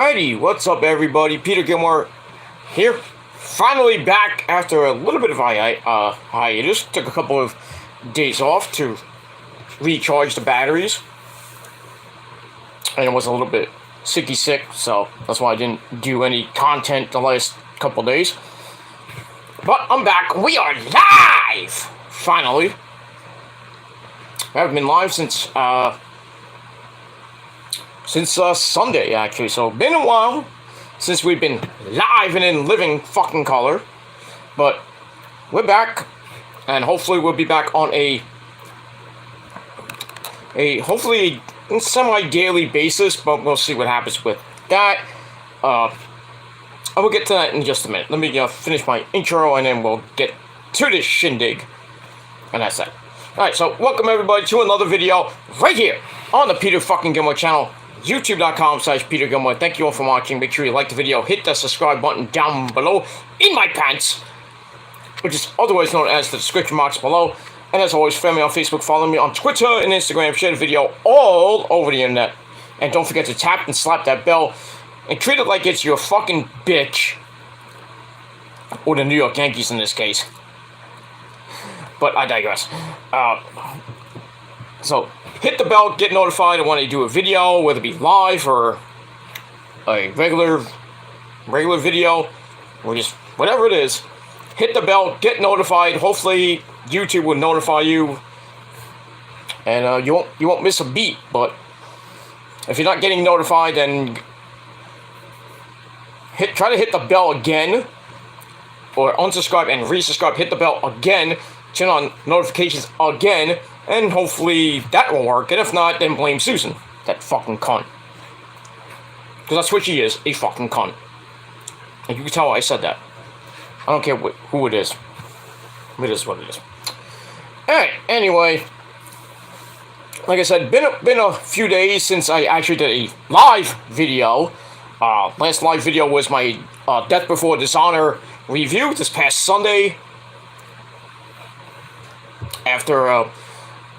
Alrighty, what's up everybody? Peter Gilmore here. Finally back after a little bit of hiatus. Took a couple of days off to recharge the batteries. And it was a little bit sick, so that's why I didn't do any content the last couple days. But I'm back. We are live! Finally. I haven't been live since Sunday, actually. So, been a while since we've been live and in living fucking color. But we're back, and hopefully we'll be back on a hopefully semi-daily basis, but we'll see what happens with that. I will get to that in just a minute. Let me finish my intro, and then we'll get to this shindig. And that's that. Alright, so welcome everybody to another video right here on the Peter fucking Gilmore channel. YouTube.com/Peter Gilmore. Thank you all for watching. Make sure you like the video. Hit that subscribe button down below in my pants, which is otherwise known as the description box below. And as always, friend me on Facebook, follow me on Twitter and Instagram, share the video all over the internet. And don't forget to tap and slap that bell and treat it like it's your fucking bitch. Or the New York Yankees in this case. But I digress. So, hit the bell, get notified when I do a video, whether it be live or a regular video, or just whatever it is. Hit the bell, get notified. Hopefully, YouTube will notify you, and you won't miss a beat. But if you're not getting notified, then try to hit the bell again, or unsubscribe and resubscribe. Hit the bell again, turn on notifications again. And hopefully that will work. And if not, then blame Susan. That fucking cunt. Because that's what she is. A fucking cunt. And you can tell I said that. I don't care who it is. It is what it is. Alright, anyway. Like I said, been a few days since I actually did a live video. Last live video was my Death Before Dishonor review this past Sunday. After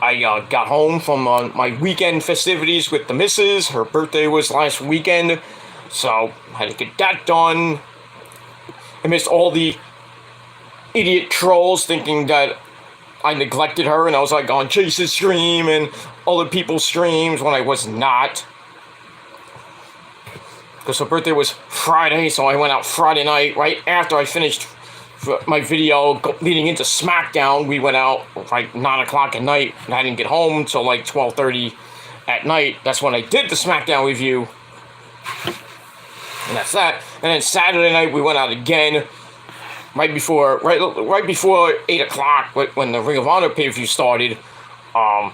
I got home from my weekend festivities with the missus. Her birthday was last weekend, so I had to get that done. I missed all the idiot trolls thinking that I neglected her and I was like on Chase's stream and other people's streams when I was not. Because her birthday was Friday, so I went out Friday night right after I finished my video leading into SmackDown. We went out like 9 o'clock at night, and I didn't get home until like 12:30 at night. That's when I did the SmackDown review, and that's that. And then Saturday night we went out again, right before 8 o'clock when the Ring of Honor pay-per-view started. And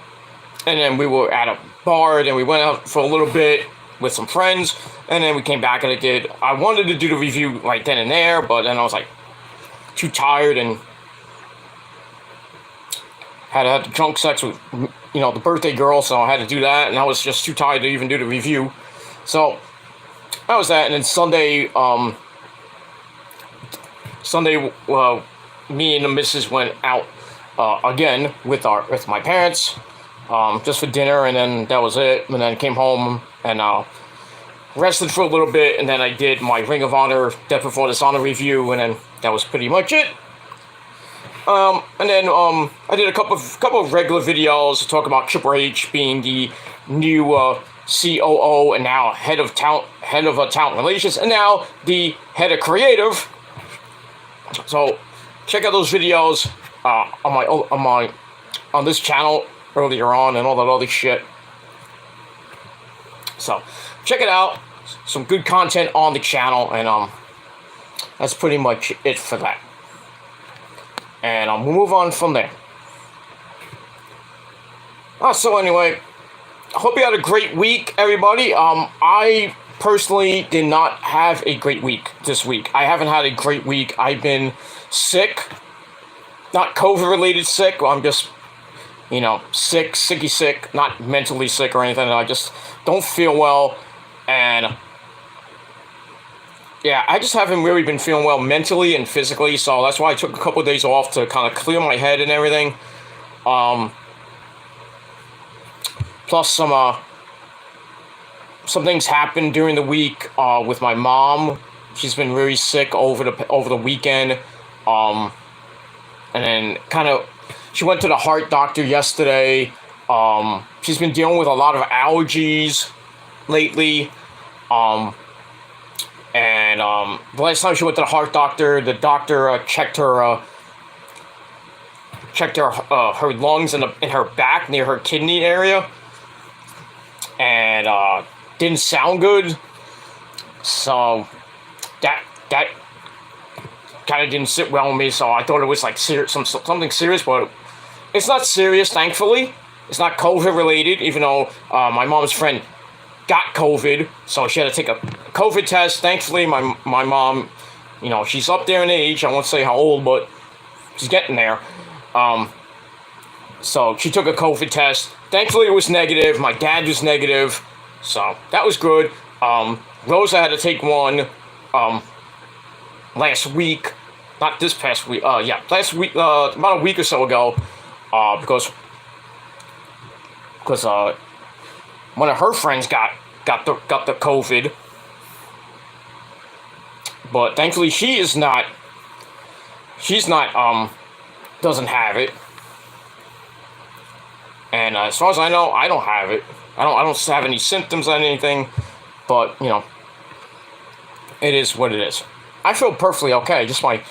then we were at a bar, and we went out for a little bit with some friends, and then we came back and I wanted to do the review right then and there, but then I was like too tired and had drunk sex with, the birthday girl, so I had to do that, and I was just too tired to even do the review. So that was that. And then Sunday, me and the missus went out again with my parents, just for dinner, and then that was it. And then came home and rested for a little bit, and then I did my Ring of Honor Death Before Dishonor review, and then that was pretty much it. And then I did a couple of regular videos to talk about Triple H being the new COO and now head of talent relations, and now the head of creative. So check out those videos on this channel earlier on and all that other shit. So check it out. Some good content on the channel, and that's pretty much it for that. And we'll move on from there. So anyway, I hope you had a great week, everybody. I personally did not have a great week this week. I haven't had a great week. I've been sick. Not COVID-related sick. I'm just, sick. Not mentally sick or anything. I just don't feel well. And yeah, I just haven't really been feeling well mentally and physically, so that's why I took a couple of days off to kind of clear my head and everything. Plus some some things happened during the week with my mom. She's been really sick over the weekend. And then she went to the heart doctor yesterday. She's been dealing with a lot of allergies lately. And the last time she went to the heart doctor, the doctor checked her her lungs in her back near her kidney area, and didn't sound good. So that kind of didn't sit well with me. So I thought it was like something serious, but it's not serious. Thankfully, it's not COVID related. Even though my mom's friend got COVID, so she had to take a COVID test. Thankfully, my mom, she's up there in age. I won't say how old, but she's getting there. So she took a COVID test. Thankfully, it was negative. My dad was negative, so that was good. Rosa had to take one last week. Not this past week. Last week, about a week or so ago, because one of her friends got the COVID, but thankfully she's not doesn't have it, and as far as I know, I don't have it. I don't have any symptoms or anything, but it is what it is. I feel perfectly okay. Just I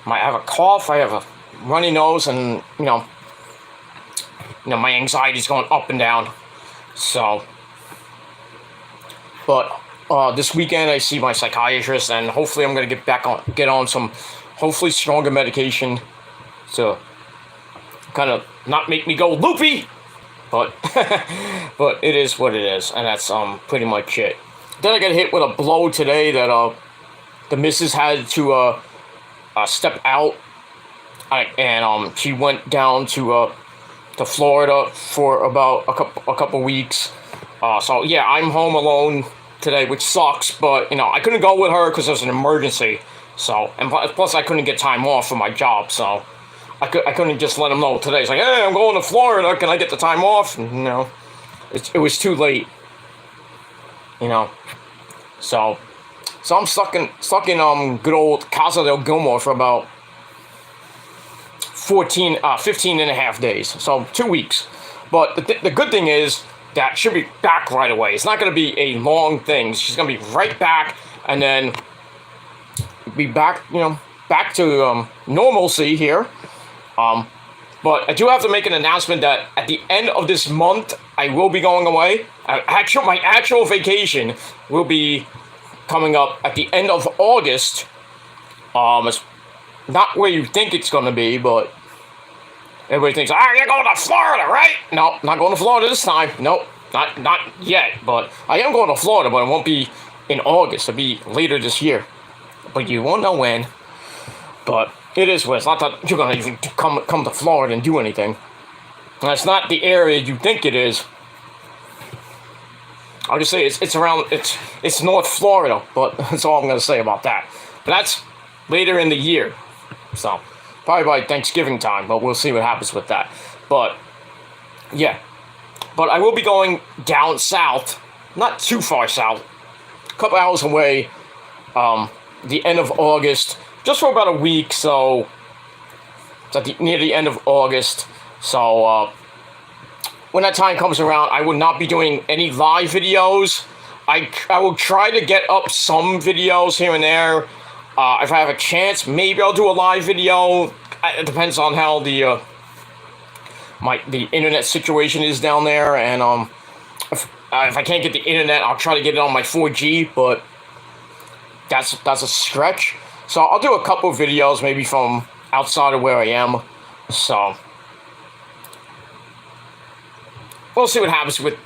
have a cough, I have a runny nose, and my anxiety's going up and down. So, but this weekend I see my psychiatrist, and hopefully I'm gonna get on some hopefully stronger medication to kind of not make me go loopy. But but it is what it is, and that's pretty much it. Then I got hit with a blow today that the missus had to step out, and she went down to Florida for about a couple weeks. So yeah, I'm home alone today, which sucks. But I couldn't go with her because there's an emergency. So, and plus I couldn't get time off for my job. So I couldn't just let them know today. It's like, hey, I'm going to Florida. Can I get the time off? No, it was too late. So I'm stuck in good old Casa del Gilmore for about 15 and a half days. So 2 weeks. But the good thing is that she'll be back right away. It's not going to be a long thing. She's going to be right back, and then be back, back to normalcy here. But I do have to make an announcement that at the end of this month, I will be going away. My actual vacation will be coming up at the end of August. It's not where you think it's going to be, but everybody thinks, you're going to Florida, right? No, not going to Florida this time. Nope, not yet. But I am going to Florida, but it won't be in August. It'll be later this year. But you won't know when. But it is what it's not that you're going to even come to Florida and do anything. And it's not the area you think it is. I'll just say it's around, it's North Florida, but that's all I'm going to say about that. But that's later in the year. So, probably by Thanksgiving time, but we'll see what happens with that. But, yeah. But I will be going down south, not too far south, a couple hours away, the end of August, just for about a week, so it's near the end of August. So, when that time comes around, I will not be doing any live videos. I will try to get up some videos here and there. If I have a chance, maybe I'll do a live video. It depends on how the internet situation is down there, and if I can't get the internet, I'll try to get it on my 4G, but that's a stretch. So I'll do a couple of videos, maybe from outside of where I am. So we'll see what happens with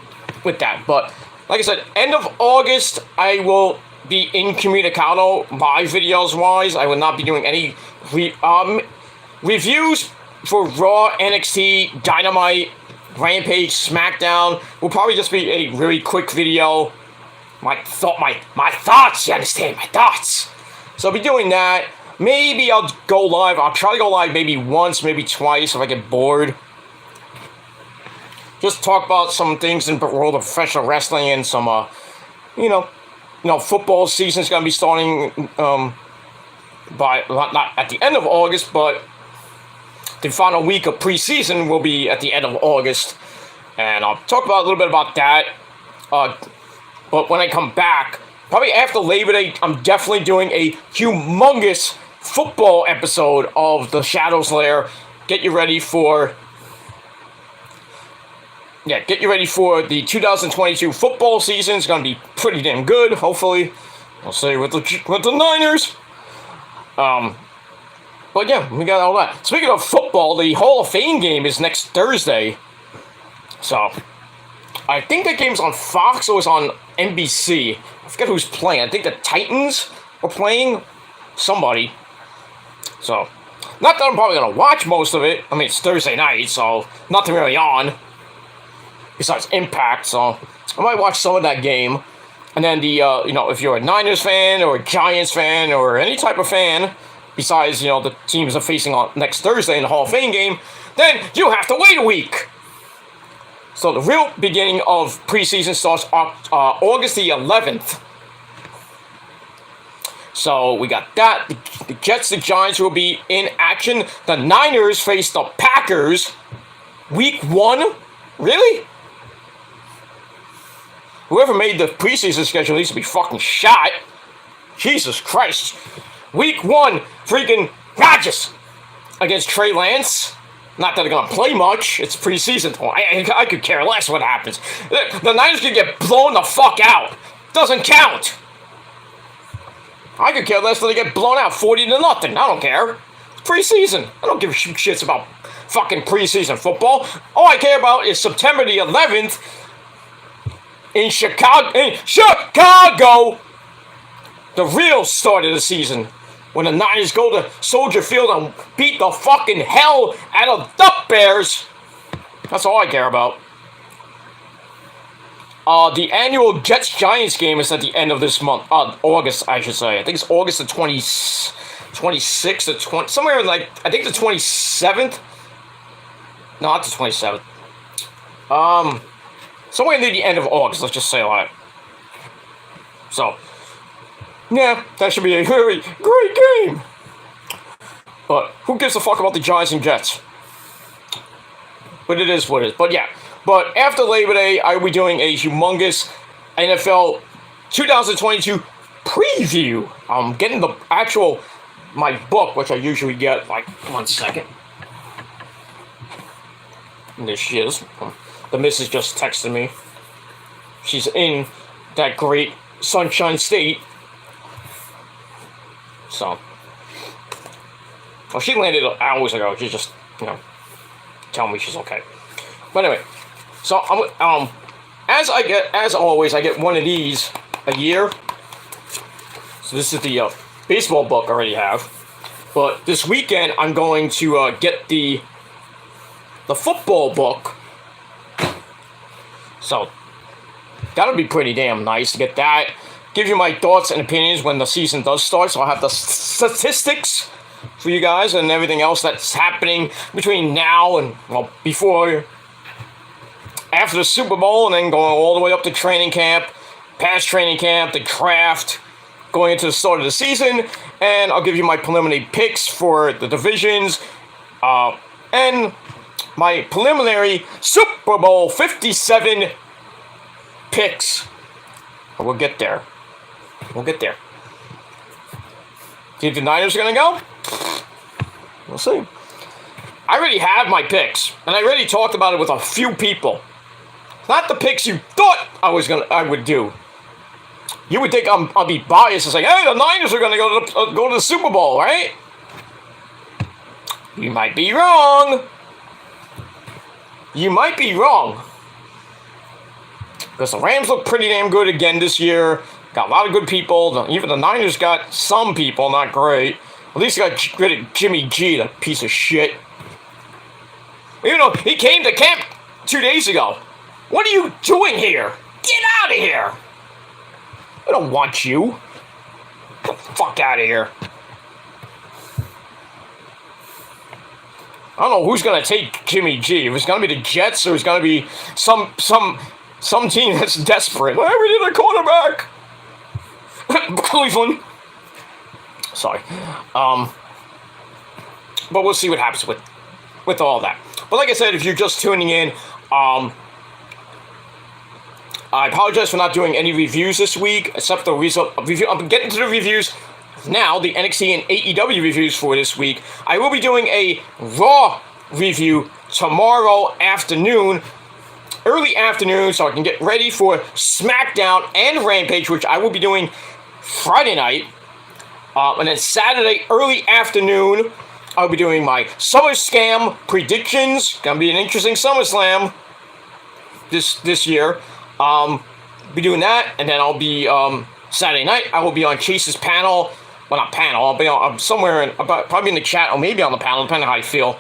that. But like I said, end of August, I will be incommunicado live videos wise. I will not be doing any reviews for Raw, NXT, Dynamite, Rampage, SmackDown. Will probably just be a really quick video. My thoughts, you understand? My thoughts. So I'll be doing that. Maybe I'll go live. I'll try to go live maybe once, maybe twice if I get bored. Just talk about some things in the world of professional wrestling and some football season's gonna be starting by not at the end of August, but the final week of preseason will be at the end of August, and I'll talk about a little bit about that. But when I come back, probably after Labor Day, I'm definitely doing a humongous football episode of the Shadows Lair. Get you ready for the 2022 football season. It's going to be pretty damn good, hopefully. We'll see with the Niners. But yeah, we got all that. Speaking of football, the Hall of Fame game is next Thursday. So, I think that game's on Fox or it's on NBC. I forget who's playing. I think the Titans are playing somebody. So, not that I'm probably going to watch most of it. I mean, it's Thursday night, so nothing really on. Besides Impact, so I might watch some of that game. And then if you're a Niners fan or a Giants fan or any type of fan, besides, the teams are facing on next Thursday in the Hall of Fame game, then you have to wait a week. So the real beginning of preseason starts August the 11th. So we got that. The Jets, the Giants will be in action. The Niners face the Packers. Week 1? Really? Whoever made the preseason schedule needs to be fucking shot. Jesus Christ. Week 1, freaking Rodgers against Trey Lance. Not that they're going to play much. It's preseason. I could care less what happens. The Niners could get blown the fuck out. Doesn't count. I could care less if they get blown out 40-0. I don't care. It's preseason. I don't give shits about fucking preseason football. All I care about is September the 11th in Chicago, the real start of the season, when the Niners go to Soldier Field and beat the fucking hell out of the Bears. That's all I care about. The annual Jets-Giants game is at the end of this month. August, I should say. I think it's August the 26th or 20, somewhere like, I think the 27th. No, not the 27th. Somewhere near the end of August, let's just say that. So, yeah, that should be a very great game. But who gives a fuck about the Giants and Jets? But it is what it is. But yeah. But after Labor Day, I will be doing a humongous NFL 2022 preview. I'm getting my book, which I usually get, like, 1 second. And there she is. The missus just texted me. She's in that great Sunshine State. So. Well, she landed hours ago. She just, telling me she's okay. But anyway. So, as always, I get one of these a year. So this is the baseball book I already have. But this weekend, I'm going to get the football book. So, that'll be pretty damn nice to get that. Give you my thoughts and opinions when the season does start. So I'll have the statistics for you guys and everything else that's happening between now and, well, after the Super Bowl, and then going all the way up to training camp, past training camp, the draft, going into the start of the season. And I'll give you my preliminary picks for the divisions, and my preliminary Super Bowl 57 picks. We'll get there. Do you think the Niners are going to go? We'll see. I already have my picks, and I already talked about it with a few people. Not the picks you thought I would do. You would think I'll be biased and say, hey, the Niners are going to go to the Super Bowl, right? You might be wrong. Because the Rams look pretty damn good again this year. Got a lot of good people. Even the Niners got some people, not great. At least they got rid of Jimmy G, that piece of shit. He came to camp 2 days ago. What are you doing here? Get out of here. I don't want you. Get the fuck out of here. I don't know who's going to take Jimmy G. If it's going to be the Jets or it's going to be some some team that's desperate. We need a quarterback. Cleveland. Sorry. But we'll see what happens with all that. But like I said, if you're just tuning in, I apologize for not doing any reviews this week, except the review. I'm getting to the reviews now, the NXT and AEW reviews for this week. I will be doing a Raw review tomorrow afternoon, early afternoon, so I can get ready for SmackDown and Rampage, which I will be doing Friday night. And then Saturday, early afternoon, I'll be doing my SummerSlam predictions. Gonna be an interesting SummerSlam this year. Be doing that, and then I'll be Saturday night. I will be on Chase's panel. Well, not panel. I'll be on somewhere probably in the chat or maybe on the panel, depending on how I feel.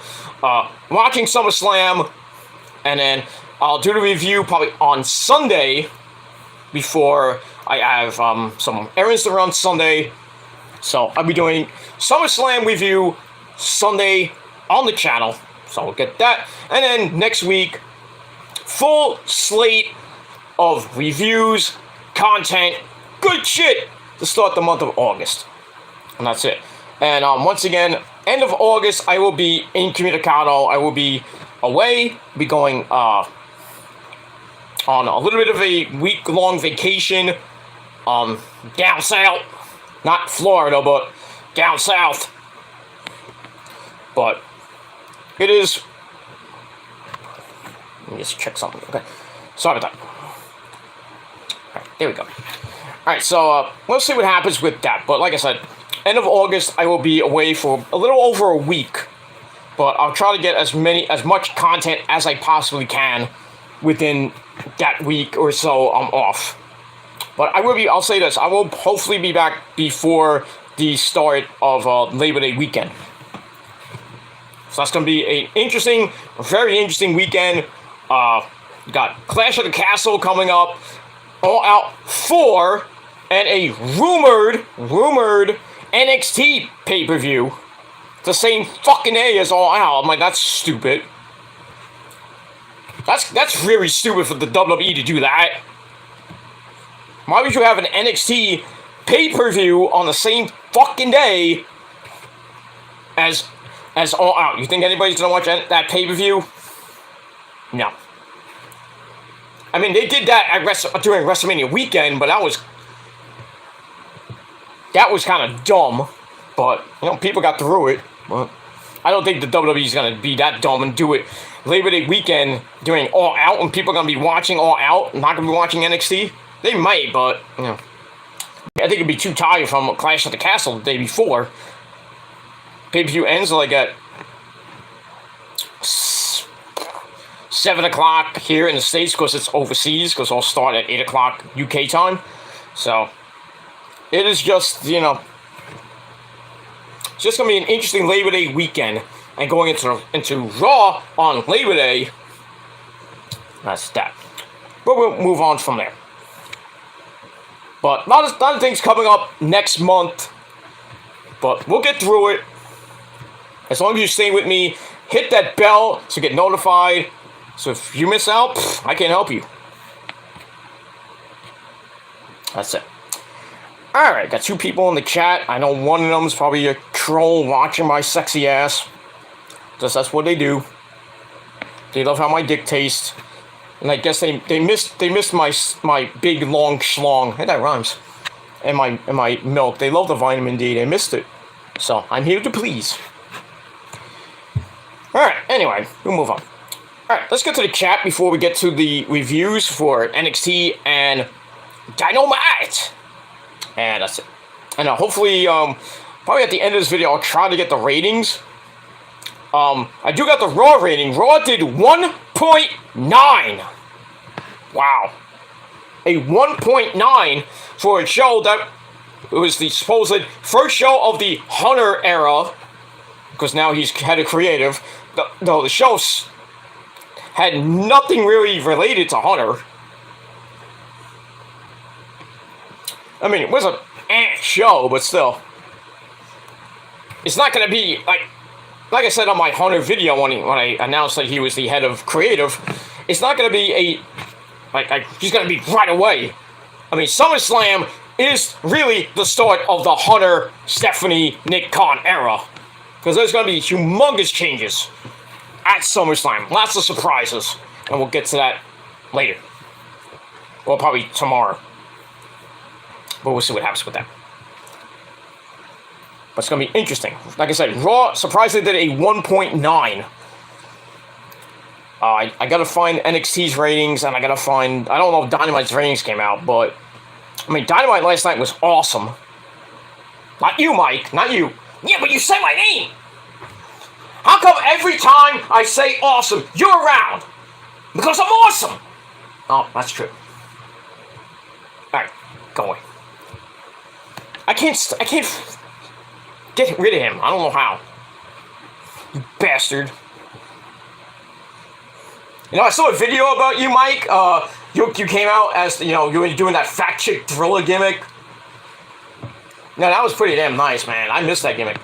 Watching SummerSlam, and then I'll do the review probably on Sunday before I have some errands to run Sunday. So I'll be doing SummerSlam review Sunday on the channel. So we'll get that. And then next week, full slate of reviews, content, good shit to start the month of August. And that's it. And once again, end of August, I will be incommunicado. I will be away. Be going on a little bit of a week-long vacation down south. Not Florida, but down south. But it is... Let me just check something. Okay. Sorry about that. Alright, there we go. Alright, so we'll see what happens with that. But like I said, end of August, I will be away for a little over a week. But I'll try to get as much content as I possibly can within that week or so I'm off. But I'll say this, I will hopefully be back before the start of Labor Day weekend. So that's going to be an interesting, very interesting weekend. We got Clash of the Castle coming up, All Out 4, and a rumored NXT pay-per-view. The same fucking day as All Out. I'm like, that's stupid. That's really stupid for the WWE to do that. Why would you have an NXT pay-per-view on the same fucking day as All Out? You think anybody's gonna watch that pay-per-view? No. I mean, they did that during WrestleMania weekend, but that was kind of dumb. But people got through it. But I don't think the WWE is gonna be that dumb and do it Labor Day weekend during All Out when people are gonna be watching All Out, not gonna be watching NXT. They might, but I think it'd be too tired from Clash at the Castle the day before. Pay-per-view ends like at 7 o'clock here in the States because it's overseas, because it'll start at 8 o'clock UK time. So it is just, it's just going to be an interesting Labor Day weekend. And going into Raw on Labor Day, that's that. But we'll move on from there. But a lot of things coming up next month. But we'll get through it. As long as you stay with me, hit that bell to get notified. So if you miss out, I can't help you. That's it. Alright, got 2 people in the chat. I know one of them is probably a troll watching my sexy ass. Just that's what they do. They love how my dick tastes. And I guess they missed my big long schlong. Hey, that rhymes. And my milk. They love the vitamin D. They missed it. So I'm here to please. Alright, anyway, we'll move on. Alright, let's get to the chat before we get to the reviews for NXT and Dynamite. And that's it. And hopefully, probably at the end of this video, I'll try to get the ratings. I do got the Raw rating. Raw did 1.9. Wow. A 1.9 for a show that it was the supposed first show of the Hunter era. Because now he's head of creative. The show had nothing really related to Hunter. I mean, it was a show, but still. It's not going to be, like I said on my Hunter video when I announced that he was the head of creative, it's not going to be Like he's gonna be right away. I mean, SummerSlam is really the start of the Hunter, Stephanie, Nick Khan era. Because there's gonna be humongous changes at SummerSlam. Lots of surprises. And we'll get to that later. Well, probably tomorrow. But we'll see what happens with that. But it's going to be interesting. Like I said, Raw surprisingly did a 1.9. I got to find NXT's ratings, and I got to find... I don't know if Dynamite's ratings came out, but... I mean, Dynamite last night was awesome. Not you, Mike. Not you. Yeah, but you say my name. How come every time I say awesome, you're around? Because I'm awesome. Oh, that's true. Alright, go away. I can't get rid of him. I don't know how. You bastard. You know, I saw a video about you, Mike. You came out as, you know, you were doing that fat chick thriller gimmick. No, that was pretty damn nice, man. I missed that gimmick.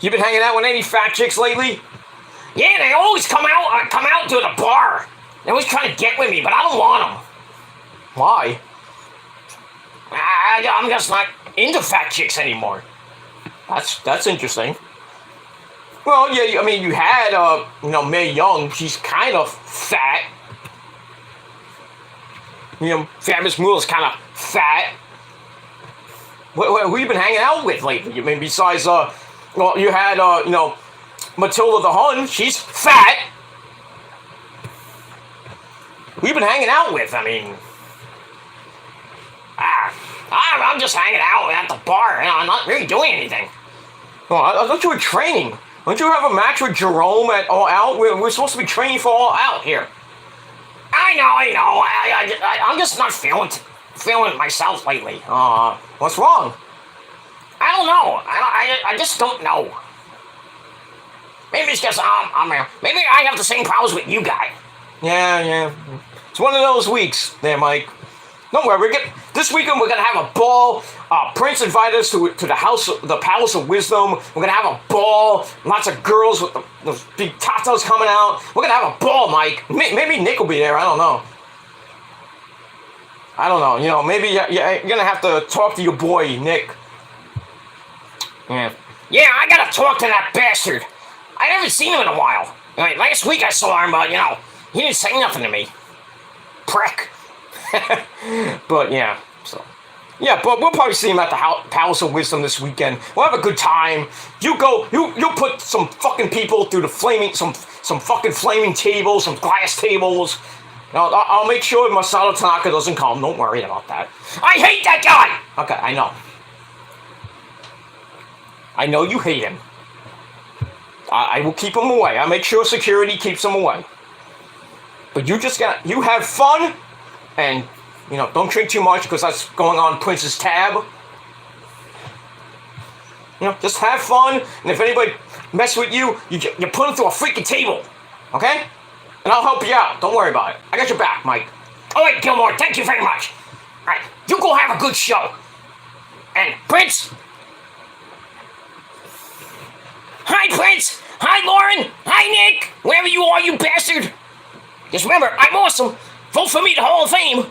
You been hanging out with any fat chicks lately? Yeah, they always come out to the bar. They're always trying to get with me, but I don't want them. Why? I'm just not into fat chicks anymore. That's interesting. Well, yeah, I mean, you had, you know, Mae Young. She's kind of fat. You know, Fabulous Moolah's kind of fat. Who you been hanging out with lately? I mean, besides, well, you had, you know, Matilda the Hun. She's fat. Who you been hanging out with? I mean, I'm just hanging out at the bar. You know, I'm not really doing anything. Well, I thought you were training. Don't you have a match with Jerome at All Out? We're supposed to be training for All Out here. I know. I'm just not feeling it myself lately. What's wrong? I don't know. I just don't know. Maybe it's just maybe I have the same problems with you guys. Yeah. It's one of those weeks there, Mike. Don't worry, this weekend we're gonna have a ball. Prince invited us to the Palace of Wisdom. We're gonna have a ball. Lots of girls with the big tatas coming out. We're gonna have a ball, Mike. Maybe Nick will be there. I don't know. You know, maybe you're gonna have to talk to your boy Nick. Yeah, I gotta talk to that bastard. I haven't seen him in a while. Like, last week I saw him, but you know, he didn't say nothing to me. Prick. But yeah, but we'll probably see him at the Palace of Wisdom this weekend. We'll have a good time. You put some fucking people through the some fucking flaming tables, some glass tables. I'll make sure Masato Tanaka doesn't come. Don't worry about that. I hate that guy. Okay, I know. I know you hate him. I will keep him away. I'll make sure security keeps him away. But you have fun. And, you know, don't drink too much because that's going on Prince's tab. You know, just have fun. And if anybody mess with you, you put them through a freaking table. Okay? And I'll help you out. Don't worry about it. I got your back, Mike. All right, Gilmore, thank you very much. All right, you go have a good show. And Prince. Hi, Prince. Hi, Lauren. Hi, Nick. Wherever you are, you bastard. Just remember, I'm awesome. Vote for me to Hall of Fame.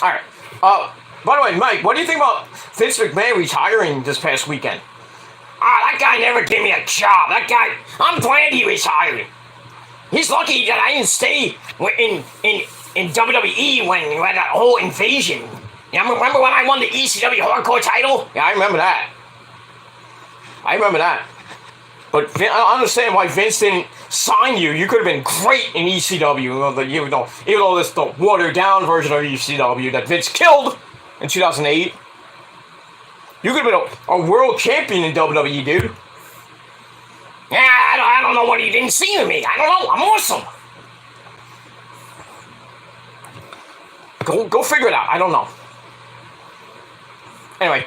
Alright. By the way, Mike, what do you think about Vince McMahon retiring this past weekend? That guy never gave me a job. That guy, I'm glad he retired. He's lucky that I didn't stay in WWE when you had that whole invasion. You remember when I won the ECW Hardcore title? Yeah, I remember that. But I understand why Vince didn't sign you. You could have been great in ECW, even though this the watered down version of ECW that Vince killed in 2008. You could have been a world champion in WWE, dude. Yeah, I don't know what he didn't see in me. I don't know. I'm awesome. Go figure it out. I don't know. Anyway,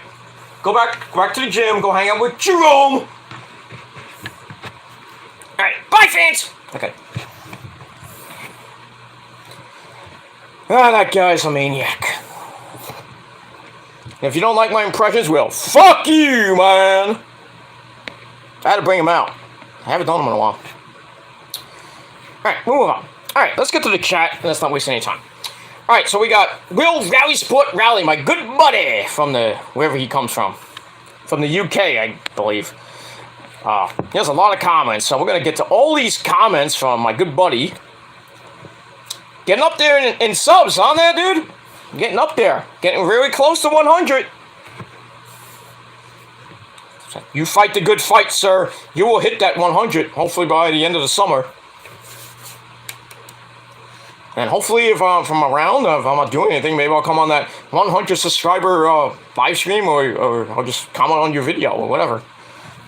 go back to the gym. Go hang out with Jerome. Alright, bye, fans! Okay. That guy's a maniac. If you don't like my impressions, well, fuck you, man! I had to bring him out. I haven't done them in a while. Alright, move on. Alright, let's get to the chat. Let's not waste any time. Alright, so we got Will Rally Sport Rally, my good buddy from wherever he comes from. From the UK, I believe. He has a lot of comments, so we're going to get to all these comments from my good buddy. Getting up there in subs, huh, there, dude? Getting up there. Getting really close to 100. You fight the good fight, sir. You will hit that 100, hopefully by the end of the summer. And hopefully, if I'm around, if I'm not doing anything, maybe I'll come on that 100 subscriber live stream, or I'll just comment on your video, or whatever.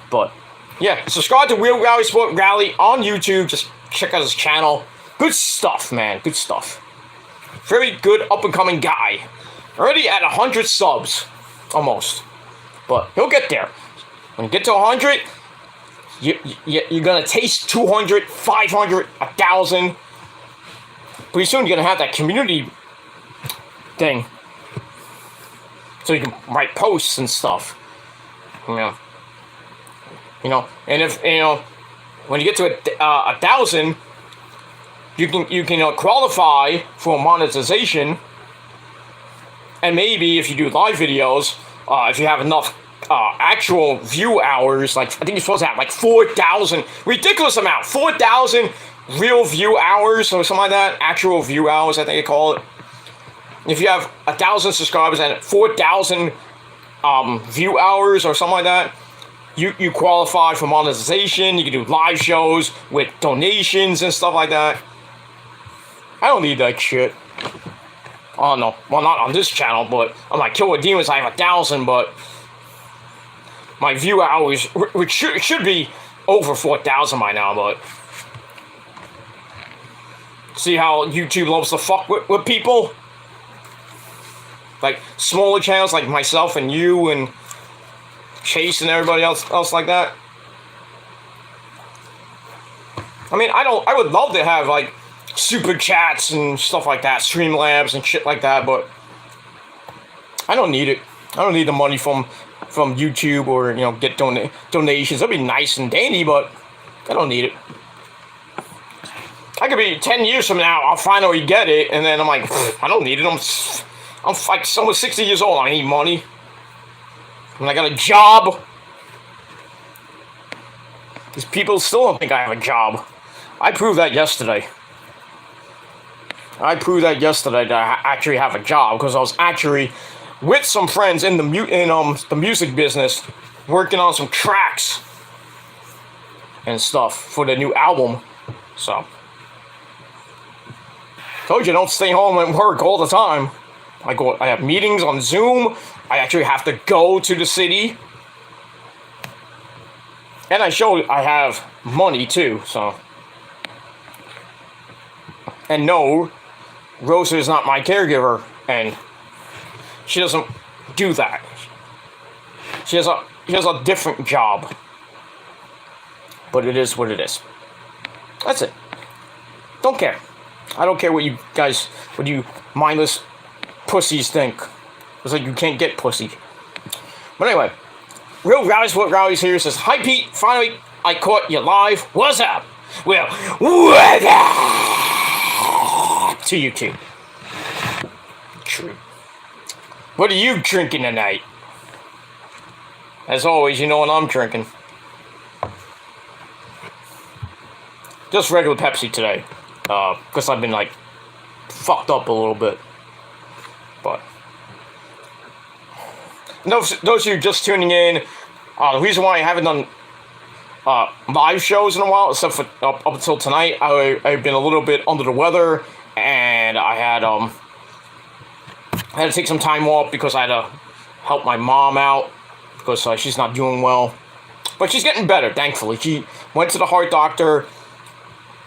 But, yeah, subscribe to Real Rally Sport Rally on YouTube. Just check out his channel. Good stuff, man. Good stuff. Very good up-and-coming guy. Already at 100 subs. Almost. But he'll get there. When you get to 100, you're going to taste 200, 500, 1,000. Pretty soon you're going to have that community thing. So you can write posts and stuff. You know, and if, when you get to 1,000, you can qualify for monetization. And maybe if you do live videos, if you have enough actual view hours, like, I think you're supposed to have like 4,000, ridiculous amount, 4,000 real view hours or something like that, actual view hours, I think they call it. If you have 1,000 subscribers and 4,000 view hours or something like that, you qualify for monetization. You can do live shows with donations and stuff like that. I don't need that shit. Oh no, well, not on this channel, but on my Kill with Demons I have 1,000, but my view hours, which should be over 4,000 by now, but see how YouTube loves to fuck with people? Like, smaller channels like myself and you and Chase and everybody else like that. I mean, I would love to have, like, super chats and stuff like that, Streamlabs and shit like that, but I don't need it. I don't need the money from YouTube or, get donations. That'd be nice and dandy, but I don't need it. I could be 10 years from now, I'll finally get it, and then I'm like, I don't need it. I'm like almost 60 years old. I need money. And I got a job. These people still don't think I have a job. I proved that yesterday. That I actually have a job, because I was actually with some friends in the music business, working on some tracks and stuff for the new album. So, told you, don't stay home and work all the time. I have meetings on Zoom. I actually have to go to the city. And I have money too, so. And no, Rosa is not my caregiver, and she doesn't do that. She has a different job. But it is what it is. That's it. Don't care. I don't care what you mindless pussies think. It's like you can't get pussy. But anyway, Real Rally Sport Rally's here. Says, hi Pete, finally I caught you live. What's up? Well, what up to you too. True. What are you drinking tonight? As always, you know what I'm drinking. Just regular Pepsi today. Because I've been, like, fucked up a little bit. But those of you just tuning in, the reason why I haven't done live shows in a while, except for up until tonight, I've been a little bit under the weather, and I had to take some time off because I had to help my mom out because she's not doing well. But she's getting better, thankfully. She went to the heart doctor,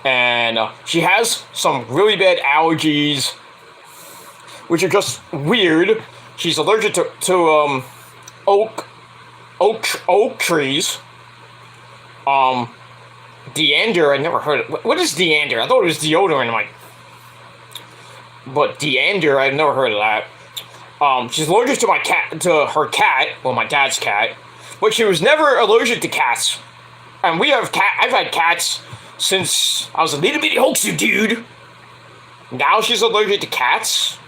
and she has some really bad allergies, which are just weird. She's allergic to oak trees. Deander, I never heard it. What is Deander? I thought it was deodorant. But Deander, I've never heard of that. She's allergic to her cat, well, my dad's cat, but she was never allergic to cats. And I've had cats since I was a little bitty hoaxer dude. Now she's allergic to cats.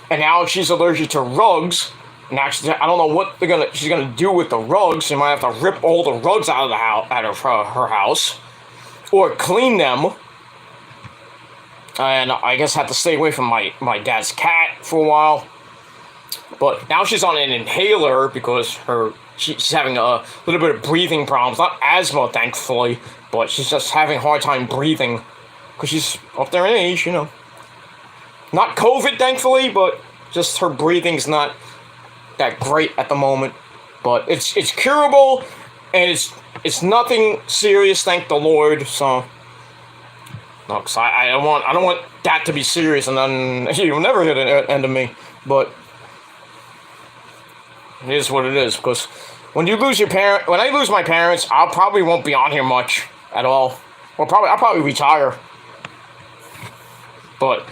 And now she's allergic to rugs. And actually, I don't know what she's gonna do with the rugs. She might have to rip all the rugs out of the house, out of her house, or clean them. And I guess have to stay away from my dad's cat for a while. But now she's on an inhaler because she's having a little bit of breathing problems. Not asthma, thankfully, but she's just having a hard time breathing because she's up there in age, you know. Not COVID, thankfully, but just her breathing's not that great at the moment. But it's curable, and it's nothing serious, thank the Lord. So, no, cause I don't want that to be serious, and then you'll never hit an end of me. But it is what it is. Because when you lose your when I lose my parents, I probably won't be on here much at all. I'll probably retire. But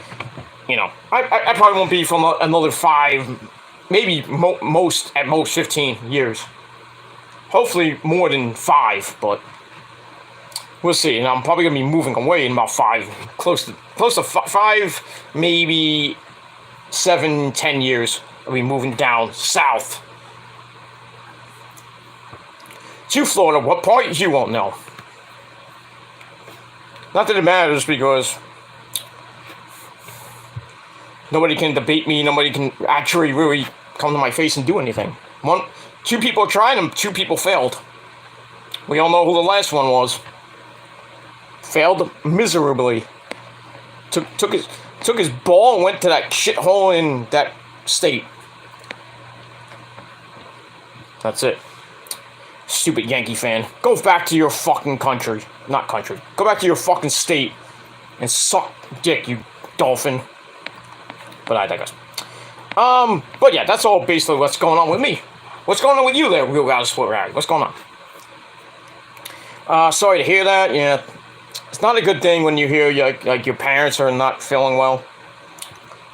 you know, I probably won't be for another 5, maybe at most 15 years. Hopefully more than 5, but we'll see. And I'm probably gonna be moving away in about 5, close to 5, maybe 7, 10 years. I'll be moving down south to Florida. What part you won't know. Not that it matters, because nobody can debate me. Nobody can actually really come to my face and do anything. 2 people tried and 2 people failed. We all know who the last one was. Failed miserably. Took his ball and went to that shithole in that state. That's it. Stupid Yankee fan. Go back to your fucking country. Not country. Go back to your fucking state and suck dick, you dolphin. But I digress. But yeah, that's all basically what's going on with me. What's going on with you there, Real Guys Sport Rag? What's going on? Sorry to hear that. Yeah, it's not a good thing when you hear like your parents are not feeling well.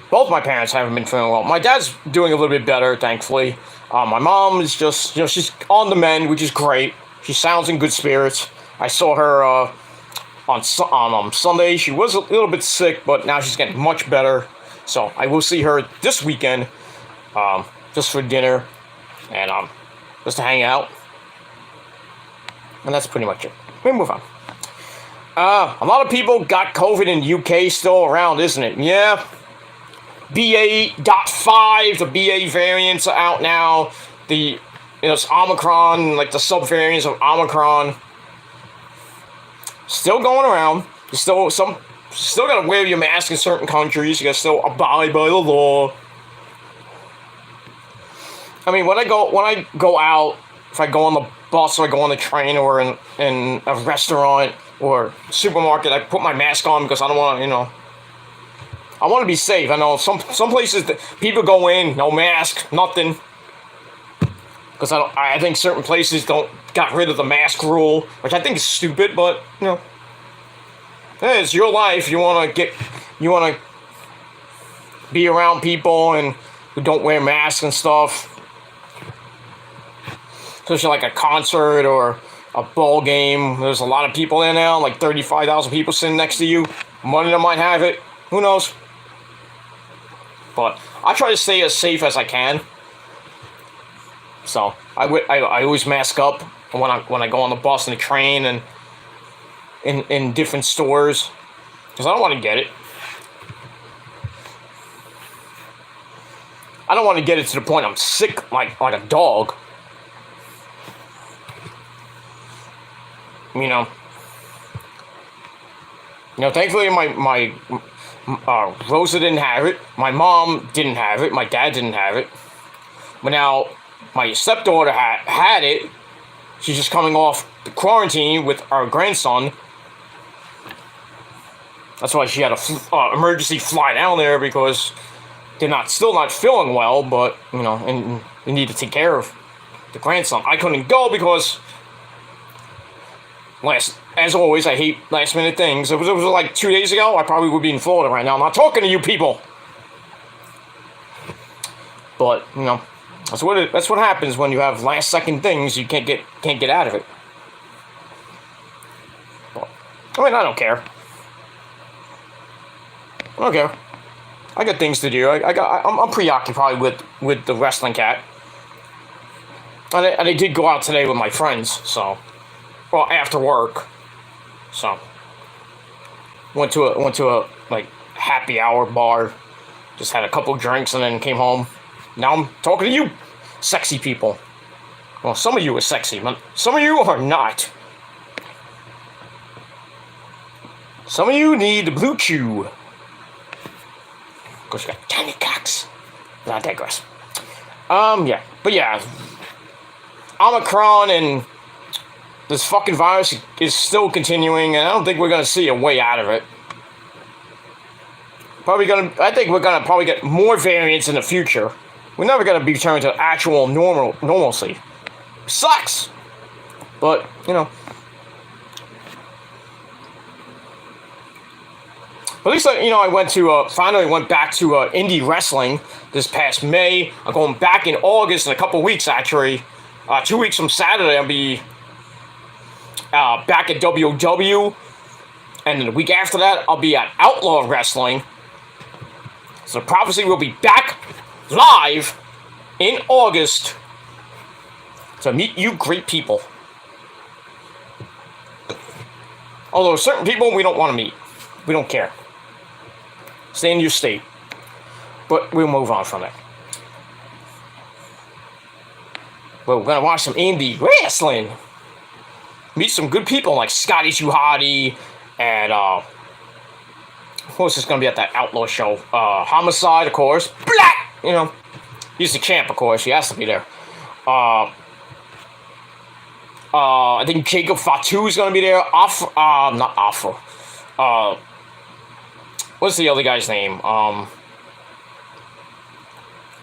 Both my parents haven't been feeling well. My dad's doing a little bit better, thankfully. My mom is just, she's on the mend, which is great. She sounds in good spirits. I saw her on Sunday. She was a little bit sick, but now she's getting much better. So I will see her this weekend, just for dinner, and just to hang out. And that's pretty much it. We move on. A lot of people got COVID in UK still around, isn't it? Yeah. BA.5, the BA variants are out now. It's Omicron, like the subvariants of Omicron, still going around. You still gotta wear your mask in certain countries. You gotta still abide by the law. I mean, when I go out, if I go on the bus or I go on the train or in a restaurant or supermarket, I put my mask on because I don't want to, I want to be safe. I know some places that people go in, no mask, nothing. Because I think certain places got rid of the mask rule, which I think is stupid, but hey, it's your life. You want to be around people and who don't wear masks and stuff. Especially like a concert or a ball game. There's a lot of people in now, like 35,000 people sitting next to you. One of them might have it. Who knows? But I try to stay as safe as I can. So I always mask up when I go on the bus and the train and in different stores, because I don't want to get it. I don't want to get it to the point I'm sick like a dog. Thankfully my Rosa didn't have it. My mom didn't have it. My dad didn't have it. But now my stepdaughter had it. She's just coming off the quarantine with our grandson. That's why she had a emergency fly down there, because they're still not feeling well. But and we need to take care of the grandson. I couldn't go because as always, I hate last minute things. It was like 2 days ago, I probably would be in Florida right now. I'm not talking to you people. But that's what happens when you have last second things. You can't get out of it. But I mean, I don't care. I don't care. I got things to do. I'm preoccupied with the wrestling cat. And I did go out today with my friends, so, well, after work, so went to a like happy hour bar, just had a couple drinks and then came home. Now I'm talking to you, sexy people. Well, some of you are sexy, but some of you are not. Some of you need the blue chew. Of course, you got tiny cocks. But I digress. Yeah, but yeah. Omicron and this fucking virus is still continuing, and I don't think we're gonna see a way out of it. I think we're gonna probably get more variants in the future. We're never gonna be returned to actual normalcy. Sucks, but you know. At least I finally went back to indie wrestling this past May. I'm going back in August in a couple weeks actually. 2 weeks from Saturday, I'll be back at WOW, and then the week after that, I'll be at Outlaw Wrestling. So Prophecy will be back live in August to meet you great people. Although certain people we don't want to meet. We don't care. Stay in your state. But we'll move on from that. But we're gonna watch some indie wrestling. Meet some good people like Scotty Too Hottie and who else is gonna be at that Outlaw show? Homicide, of course. Black! You know. He's the champ, of course. He has to be there. I think Jacob Fatu is gonna be there. Not Afro. What's the other guy's name?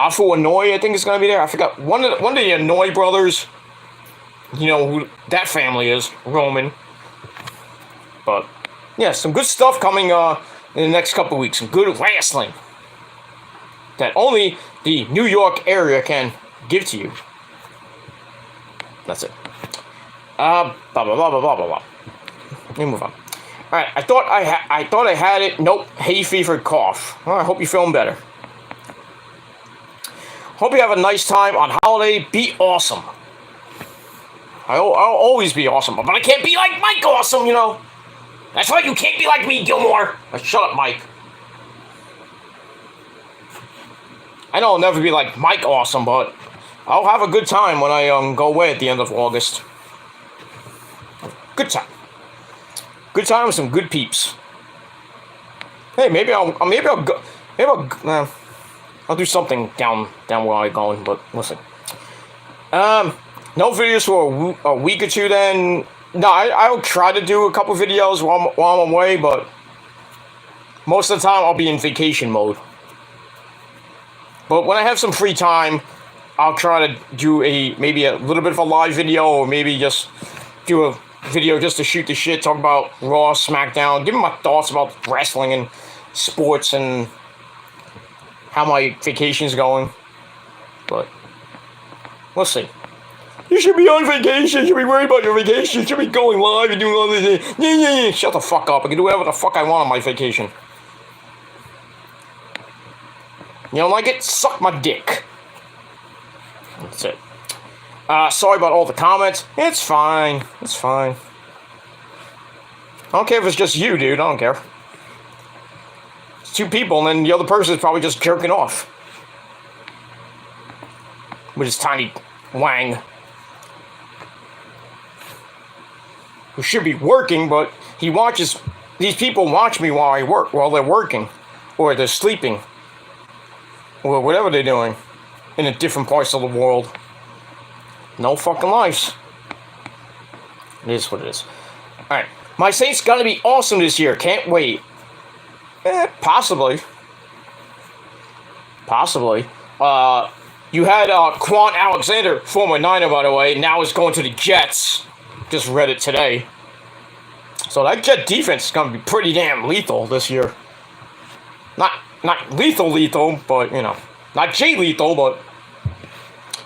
Afu Anoy, I think, is going to be there. I forgot. One of the Anoy brothers. You know who that family is. Roman. But, yeah, some good stuff coming in the next couple weeks. Some good wrestling. That only the New York area can give to you. That's it. Blah, blah, blah, blah, blah, blah, blah. Let me move on. Alright, I thought I had it. Nope. Hay fever cough. Well, I hope you're feeling better. Hope you have a nice time on holiday. Be awesome. I'll always be awesome, but I can't be like Mike awesome, you know. That's right, you can't be like me, Gilmore. Shut up, Mike. I know I'll never be like Mike awesome, but I'll have a good time when I go away at the end of August. Good time. Good time with some good peeps. Hey, maybe I'll go. I'll do something down where I'm going, but we'll see. No videos for a week or two then. No, I'll try to do a couple videos while I'm away, but most of the time I'll be in vacation mode. But when I have some free time, I'll try to do maybe a little bit of a live video, or maybe just do a video just to shoot the shit, talk about Raw, SmackDown, give me my thoughts about wrestling and sports and how my vacation's going. But we'll see. You should be on vacation. You should be worried about your vacation. You should be going live and doing all this. Yeah. Shut the fuck up. I can do whatever the fuck I want on my vacation. You don't like it? Suck my dick. That's it. Sorry about all the comments. It's fine. It's fine. I don't care if it's just you, dude. I don't care. It's two people, and then the other person is probably just jerking off. With his tiny wang. Who should be working, but he watches... These people watch me while I work, while they're working. Or they're sleeping. Or whatever they're doing. In the different parts of the world. No fucking lives. It is what it is. Alright. My Saints gonna be awesome this year. Can't wait. Possibly. Possibly. You had Quan Alexander, former Niner, by the way. Now is going to the Jets. Just read it today. So that Jet defense is going to be pretty damn lethal this year. Not lethal, but, you know. Not Jay lethal, but...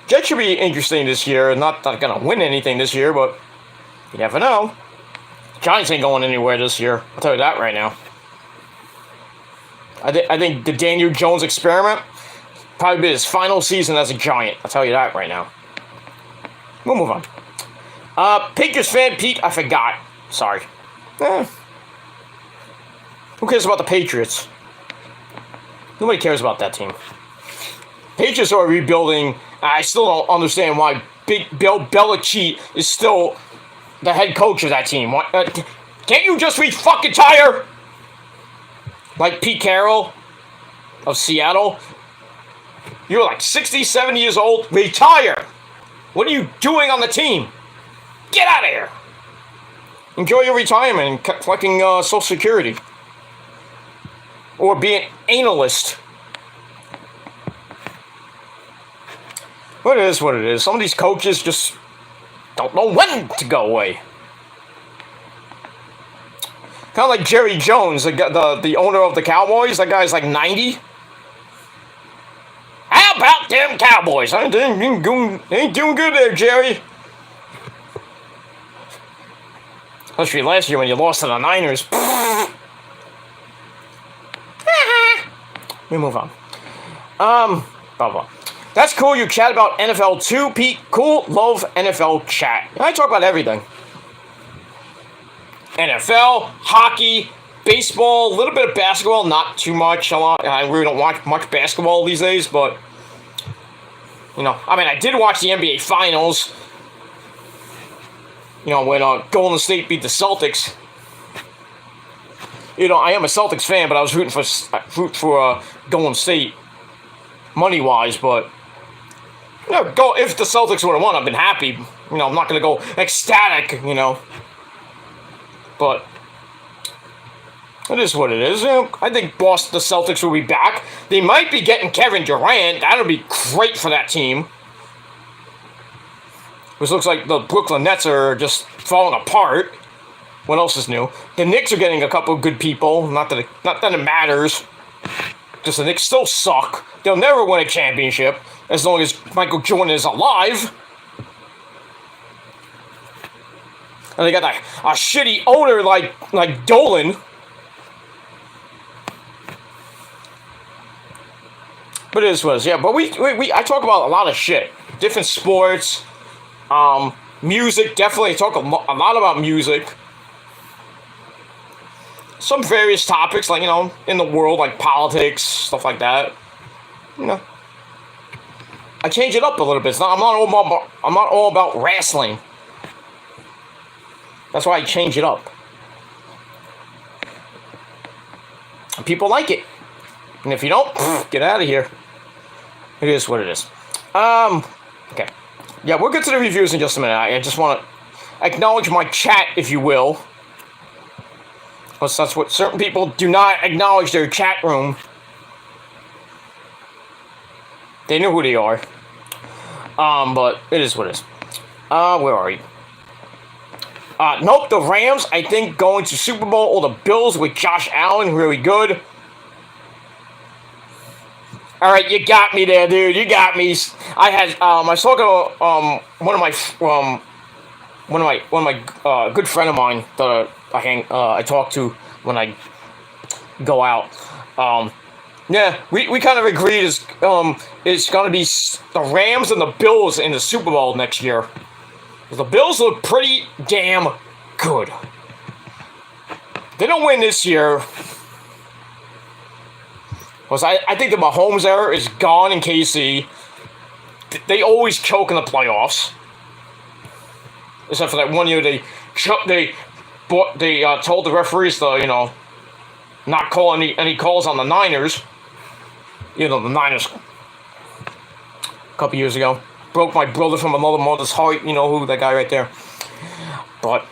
Jets should be interesting this year. Not going to win anything this year, but... You never know. Giants ain't going anywhere this year. I'll tell you that right now. I think the Daniel Jones experiment probably be his final season as a Giant. I'll tell you that right now. We'll move on. Patriots fan Pete, I forgot. Sorry. Who cares about the Patriots? Nobody cares about that team. Patriots are rebuilding. I still don't understand why Big Bill Belichick is still the head coach of that team. Can't you just fucking retire? Like Pete Carroll of Seattle. You're like 60, 70 years old. Retire. What are you doing on the team? Get out of here. Enjoy your retirement and collecting Social Security. Or be an analyst. What it is what it is. Some of these coaches just don't know when to go away. Kind of like Jerry Jones, the owner of the Cowboys. That guy's like 90. How about them Cowboys? Ain't doing good there, Jerry. Especially last year when you lost to the Niners. We move on. Blah, blah. That's cool. You chat about NFL too, Pete. Cool. Love NFL chat. I talk about everything. NFL, hockey, baseball, a little bit of basketball, not too much. I really don't watch much basketball these days, but I did watch the NBA Finals. When Golden State beat the Celtics. I am a Celtics fan, but I was rooting for Golden State, money-wise, but if the Celtics would have won, I've been happy. I'm not going to go ecstatic, But it is what it is. I think the Celtics will be back. They might be getting Kevin Durant. That'll be great for that team. Which looks like the Brooklyn Nets are just falling apart. What else is new? The Knicks are getting a couple of good people. Not that it matters. Just the Knicks still suck. They'll never win a championship as long as Michael Jordan is alive. And they got a shitty owner like Dolan. But it is what it is. Yeah, but I talk about a lot of shit. Different sports. Music. Definitely talk a lot about music. Some various topics, like, in the world, like politics, stuff like that. I change it up a little bit. I'm not all about wrestling. That's why I change it up. People like it. And if you don't, get out of here. It is what it is. Okay. Yeah, we'll get to the reviews in just a minute. I just want to acknowledge my chat, if you will. Because that's what certain people do not acknowledge their chat room. They know who they are. But it is what it is. Where are we? Nope, the Rams, I think, going to Super Bowl, or the Bills with Josh Allen, really good. Alright, you got me there, dude. You got me. I was talking to, one of my good friend of mine that I talk to when I go out. Yeah, we kind of agreed it's going to be the Rams and the Bills in the Super Bowl next year. The Bills look pretty damn good. They don't win this year. Because I think the Mahomes era is gone in KC. They always choke in the playoffs. Except for that one year they told the referees to, not call any calls on the Niners. The Niners a couple years ago. Broke my brother from another mother's heart. You know who, that guy right there. But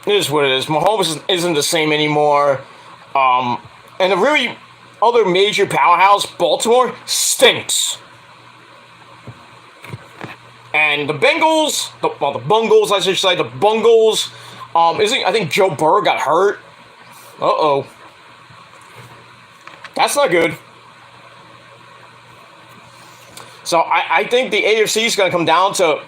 it is what it is. Mahomes isn't the same anymore. And the really other major powerhouse, Baltimore, stinks. And the Bengals, the Bungles, I should say, the Bungles, I think Joe Burrow got hurt. Uh-oh. That's not good. So I think the AFC is going to come down to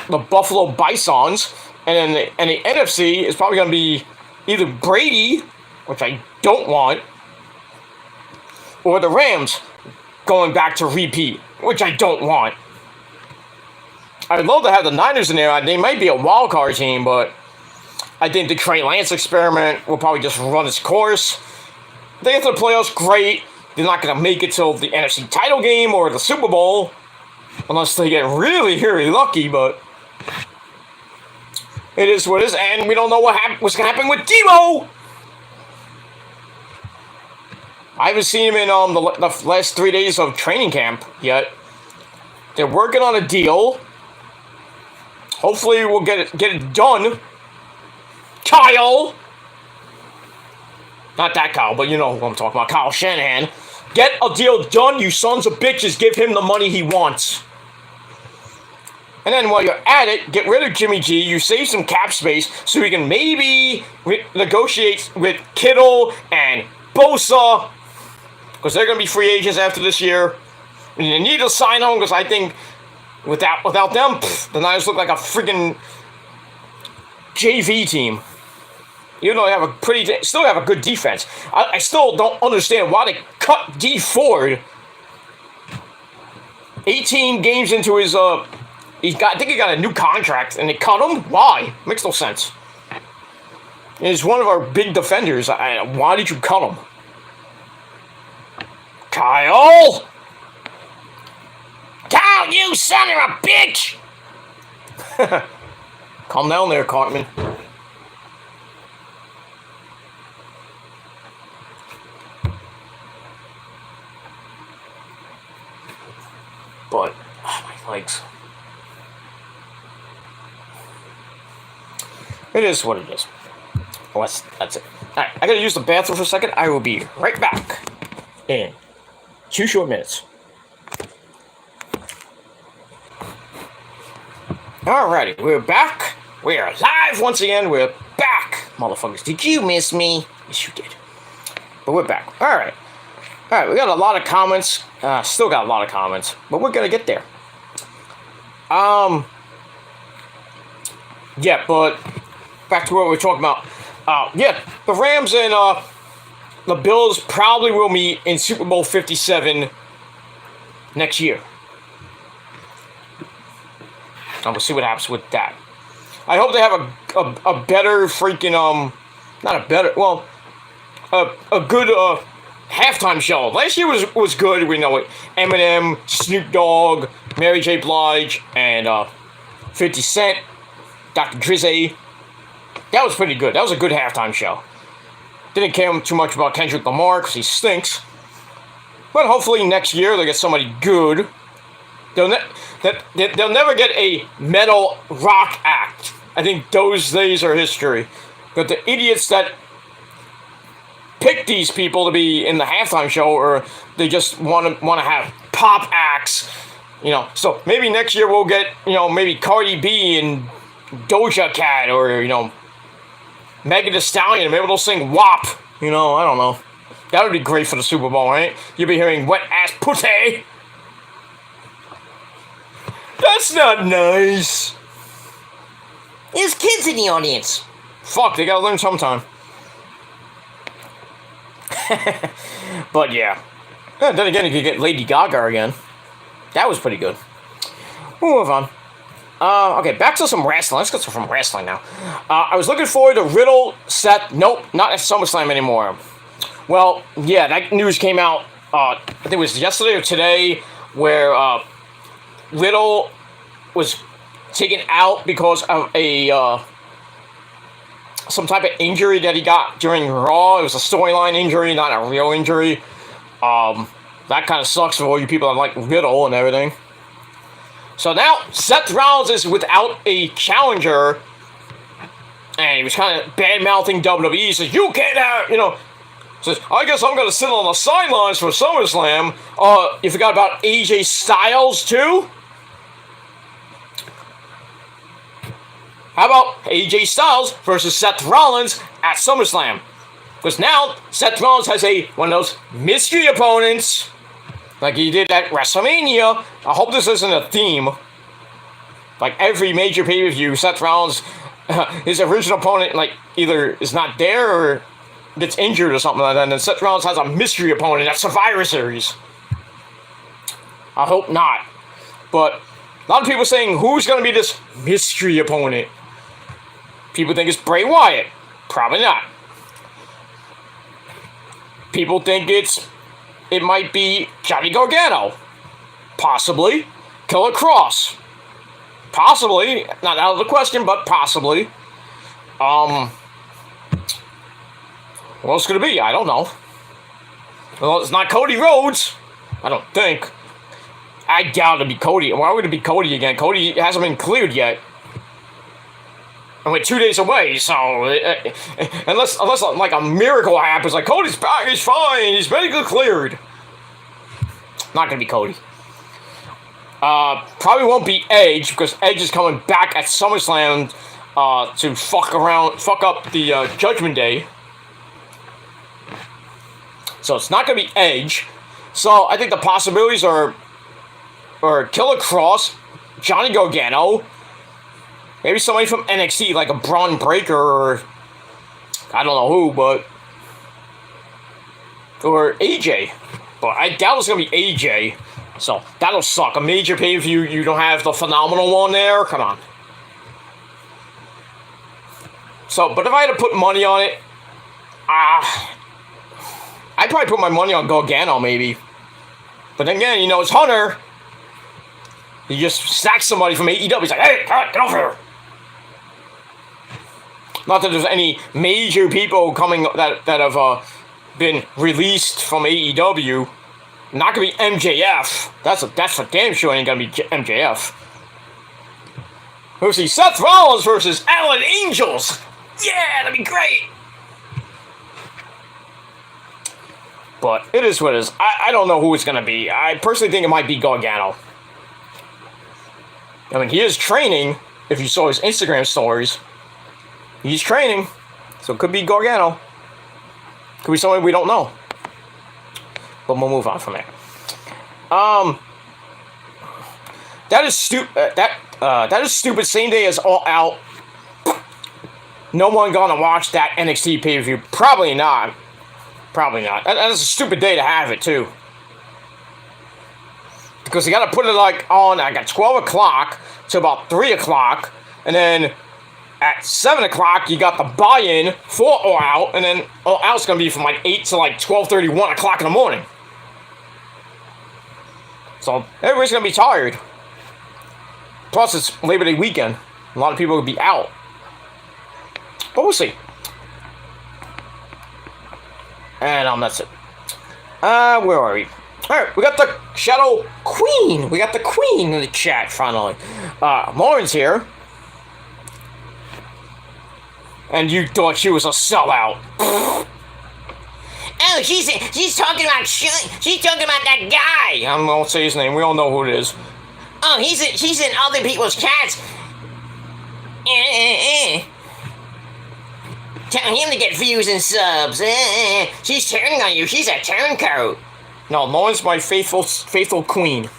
the Buffalo Bisons And then the NFC is probably going to be either Brady, which I don't want, or the Rams going back to repeat, which I don't want. I'd love to have the Niners in there. They might be a wild card team, but I think the Trey Lance experiment will probably just run its course. If they get to the playoffs, great. They're not going to make it till the NFC title game or the Super Bowl, unless they get really, really lucky, but it is what it is, and we don't know what's going to happen with Debo. I haven't seen him in the last 3 days of training camp yet. They're working on a deal. Hopefully we'll get it done. Kyle! Not that Kyle, but you know who I'm talking about. Kyle Shanahan. Get a deal done, you sons of bitches. Give him the money he wants. And then while you're at it, get rid of Jimmy G. You save some cap space so you can maybe negotiate with Kittle and Bosa, because they're going to be free agents after this year. And you need to sign them, because I think without them, the Niners look like a freaking JV team. Even though they have still have a good defense. I still don't understand why they cut D Ford 18 games into his I think he got a new contract, and they cut him? Why? Makes no sense. He's one of our big defenders. Why did you cut him? Kyle! Kyle, you son of a bitch! Calm down there, Cartman. But, my legs. It is what it is. Well, that's it. Alright, I gotta use the bathroom for a second. I will be right back in 2 short minutes. Alrighty, we're back. We are live once again. We're back, motherfuckers. Did you miss me? Yes, you did. But we're back. Alright, we got a lot of comments. Still got a lot of comments, but we're gonna get there. Yeah, but back to what we were talking about. The Rams and the Bills probably will meet in Super Bowl 57 next year. And we'll see what happens with that. I hope they have a better freaking a good halftime show. Last year was good. We know it. Eminem, Snoop Dogg, Mary J. Blige, and 50 Cent, Dr. Drizzy. That was pretty good. That was a good halftime show. Didn't care too much about Kendrick Lamar because he stinks. But hopefully next year they'll get somebody good. They'll never get a metal rock act. I think those days are history. But the idiots that pick these people to be in the halftime show, or they just want to have pop acts, So maybe next year we'll get, maybe Cardi B and Doja Cat, or Megan Thee Stallion. Maybe they'll sing WAP. I don't know. That would be great for the Super Bowl, right? You'll be hearing wet ass pussy. That's not nice. There's kids in the audience. Fuck, they gotta learn sometime. But yeah. Then again, you could get Lady Gaga again. That was pretty good. We'll move on. Okay, back to some wrestling. Let's get to some wrestling now. I was looking forward to Riddle, Seth. Nope, not at SummerSlam anymore. Well, yeah, that news came out, I think it was yesterday or today, where Riddle was taken out because of some type of injury that he got during Raw. It was a storyline injury, not a real injury. That kind of sucks for all you people that like Riddle and everything. So now Seth Rollins is without a challenger, and he was kind of bad-mouthing WWE. He says, you can't have, says, I guess I'm going to sit on the sidelines for SummerSlam. You forgot about AJ Styles, too? How about AJ Styles versus Seth Rollins at SummerSlam? Because now Seth Rollins has one of those mystery opponents, like he did at WrestleMania. I hope this isn't a theme. Like every major pay-per-view, Seth Rollins his original opponent, like, either is not there or gets injured or something like that, and then Seth Rollins has a mystery opponent at Survivor Series. I hope not. But a lot of people saying, who's going to be this mystery opponent? People think it's Bray Wyatt. Probably not. People think it might be Johnny Gargano. Possibly. Killer Cross. Possibly. Not out of the question, but possibly. What else could it be? I don't know. Well, it's not Cody Rhodes. I don't think. I doubt it'd be Cody. Why would it be Cody again? Cody hasn't been cleared yet. And we're 2 days away, so unless like a miracle happens, like Cody's back, he's fine, he's medically cleared. Not gonna be Cody. Probably won't be Edge, because Edge is coming back at SummerSlam to fuck up the Judgment Day. So it's not gonna be Edge. So I think the possibilities are Killer Cross, Johnny Gargano, maybe somebody from NXT like a Braun Breaker, or I don't know who, or AJ. But I doubt it's gonna be AJ. So that'll suck. A major pay-per-view, you don't have the phenomenal one there? Come on. So, but if I had to put money on it, I'd probably put my money on Gargano, maybe. But then again, it's Hunter. He just sacks somebody from AEW. He's like, hey, get over here. Not that there's any major people coming that have been released from AEW. Not gonna be MJF. That's for damn sure ain't gonna be MJF. We'll see Seth Rollins versus Alan Angels. Yeah, that'd be great. But it is what it is. I don't know who it's gonna be. I personally think it might be Gargano. I mean, he is training. If you saw his Instagram stories, he's training, so it could be Gargano. Could be somebody we don't know. But we'll move on from there. That is stupid. That is stupid. Same day as All Out. No one gonna watch that NXT pay-per-view. Probably not. Probably not. That's a stupid day to have it too. Because you gotta put it on at 12 o'clock to about 3 o'clock, and then at 7 o'clock you got the buy-in for All Out, and then All Out's gonna be from 8 to 12:30, 1 o'clock in the morning. So everybody's gonna be tired. Plus it's Labor Day weekend. A lot of people will be out. But we'll see. And that's it. Where are we? Alright, we got the Shadow Queen. We got the Queen in the chat, finally. Lauren's here. And you thought she was a sellout. Oh, she's talking about that guy. I won't say his name. We all know who it is. Oh, she's in other people's chats. Tell him to get views and subs. She's turning on you. She's a turncoat. No, Lauren's my faithful queen.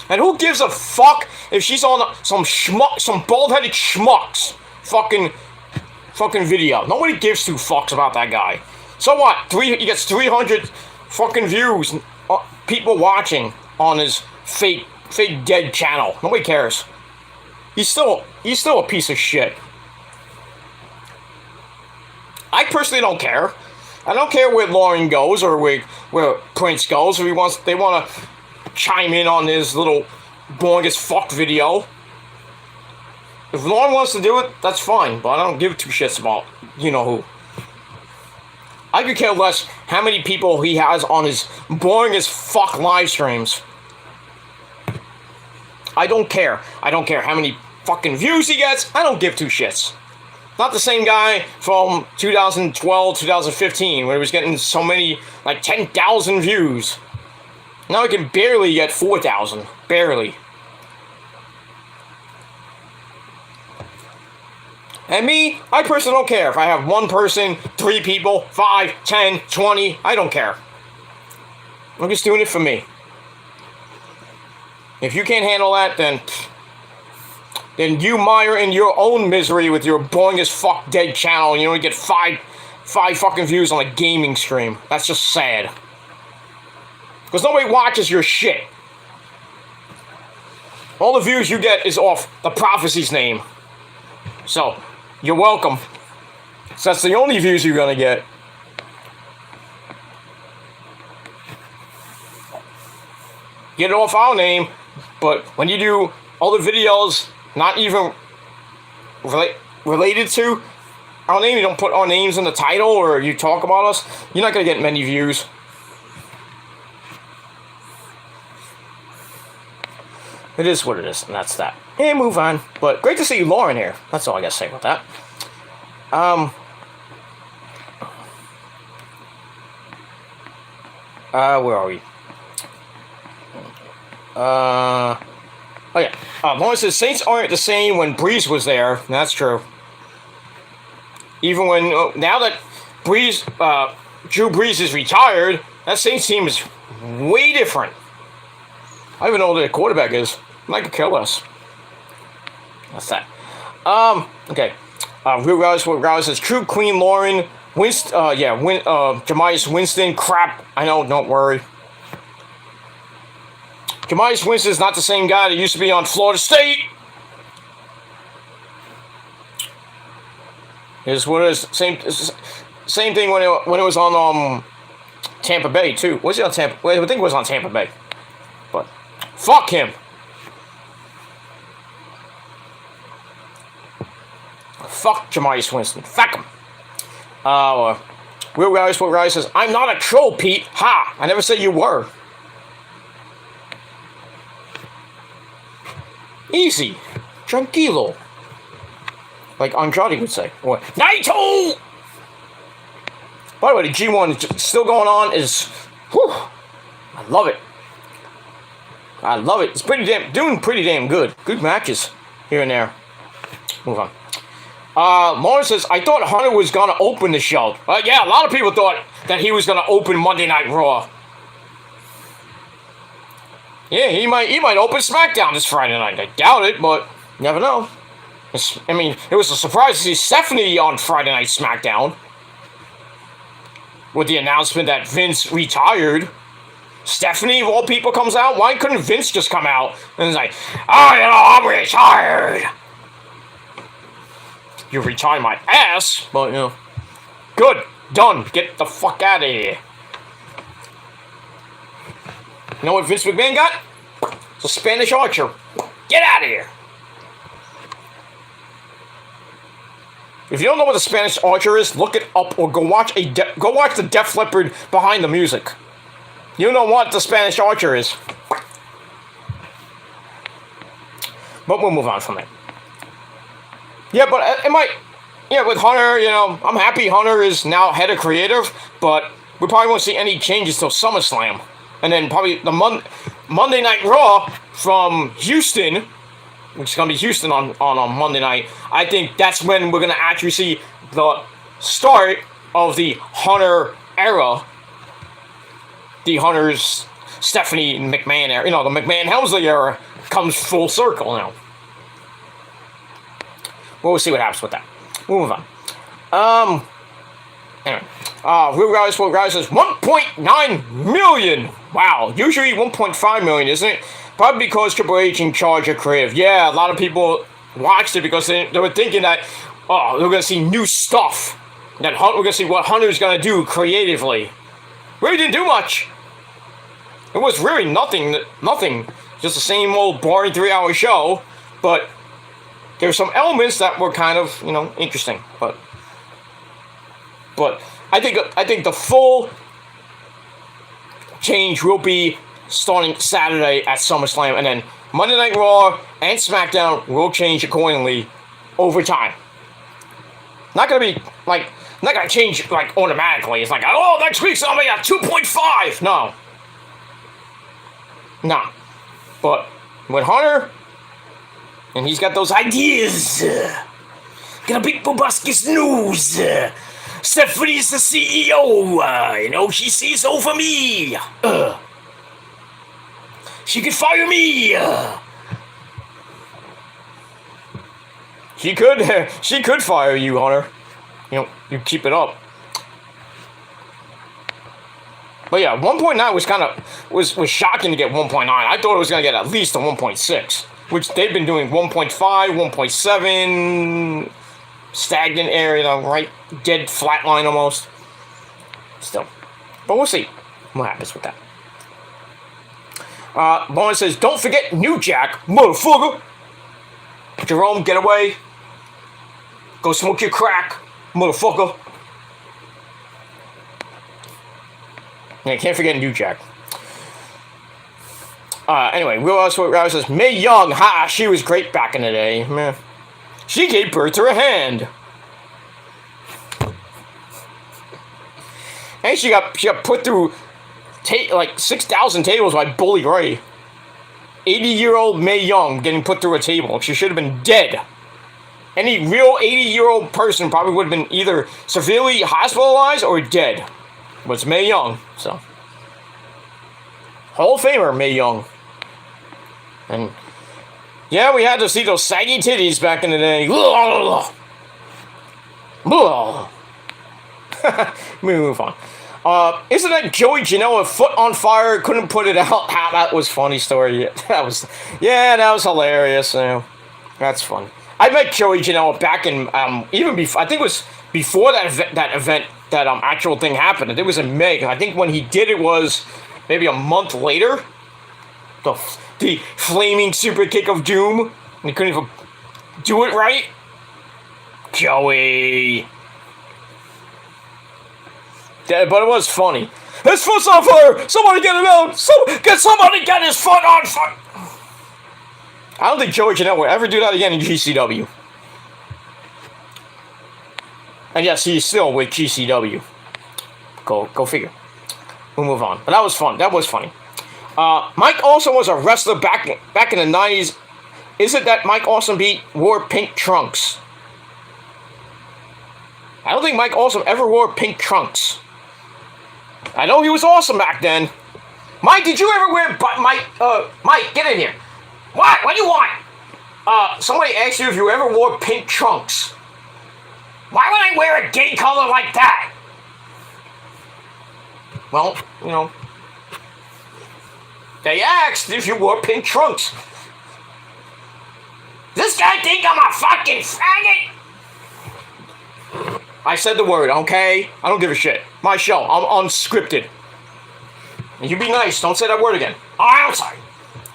And who gives a fuck if she's on some bald-headed schmuck's fucking video? Nobody gives two fucks about that guy. So what? He gets 300 fucking views. People watching on his fake dead channel. Nobody cares. He's still a piece of shit. I personally don't care. I don't care where Lauren goes or where Prince goes. If they want to chime in on his little boring as fuck video. If Lauren wants to do it, that's fine. But I don't give two shits about you know who. I could care less how many people he has on his boring as fuck live streams. I don't care. I don't care how many fucking views he gets. I don't give two shits. Not the same guy from 2012, 2015, where he was getting so many, 10,000 views. Now he can barely get 4,000. Barely. And me, I personally don't care if I have one person, 3 people, 5, 10, 20. I don't care. I'm just doing it for me. If you can't handle that, then then you mire in your own misery with your boring as fuck dead channel, and you only get five fucking views on a gaming stream. That's just sad. Because nobody watches your shit. All the views you get is off the Prophecy's name. So, you're welcome. So that's the only views you're gonna get. Get it off our name, but when you do other videos not even related to our name, you don't put our names in the title or you talk about us, you're not gonna get many views. It is what it is, and that's that. And move on. But great to see Lauren here. That's all I gotta say about that. Where are we? Oh yeah. Lauren says Saints aren't the same when Breeze was there. That's true. Even when now that Drew Brees is retired, that Saints team is way different. I don't even know who their quarterback is. Might could kill us. That's that. Okay. Real Guys says True Queen Lauren. Jameis Winston. Crap. I know, don't worry. Jameis Winston's not the same guy that used to be on Florida State. Is what it is. Same thing when it was on Tampa Bay too. Was he on Tampa? Well, I think it was on Tampa Bay. But fuck him. Fuck Jameis Winston. Fuck him. Real Guys says, I'm not a troll, Pete. Ha! I never said you were. Easy. Tranquilo. Like Andrade would say. Or, Naito! By the way, the G1 is still going on. Whew, I love it. I love it. It's doing pretty damn good. Good matches here and there. Move on. Lawrence says, I thought Hunter was going to open the show. Yeah, a lot of people thought that he was going to open Monday Night Raw. Yeah, he might open SmackDown this Friday night. I doubt it, but you never know. It was a surprise to see Stephanie on Friday Night SmackDown. With the announcement that Vince retired. Stephanie, of all people, comes out. Why couldn't Vince just come out? And it's like, I'm retired. You retired my ass, but, good, done, get the fuck out of here. You know what Vince McMahon got? It's a Spanish archer. Get out of here. If you don't know what a Spanish archer is, look it up or go watch the Def Leppard behind the music. You know what the Spanish archer is. But we'll move on from it. Yeah, but with Hunter, I'm happy Hunter is now head of creative, but we probably won't see any changes till SummerSlam. And then probably the Monday Night Raw from Houston, which is going to be Houston on Monday night. I think that's when we're going to actually see the start of the Hunter era. The Hunter's Stephanie McMahon era. The McMahon-Helmsley era comes full circle now. We'll see what happens with that. We'll move on. Anyway. Real Guys says 1.9 million. Wow. Usually 1.5 million, isn't it? Probably because Triple H in charge of creative. Yeah, a lot of people watched it because they were thinking that, they're going to see new stuff. That we're going to see what Hunter's going to do creatively. Really didn't do much. It was really nothing. Just the same old boring 3-hour show. But there were some elements that were kind of, interesting. But I think the full change will be starting Saturday at SummerSlam, and then Monday Night Raw and SmackDown will change accordingly over time. Not gonna change automatically. It's like, next week's gonna be at 2.5. No. But with Hunter, and he's got those ideas. Gonna be Bobuscus news. Stephanie's the CEO. She sees over me. She could fire me. She could, she could fire you, Hunter. You know, you keep it up. But yeah, 1.9 was kind of was shocking to get 1.9. I thought it was gonna get at least a 1.6, which they've been doing 1.5, 1.7, stagnant area, you know, right, dead flatline almost. Still, but we'll see what happens with that. Bowen says, "Don't forget New Jack, motherfucker." Jerome, get away. Go smoke your crack, motherfucker. Yeah, can't forget New Jack. Anyway, Will Ellsworth says, Mae Young, ha, she was great back in the day. Meh. She gave birth to her hand. And she got put through like 6,000 tables by Bully Ray. 80-year-old Mae Young getting put through a table. She should have been dead. Any real 80-year-old person probably would have been either severely hospitalized or dead. But it's Mae Young, so. Hall of Famer, Mae Young. And, yeah, we had to see those saggy titties back in the day. Move on. Isn't that Joey Janela foot on fire, couldn't put it out? That was a funny story. That was hilarious. That's fun. I met Joey Janela back in, even before, I think it was before that event, that actual thing happened. It was in May. I think when he did it was maybe a month later. The flaming super kick of doom. He couldn't even do it right. Joey. Yeah, but it was funny. His foot's on fire! Somebody get it out! Somebody get his foot on fire! I don't think Joey Janela will ever do that again in GCW. And yes, he's still with GCW. Go figure. We'll move on. But that was fun. That was funny. Mike Awesome was a wrestler back in the 90s. Is it that Mike Awesome wore pink trunks? I don't think Mike Awesome ever wore pink trunks. I know he was awesome back then. Mike, did you ever wear... Mike, get in here. What? What do you want? Somebody asked you if you ever wore pink trunks. Why would I wear a gay color like that? Well, you know, they asked if you wore pink trunks. This guy think I'm a fucking faggot? I said the word, okay? I don't give a shit. My show, I'm unscripted. And you be nice, don't say that word again. Oh, I'm sorry.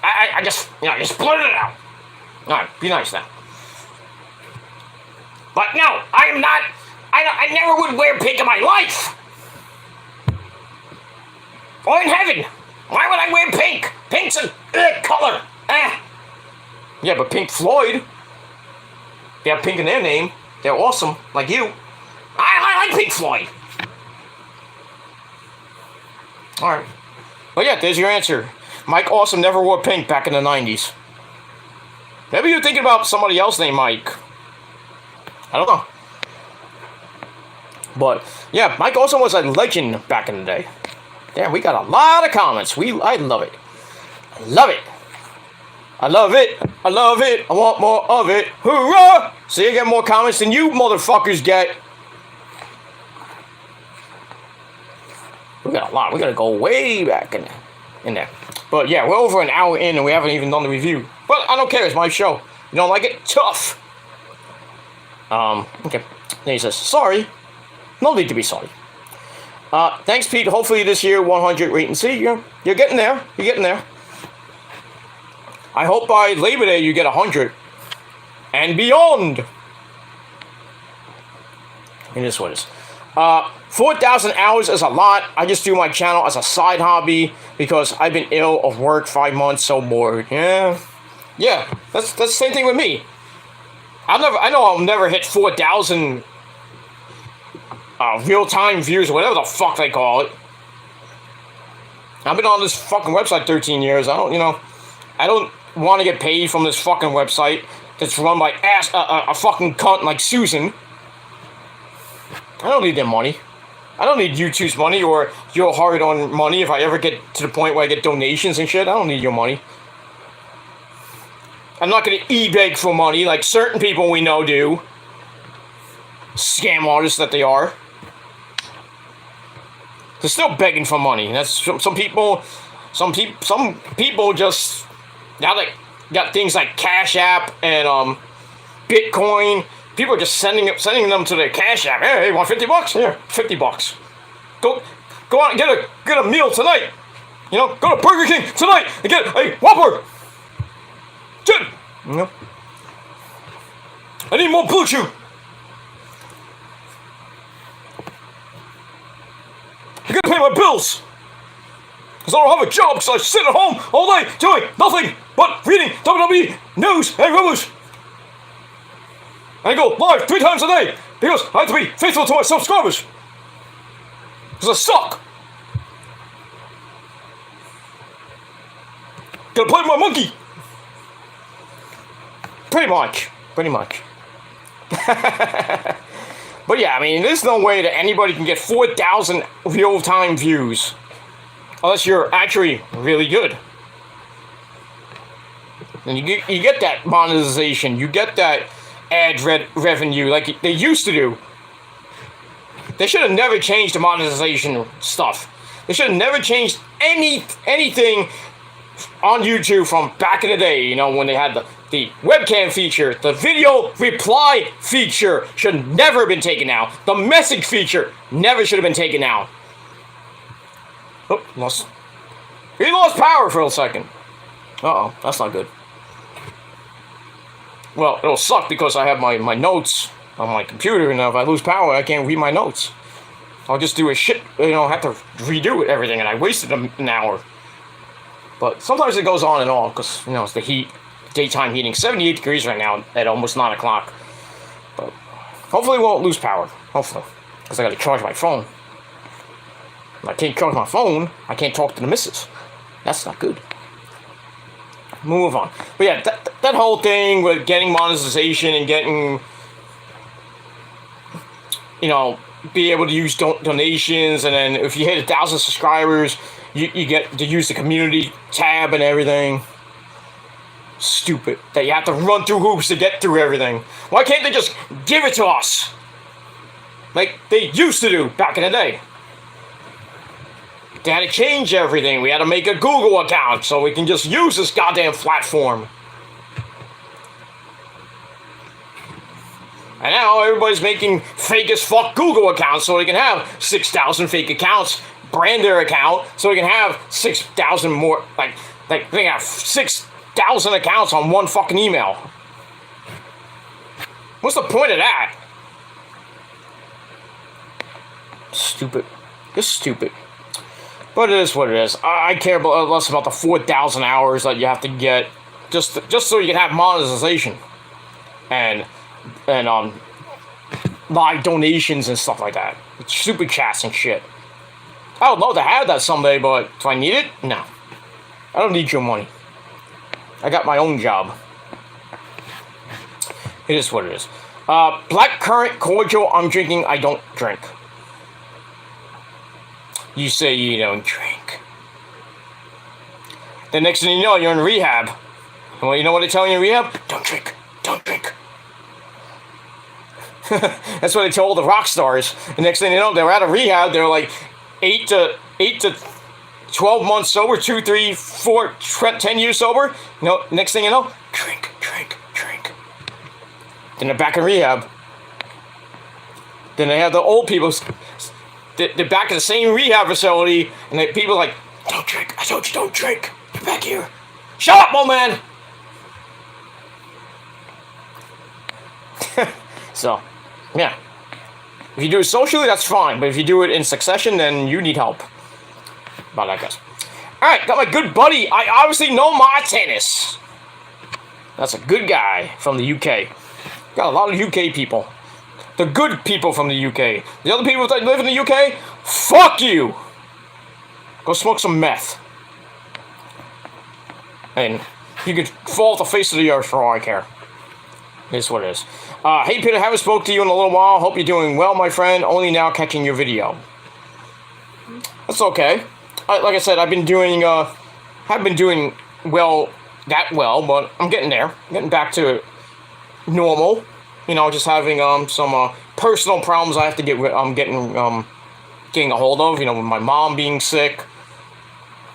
I just, just blurted it out. Alright, be nice now. But no, I am not, I never would wear pink in my life. Or in heaven. Why would I wear pink? Pink's a color. Yeah, but Pink Floyd, they have pink in their name. They're awesome, like you. I like Pink Floyd. Alright. But yeah, there's your answer. Mike Awesome never wore pink back in the 90s. Maybe you're thinking about somebody else named Mike. I don't know. But, yeah, Mike Awesome was a legend back in the day. Damn, we got a lot of comments. I love it. I love it. I love it. I love it. I want more of it. Hoorah! See, I get more comments than you motherfuckers get. We got a lot. We got to go way back in there. But, yeah, we're over an hour in and we haven't even done the review. But I don't care. It's my show. You don't like it? Tough. Okay. Then he says, sorry. No need to be sorry. Thanks, Pete. Hopefully this year, 100, wait and see. You're getting there. You're getting there. I hope by Labor Day you get 100. And beyond. And this what it is. 4,000 hours is a lot. I just do my channel as a side hobby because I've been ill of work 5 months, so bored. Yeah. Yeah, that's the same thing with me. I know I'll never hit 4,000 real-time views or whatever the fuck they call it. I've been on this fucking website 13 years. I don't want to get paid from this fucking website that's run by a fucking cunt like Susan. I don't need their money. I don't need YouTube's money or your hard-earned money if I ever get to the point where I get donations and shit. I don't need your money. I'm not going to e-beg for money like certain people we know do. Scam artists that they are. They're still begging for money. That's some people just, now they got things like Cash App and Bitcoin. People are just sending them to their Cash App. Hey, you want $50? Here, $50. Go out and get a meal tonight. You know, go to Burger King tonight and get a Whopper. Good. You know, I need more Blue Chew. I gotta pay my bills. Because I don't have a job, because I sit at home all day doing nothing but reading WWE news and rumors. I go live 3 times a day because I have to be faithful to my subscribers. Because I suck. Gotta play with my monkey. Pretty much. But yeah, I mean, there's no way that anybody can get 4,000 real-time views unless you're actually really good. And you get that monetization, you get that ad revenue like they used to do. They should have never changed the monetization stuff. They should have never changed anything on YouTube from back in the day, you know, when they had the webcam feature. The video reply feature should never have been taken out. The message feature never should have been taken out. Oh, he lost power for a second. Uh-oh, that's not good. Well, it'll suck because I have my notes on my computer, and if I lose power, I can't read my notes. I'll just do a shit, you know, have to redo everything, and I wasted an hour. But sometimes it goes on and on, because, you know, it's the heat, daytime heating, 78 degrees right now at almost 9 o'clock. But hopefully we won't lose power, hopefully, because I gotta charge my phone. If I can't charge my phone, I can't talk to the missus. That's not good. Move on. But yeah, that whole thing with getting monetization and getting, you know, be able to use donations, and then if you hit 1,000 subscribers, you get to use the community tab and everything. Stupid. That you have to run through hoops to get through everything. Why can't they just give it to us? Like they used to do back in the day. They had to change everything. We had to make a Google account so we can just use this goddamn platform. And now everybody's making fake as fuck Google accounts so they can have 6,000 fake accounts, brand their account, so they can have 6,000 more, like they can have 6,000 accounts on one fucking email. What's the point of that? Stupid. Just stupid. But it is what it is. I care less about the 4,000 hours that you have to get just so you can have monetization and live donations and stuff like that. Super chats and shit. I would love to have that someday, but do I need it? No. I don't need your money. I got my own job. It is what it is. Blackcurrant cordial I'm drinking, I don't drink. You say you don't drink. The next thing you know, you're in rehab. Well, you know what they tell you in rehab? Don't drink. Don't drink. That's what they tell all the rock stars. The next thing you know, they're out of rehab. They're like 8 to 12 months sober, 2, 3, 4, 10 years sober. You know, next thing you know, drink. Then they're back in rehab. Then they have the old people. They're back at the same rehab facility, and people are like, don't drink. I told you don't drink. Get back here. Shut up, old man. So, yeah. If you do it socially, that's fine. But if you do it in succession, then you need help. About that, guys. Alright, got my good buddy. I obviously know my tennis. That's a good guy from the UK. Got a lot of UK people. The good people from the UK. The other people that live in the UK, fuck you! Go smoke some meth. And you could fall off the face of the earth for all I care. It's what it is. Hey Peter, haven't spoke to you in a little while. Hope you're doing well, my friend. Only now catching your video. That's okay. Like I said, I've been doing well that well, but I'm getting there. I'm getting back to normal. You know, just having some personal problems I have to getting a hold of. You know, with my mom being sick,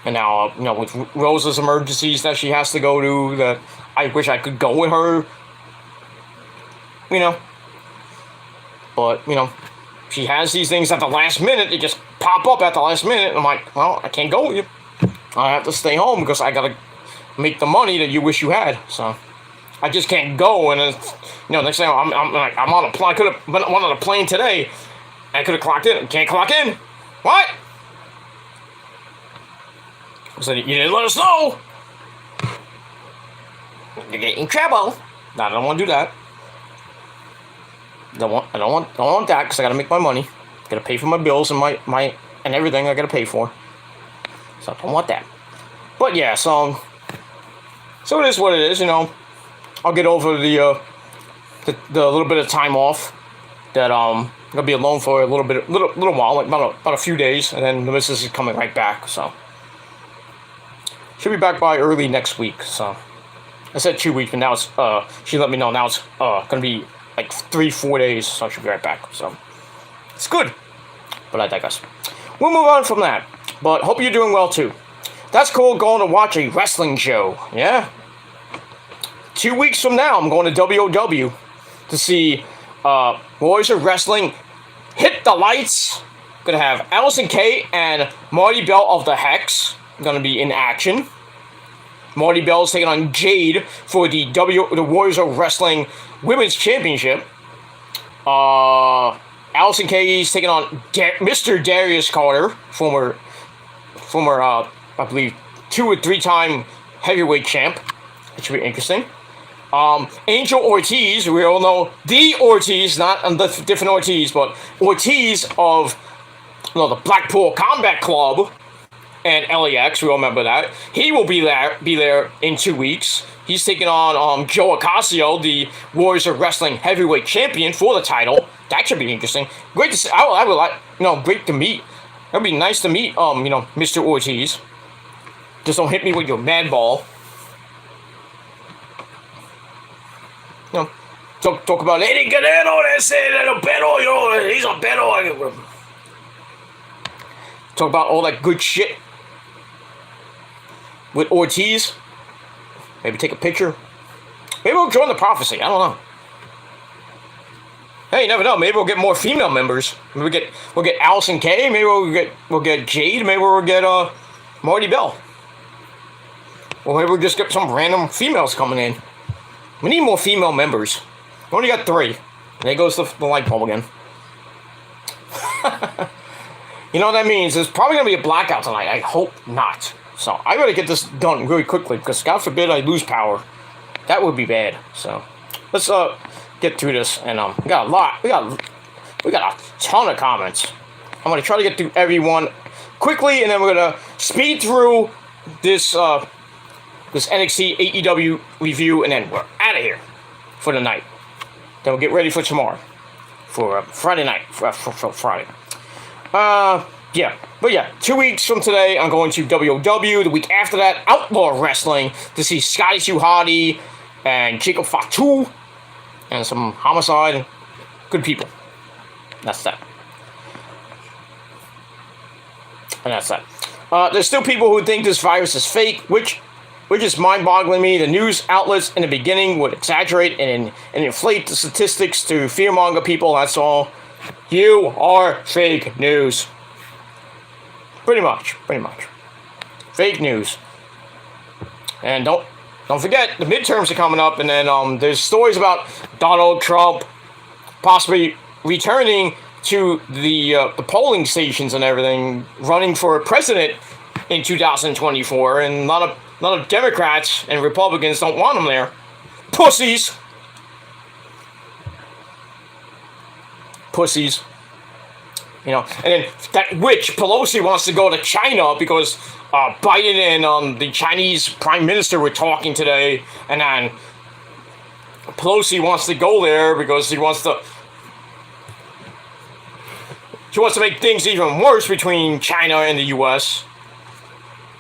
and now you know with Rosa's emergencies that she has to go to. That I wish I could go with her. You know, but you know, she has these things at the last minute. They just pop up at the last minute. And I'm like, well, I can't go with you. I have to stay home because I gotta make the money that you wish you had. So I just can't go. And you know, next thing I'm on a plane. I could have been on a plane today. I could have clocked in. Can't clock in. What? I said, you didn't let us know. You're getting trouble. No, I don't want to do that. I don't want that because I gotta make my money. Gotta pay for my bills and my and everything I gotta pay for. So I don't want that. But yeah, so it is what it is. You know, I'll get over the little bit of time off that I'm gonna be alone for a little while, like about a few days, and then the missus is coming right back. So she'll be back by early next week. So I said 2 weeks, but now it's she let me know now it's gonna be like 3-4 days, so I should be right back. So it's good. But I digress. We'll move on from that. But hope you're doing well too. That's cool, going to watch a wrestling show. Yeah. 2 weeks from now, I'm going to WOW to see Warriors of Wrestling Hit the Lights. Gonna have Allison Kay and Marty Bell of the Hex gonna be in action. Marty Bell's taking on Jade for the Warriors of Wrestling Women's Championship. Allison Kay's taking on Mr. Darius Carter, former I believe 2 or 3 time heavyweight champ. It should be interesting. Angel Ortiz, we all know the Ortiz, not the different Ortiz, but Ortiz of the Blackpool Combat Club and LAX, we all remember that. He will be there in 2 weeks. He's taking on Joe Ocasio, the Warriors of Wrestling heavyweight champion for the title. That should be interesting. Great to see. I would like, great to meet. It'd be nice to meet, Mr. Ortiz. Just don't hit me with your mad ball. Talk about Eddie Guerrero, he's a better. Talk about all that good shit with Ortiz. Maybe take a picture. Maybe we'll join the prophecy. I don't know. Hey, you never know. Maybe we'll get more female members. Maybe we'll get Allison Kay. Maybe we'll get Jade. Maybe we'll get Marty Bell. Or maybe we'll just get some random females coming in. We need more female members. We only got 3. There goes the light bulb again. You know what that means? There's probably going to be a blackout tonight. I hope not. So I gotta get this done really quickly because God forbid I lose power. That would be bad. So let's get through this, and we got a lot. We got a ton of comments. I'm gonna try to get through everyone quickly, and then we're gonna speed through this NXT AEW review, and then we're out of here for the night. Then we'll get ready for tomorrow, for Friday night, for Friday. Yeah, but yeah, 2 weeks from today, I'm going to WOW. The week after that, Outlaw Wrestling to see Scotty 2 Hotty and Jacob Fatu and some Homicide. Good people. That's that. And that's that. There's still people who think this virus is fake, which is mind-boggling me. The news outlets in the beginning would exaggerate and inflate the statistics to fearmonger people. That's all. You are fake news. Pretty much. Fake news. And don't forget, the midterms are coming up, and then there's stories about Donald Trump possibly returning to the polling stations and everything, running for president in 2024, and a lot of Democrats and Republicans don't want him there. Pussies. And then that witch Pelosi wants to go to China because Biden and the Chinese Prime Minister were talking today, and then Pelosi wants to go there because she wants to make things even worse between China and the U.S.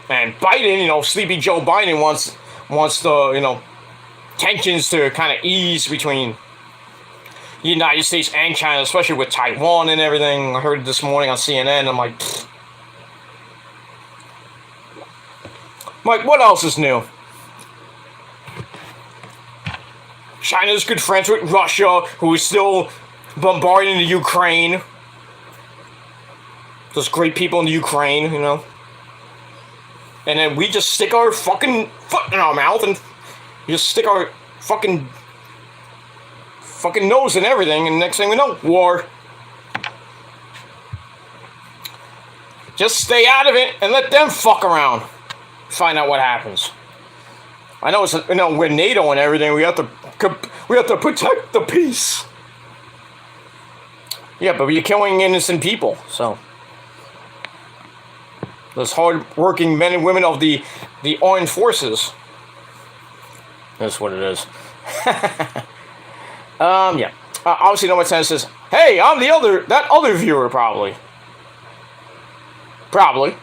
And Biden, Sleepy Joe Biden wants wants the, tensions to kind of ease between the United States and China, especially with Taiwan and everything. I heard this morning on CNN. I'm like, pfft. What else is new? China's good friends with Russia, who is still bombarding the Ukraine. Those great people in the Ukraine, And then we just stick our fucking foot in our mouth and just stick our fucking nose in everything, and next thing we know, war. Just stay out of it and let them fuck around. Find out what happens. I know we're NATO and everything. We have to protect the peace. Yeah, but you're killing innocent people, so those hard-working men and women of the armed forces. That's what it is. Yeah. Obviously, Dynamite says, "Hey, I'm that other viewer, probably." I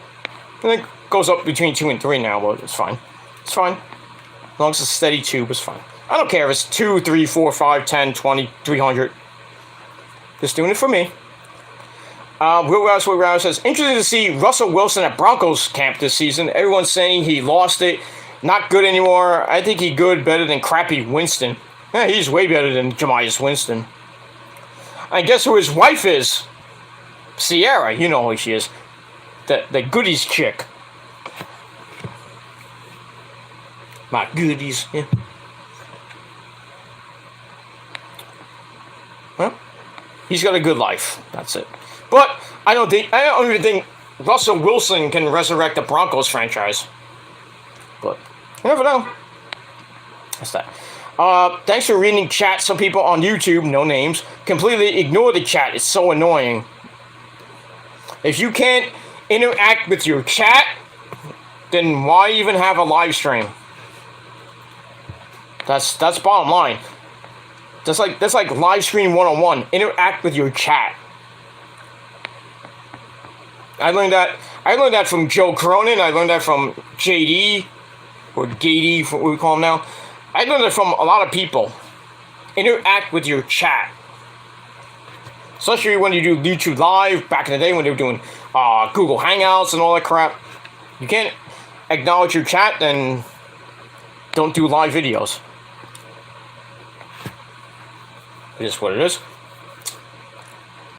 think it goes up between 2 and 3 now, but it's fine. It's fine. As long as it's a steady tube, it's fine. I don't care if it's 2, 3, 4, 5, 10, 20, 300. Just doing it for me. Will Rouse says, interesting to see Russell Wilson at Broncos camp this season. Everyone's saying he lost it. Not good anymore. I think he's better than crappy Winston. Yeah, he's way better than Jameis Winston. I guess who his wife is? Sierra. You know who she is. The goodies chick. My goodies, yeah. Well, he's got a good life. That's it. But I don't even think Russell Wilson can resurrect the Broncos franchise. But you never know. That's that. Thanks for reading chat. Some people on YouTube, no names, completely ignore the chat. It's so annoying. If you can't interact with your chat, then why even have a live stream? That's bottom line. That's like live stream 101. Interact with your chat. I learned that from Joe Cronin. I learned that from JD, or Gady, what we call him now. I learned that from a lot of people. Interact with your chat. Especially when you do YouTube Live, back in the day when they were doing Google Hangouts and all that crap. You can't acknowledge your chat, then don't do live videos. It is what it is.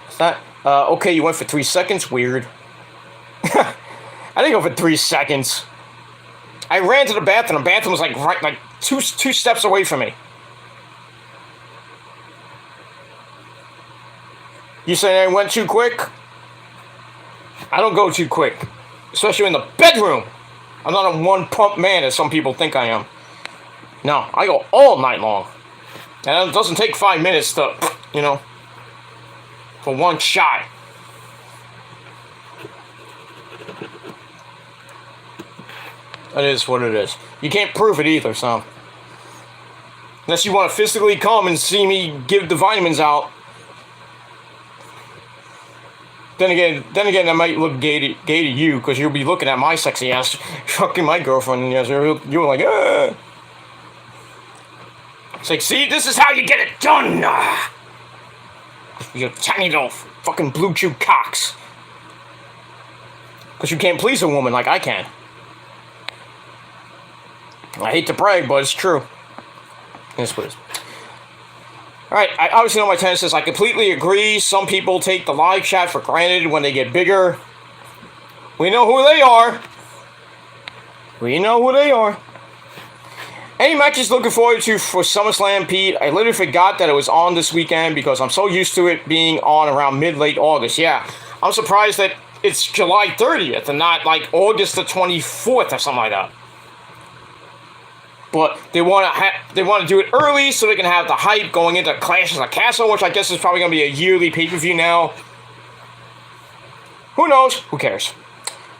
It's that. Okay, you went for 3 seconds. Weird. I didn't go for 3 seconds. I ran to the bathroom. The bathroom was like two steps away from me. You saying I went too quick? I don't go too quick. Especially in the bedroom. I'm not a one-pump man as some people think I am. No, I go all night long. And it doesn't take 5 minutes to, for one shot. That is what it is. You can't prove it either, so. Unless you want to physically come and see me give the vitamins out. Then again, I might look gay to you, because you'll be looking at my sexy ass fucking my girlfriend, and you're like, ah. It's like, see, this is how you get it done! You tiny little fucking blue chew cocks. Because you can't please a woman like I can. I hate to brag, but it's true. That's what it is. Alright, I obviously know my tennis says I completely agree. Some people take the live chat for granted when they get bigger. We know who they are. We know who they are. Any matches looking forward to for SummerSlam, Pete? I literally forgot that it was on this weekend because I'm so used to it being on around mid-late August. Yeah, I'm surprised that it's July 30th and not like August the 24th or something like that. But they want to do it early so they can have the hype going into Clash of the Castle, which I guess is probably going to be a yearly pay-per-view now. Who knows? Who cares?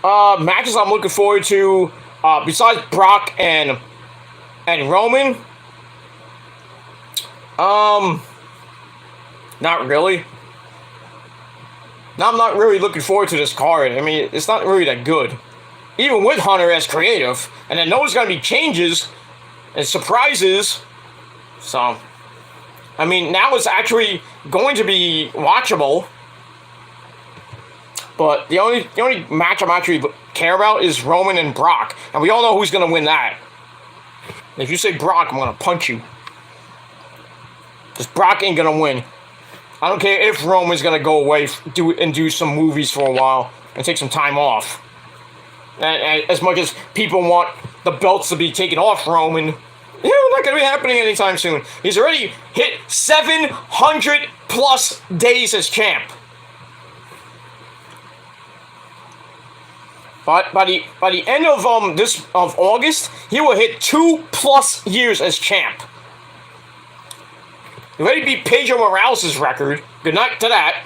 Matches I'm looking forward to, besides Brock and Roman, not really. No, I'm not really looking forward to this card. I mean, it's not really that good. Even with Hunter as creative, and I know there's going to be changes and surprises. So, I mean, now it's actually going to be watchable. But the only match I'm actually care about is Roman and Brock, and we all know who's gonna win that. If you say Brock, I'm gonna punch you. Because Brock ain't gonna win. I don't care if Roman's gonna go away, do some movies for a while and take some time off. And as much as people want the belts to be taken off Roman, not gonna be happening anytime soon. He's already hit 700 plus days as champ. But by the end of August, he will hit 2+ years as champ. He already beat Pedro Morales' record. Good night to that.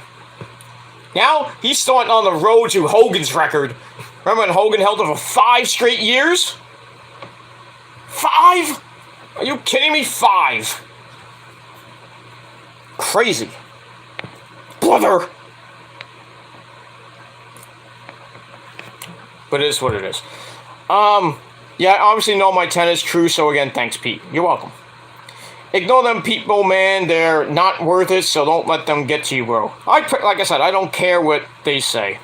Now he's starting on the road to Hogan's record. Remember when Hogan held it for 5 straight years? 5? Are you kidding me? 5. Crazy. Brother. But it is what it is. Yeah, I obviously know my 10 is true, so again, thanks, Pete. You're welcome. Ignore them people, man. They're not worth it, so don't let them get to you, bro. Like I said, I don't care what they say.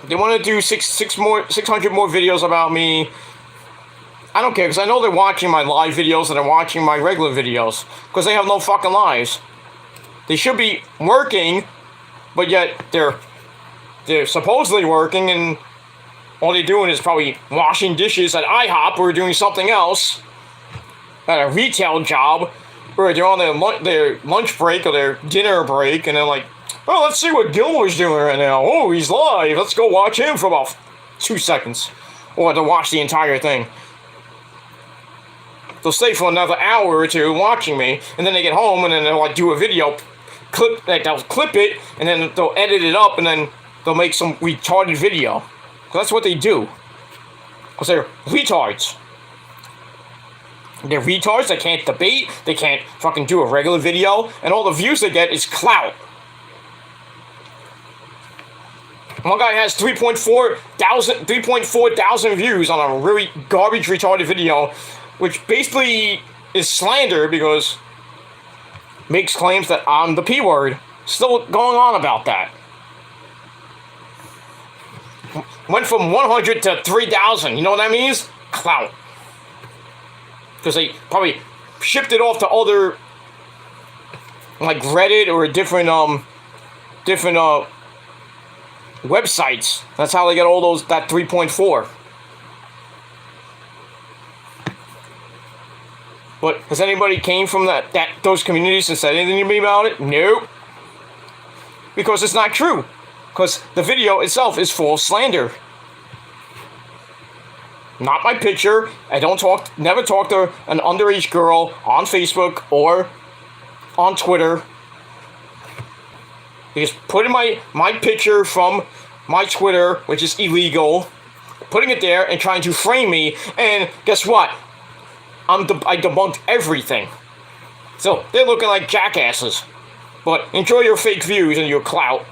If they want to do 600 more videos about me, I don't care, because I know they're watching my live videos and they're watching my regular videos, because they have no fucking lives. They should be working, but yet they're supposedly working, and all they're doing is probably washing dishes at IHOP or doing something else at a retail job, or they're on their lunch break or their dinner break, and they're like, oh, let's see what Gilmore's doing right now. Oh, he's live. Let's go watch him for about 2 seconds. Or to watch the entire thing. They'll stay for another hour or two watching me, and then they get home, and then they'll like do a video, they'll clip it, and then they'll edit it up, and then they'll make some retarded video. That's what they do. Because they're retards. They're retards, they can't debate, they can't fucking do a regular video, and all the views they get is clout. One guy has 3.4 thousand views on a really garbage retarded video, which basically is slander because makes claims that I'm the P word. Still going on about that. Went from 100 to 3,000. You know what that means? Clout. Because they probably shipped it off to other, like Reddit or different websites. That's how they get all that 3.4. But has anybody came from those communities and said anything to me about it? Nope. Because it's not true. Because the video itself is full of slander. Not my picture. I never talk to an underage girl on Facebook or on Twitter. Because putting my picture from my Twitter, which is illegal, putting it there and trying to frame me, and guess what? I debunked everything. So they're looking like jackasses. But enjoy your fake views and your clout.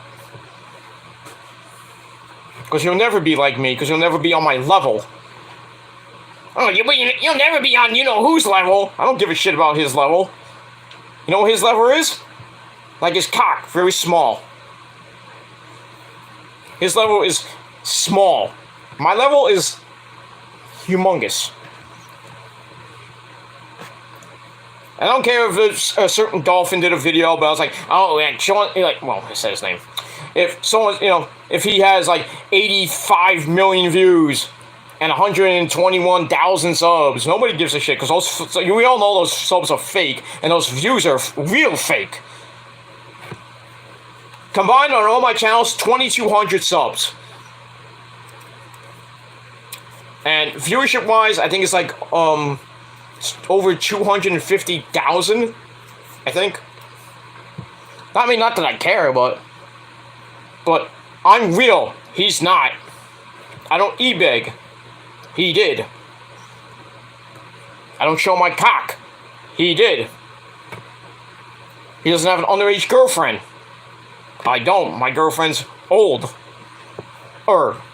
Because you'll never be like me, because you'll never be on my level. Oh, you'll never be on you-know-whose level. I don't give a shit about his level. You know what his level is? Like his cock, very small. His level is small. My level is humongous. I don't care if a certain dolphin did a video, but I was like, oh, man, Sean, well, I said his name. If someone, if he has like 85 million views and 121,000 subs, nobody gives a shit, because we all know those subs are fake, and those views are real fake. Combined on all my channels, 2,200 subs. And viewership-wise, I think it's like, over 250,000, I think. I mean, not that I care, but I'm real. He's not. I don't e-beg. He did. I don't show my cock. He did. He doesn't have an underage girlfriend. I don't. My girlfriend's older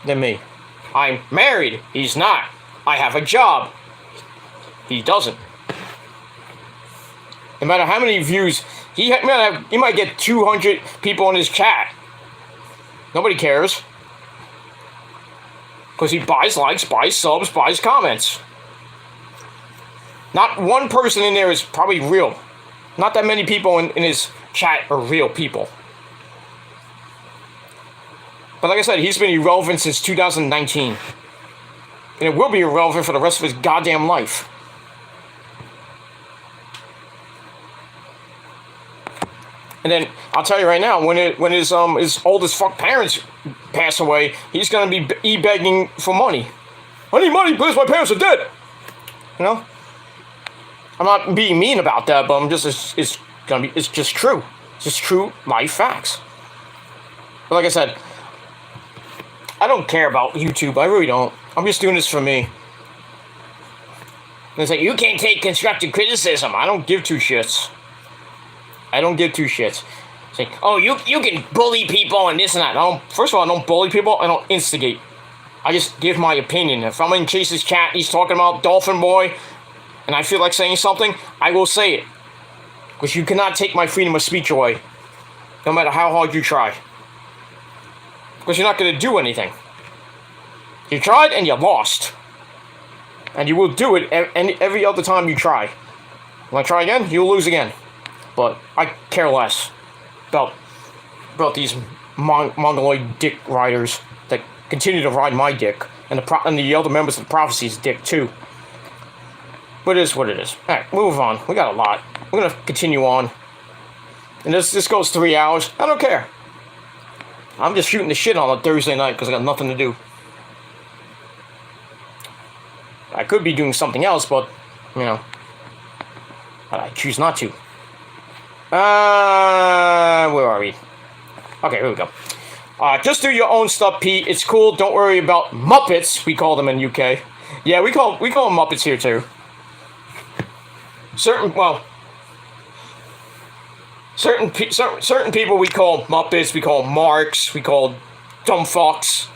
than me. I'm married. He's not. I have a job. He doesn't. No matter how many views, he might get 200 people in his chat. Nobody cares. Because he buys likes, buys subs, buys comments. Not one person in there is probably real. Not that many people in his chat are real people. But like I said, he's been irrelevant since 2019. And it will be irrelevant for the rest of his goddamn life. And then, I'll tell you right now, when his old as fuck parents pass away, he's gonna be e-begging for money. I need money because my parents are dead. You know? I'm not being mean about that, but I'm just, it's just true. It's just true life facts. But like I said, I don't care about YouTube. I really don't. I'm just doing this for me. And it's like, you can't take constructive criticism. I don't give two shits. I don't give two shits. It's like, oh, you can bully people and this and that. First of all, I don't bully people. I don't instigate. I just give my opinion. If I'm in Chase's chat, he's talking about Dolphin Boy, and I feel like saying something, I will say it. Because you cannot take my freedom of speech away. No matter how hard you try. Because you're not going to do anything. You tried and you lost. And you will do it every other time you try. When I try again, you'll lose again. But I care less about these mongoloid dick riders that continue to ride my dick, and the other members of the Prophecy's dick too. But it is what it is. Alright, move on. We got a lot. We're gonna continue on. And this goes 3 hours. I don't care. I'm just shooting the shit on a Thursday night because I got nothing to do. I could be doing something else, but, you know, I choose not to. Where are we? Okay, here we go. Just do your own stuff, Pete. It's cool. Don't worry about Muppets. We call them in UK. Yeah, we call them Muppets here too. Certain people we call Muppets. We call Marks. We call dumb fucks.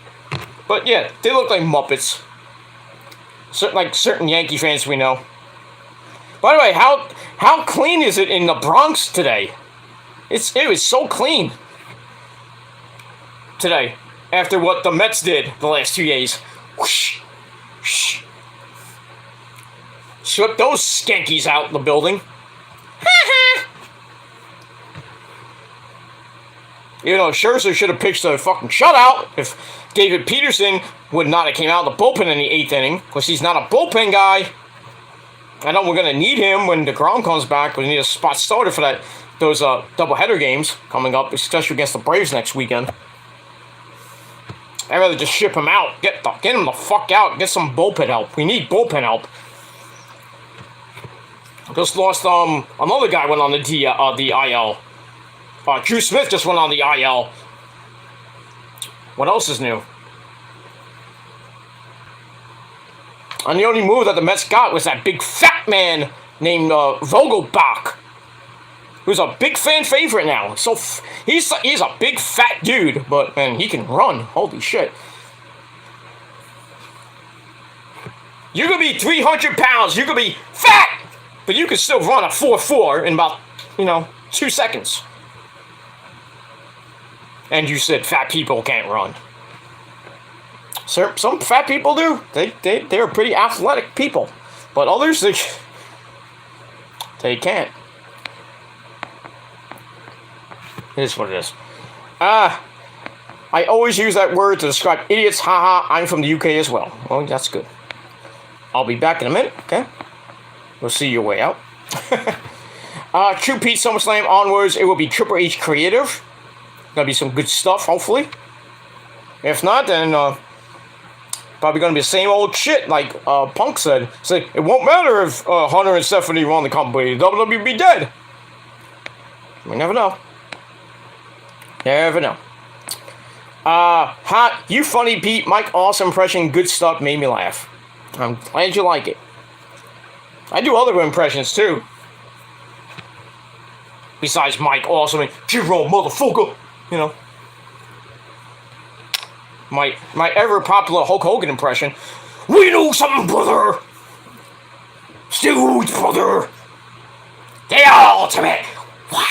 But yeah, they look like Muppets. Certain Yankee fans we know. By the way, how clean is it in the Bronx today? It was so clean today after what the Mets did the last 2 days. Whoosh, whoosh. Swept those skankies out the building. You know, Scherzer should have pitched a fucking shutout if David Peterson would not have came out of the bullpen in the 8th inning, because he's not a bullpen guy. I know we're going to need him when DeGrom comes back. We need a spot starter for those doubleheader games coming up, especially against the Braves next weekend. I'd rather just ship him out. Get him the fuck out. Get some bullpen help. We need bullpen help. Just lost, another guy went on the IL. Drew Smith just went on the IL. What else is new? And the only move that the Mets got was that big fat man named Vogelbach, who's a big fan favorite now. So he's a big fat dude, but man, he can run. Holy shit! You could be 300 pounds. You could be fat, but you could still run a 4.4 in about 2 seconds. And you said fat people can't run. Some fat people do. They're pretty athletic people. But others, they can't. It is what it is. I always use that word to describe idiots. Haha, I'm from the UK as well. Well, that's good. I'll be back in a minute, okay? We'll see your way out. True Pete SummerSlam onwards, it will be Triple H creative. Gonna be some good stuff, hopefully. If not, then probably gonna be the same old shit like Punk said. Say it won't matter if Hunter and Stephanie run the company. WWE be dead. We never know. Never know. You funny Pete. Mike Awesome impression. Good stuff. Made me laugh. I'm glad you like it. I do other impressions too. Besides Mike Awesome and G-Roll motherfucker. My ever popular Hulk Hogan impression. We know something, brother. Stooge, brother! The ultimate warrior!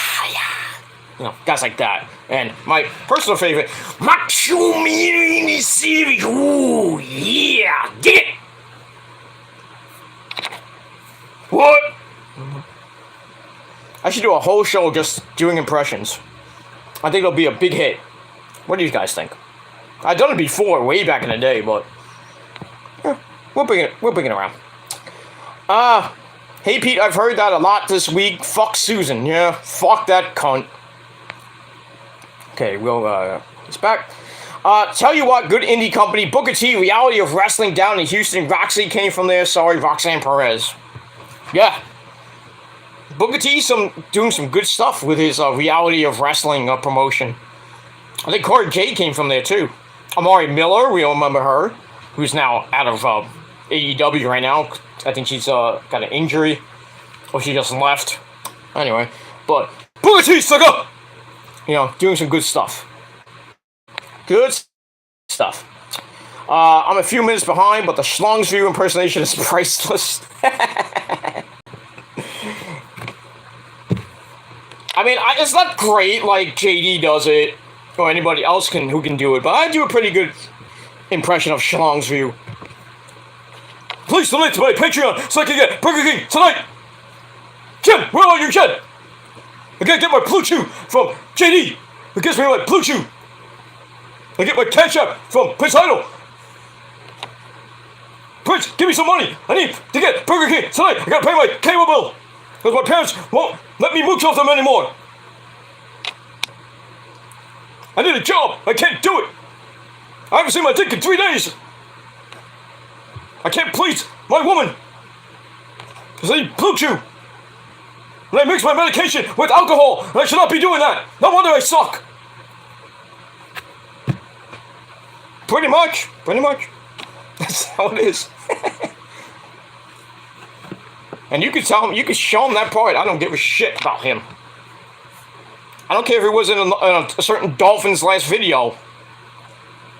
You know, guys like that. And my personal favorite, Macho Mini Series. Ooh, yeah, dig it! What? I should do a whole show just doing impressions. I think it'll be a big hit. What do you guys think? I've done it before, way back in the day, but we'll bring it around. Hey Pete, I've heard that a lot this week. Fuck Susan. Yeah, fuck that cunt. Okay, it's back. Tell you what, good indie company, Booker T, Reality of Wrestling down in Houston. Roxy came from there. Sorry, Roxanne Perez. Yeah. Booker T doing some good stuff with his Reality of Wrestling promotion. I think Corey J came from there too. Amari Miller, we all remember her, who's now out of AEW right now. I think she's got an injury, or she just left. Anyway, but Booker T, sucker! You know, doing some good stuff. Good stuff. I'm a few minutes behind, but the Schlong's View impersonation is priceless. I mean, it's not great like JD does it, or anybody else who can do it, but I do a pretty good impression of Schlong's View. Please donate to my Patreon so I can get Burger King tonight! Jim, where are you, Jim? I gotta get my Blue Chew from JD. It gives me my Blue Chew. I get my cash app from Prince Idol. Prince, give me some money. I need to get Burger King tonight. I gotta pay my cable bill. Because my parents won't let me mooch off them anymore. I need a job. I can't do it. I haven't seen my dick in 3 days. I can't please my woman. Because I need Blue Chew. And I mix my medication with alcohol, and I should not be doing that. No wonder I suck. Pretty much. That's how it is. And you can tell him, you can show him that part. I don't give a shit about him. I don't care if it was in a certain Dolphins last video.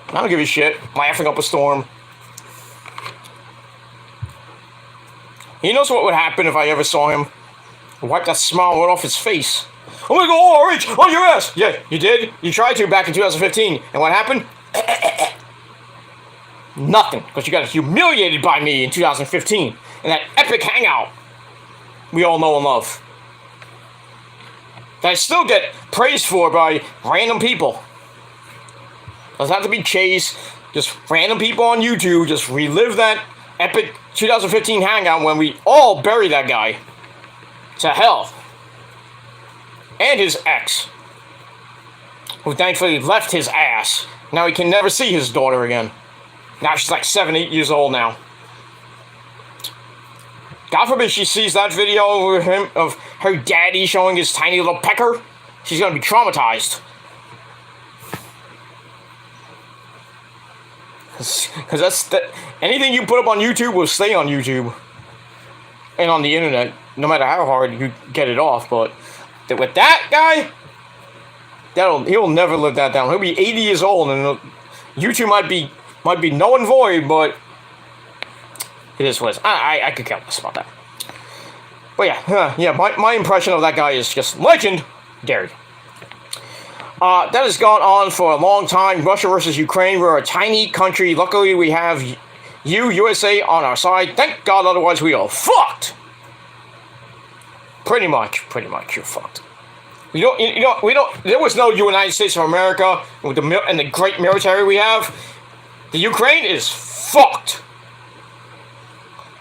I don't give a shit. Laughing up a storm. He knows what would happen if I ever saw him. Wipe that smile right off his face. I'm gonna go ORH on your ass! Yeah, you did. You tried to back in 2015. And what happened? Nothing. Because you got humiliated by me in 2015. In that epic hangout we all know and love. That I still get praised for by random people. Doesn't have to be Chase. Just random people on YouTube just relive that epic 2015 hangout when we all buried that guy to hell. And his ex, who thankfully left his ass. Now he can never see his daughter again. Now she's like 7, 8 years old now. God forbid she sees that video of her daddy showing his tiny little pecker. She's gonna be traumatized. Because anything you put up on YouTube will stay on YouTube. And on the internet, no matter how hard you get it off. But with that guy, he'll never live that down. He'll be 80 years old, and YouTube might be null and void, but it is what it is. I could care less about that. But yeah, my impression of that guy is just legendary. That has gone on for a long time. Russia versus Ukraine. We're a tiny country. Luckily, we have USA, on our side. Thank God, otherwise we are fucked. Pretty much, you're fucked. We don't. There was no United States of America with the great military we have. The Ukraine is fucked.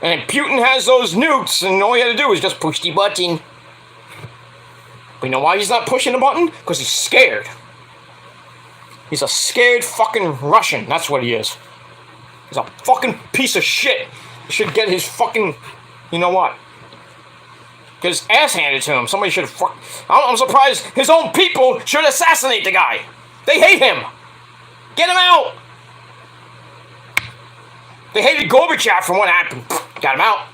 And Putin has those nukes, and all he had to do was just push the button. But you know why he's not pushing the button? Because he's scared. He's a scared fucking Russian. That's what he is. He's a fucking piece of shit. He should get his fucking... You know what? Get his ass handed to him. Somebody should have... I'm surprised his own people should assassinate the guy. They hate him. Get him out. They hated Gorbachev from what happened. Got him out.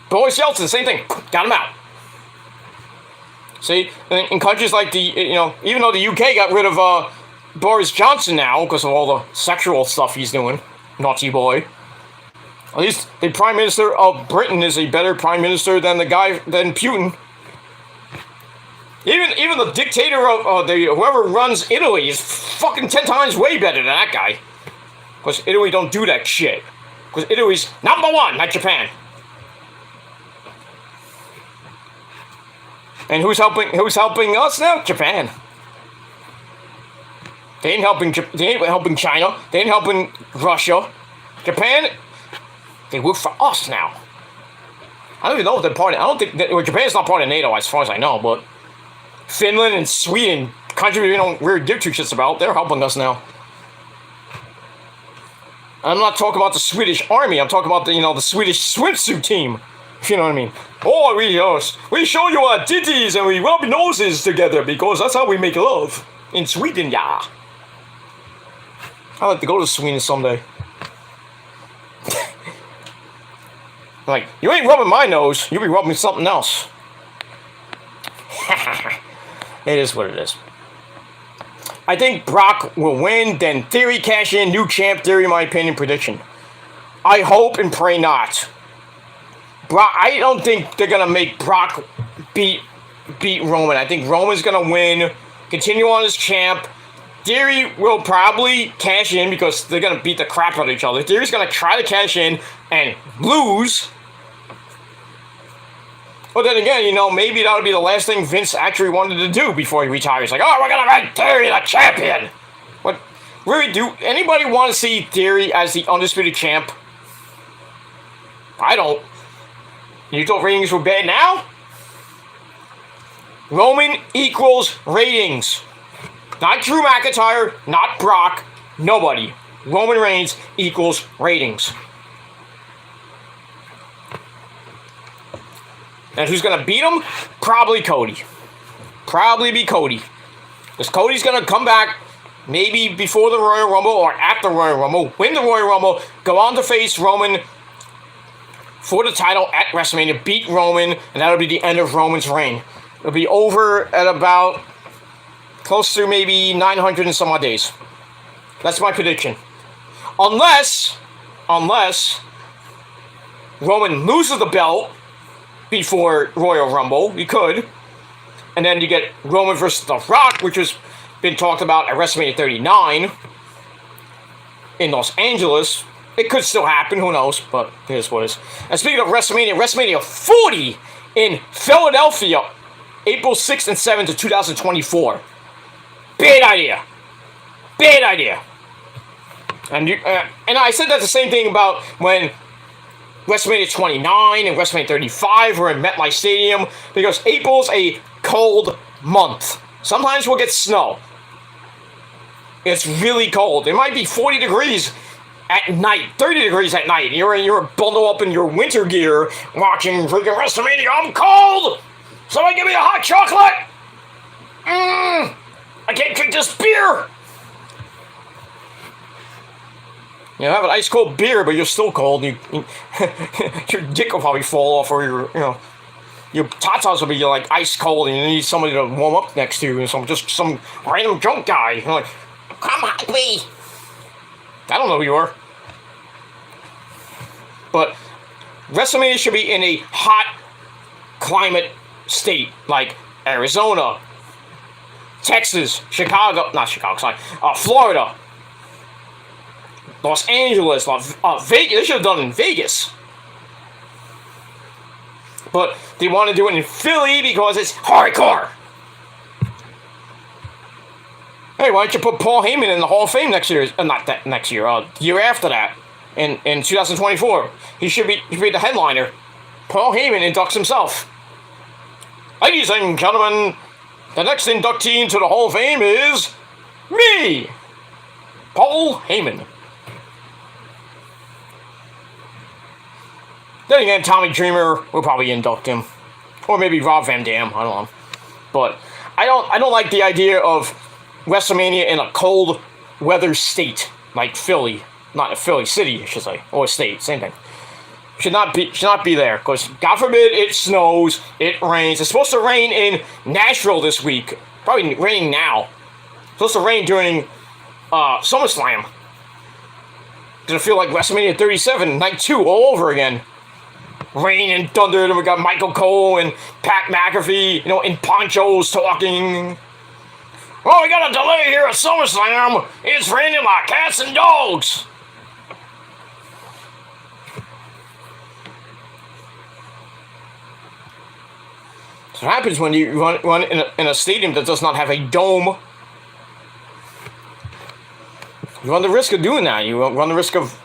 Boris Yeltsin, same thing. Got him out. See, in countries like even though the UK got rid of Boris Johnson now because of all the sexual stuff he's doing, naughty boy. At least the Prime Minister of Britain is a better Prime Minister than Putin. Even the dictator of whoever runs Italy is fucking 10 times way better than that guy. Because Italy don't do that shit. Because Italy's #1, not Japan. And who's helping us now? Japan. They ain't helping China. They ain't helping Russia. Japan, they work for us now. I don't even know if they're part of, I don't think, Japan's not part of NATO as far as I know, but Finland and Sweden, countries we don't really give two shits about, they're helping us now. I'm not talking about the Swedish army, I'm talking about the Swedish swimsuit team. If you know what I mean. Oh, we show you our titties and we rub noses together because that's how we make love. In Sweden, yeah. I'd like to go to Sweden someday. Like, you ain't rubbing my nose, you be rubbing something else. It is what it is. I think Brock will win, then Theory cash in, new champ Theory, my opinion, prediction. I hope and pray not. Brock, I don't think they're gonna make Brock beat Roman. I think Roman's gonna win, continue on as champ. Theory will probably cash in because they're gonna beat the crap out of each other. Theory's gonna try to cash in and lose. But then again, maybe that would be the last thing Vince actually wanted to do before he retires. Like, oh, we're gonna make Theory the champion. What? Really, do anybody want to see Theory as the undisputed champ? I don't. You thought ratings were bad now? Roman equals ratings. Not Drew McIntyre, not Brock, nobody. Roman Reigns equals ratings. And who's going to beat him? Probably Cody. Probably be Cody. Because Cody's going to come back maybe before the Royal Rumble or after Royal Rumble, win the Royal Rumble, go on to face Roman for the title at WrestleMania, beat Roman, and that'll be the end of Roman's reign. It'll be over at about close to maybe 900 and some odd days. That's my prediction. Unless Roman loses the belt before Royal Rumble, you could. And then you get Roman versus The Rock, which has been talked about at WrestleMania 39 in Los Angeles. It could still happen, who knows, but here's what it is. And speaking of WrestleMania 40 in Philadelphia, April 6th and 7th of 2024. Bad idea. Bad idea. And I said that the same thing about when WrestleMania 29 and WrestleMania 35 were in MetLife Stadium, because April's a cold month. Sometimes we'll get snow. It's really cold. It might be 40 degrees at night, 30 degrees at night. You're bundled up in your winter gear watching freaking WrestleMania. I'm cold! Somebody give me a hot chocolate! I can't drink this beer! You have an ice cold beer, but you're still cold. Your dick will probably fall off, or your tatas will be like ice cold, and you need somebody to warm up next to you, and some random drunk guy. You're like, come on, please. I don't know who you are. But WrestleMania should be in a hot climate state, like Arizona, Texas, Florida, Los Angeles, Vegas. They should have done it in Vegas. But they want to do it in Philly because it's hardcore. Hey, why don't you put Paul Heyman in the Hall of Fame next year? Not that next year, the year after that, in 2024. He should be the headliner. Paul Heyman inducts himself. Ladies and gentlemen, the next inductee into the Hall of Fame is me, Paul Heyman. Then again, Tommy Dreamer will probably induct him, or maybe Rob Van Dam. I don't know, but I don't like the idea of WrestleMania in a cold weather state like Philly, not a Philly city, I should say, or state, same thing. Should not be there, because God forbid it snows, it rains. It's supposed to rain in Nashville this week. Probably raining now. It's supposed to rain during SummerSlam. Gonna feel like WrestleMania 37, Night 2 all over again. Rain and thunder, and we got Michael Cole and Pat McAfee, you know, in ponchos talking. Oh, we got a delay here at SummerSlam. It's raining like cats and dogs. So what happens when you run in a stadium that does not have a dome. You run the risk of doing that. You run the risk of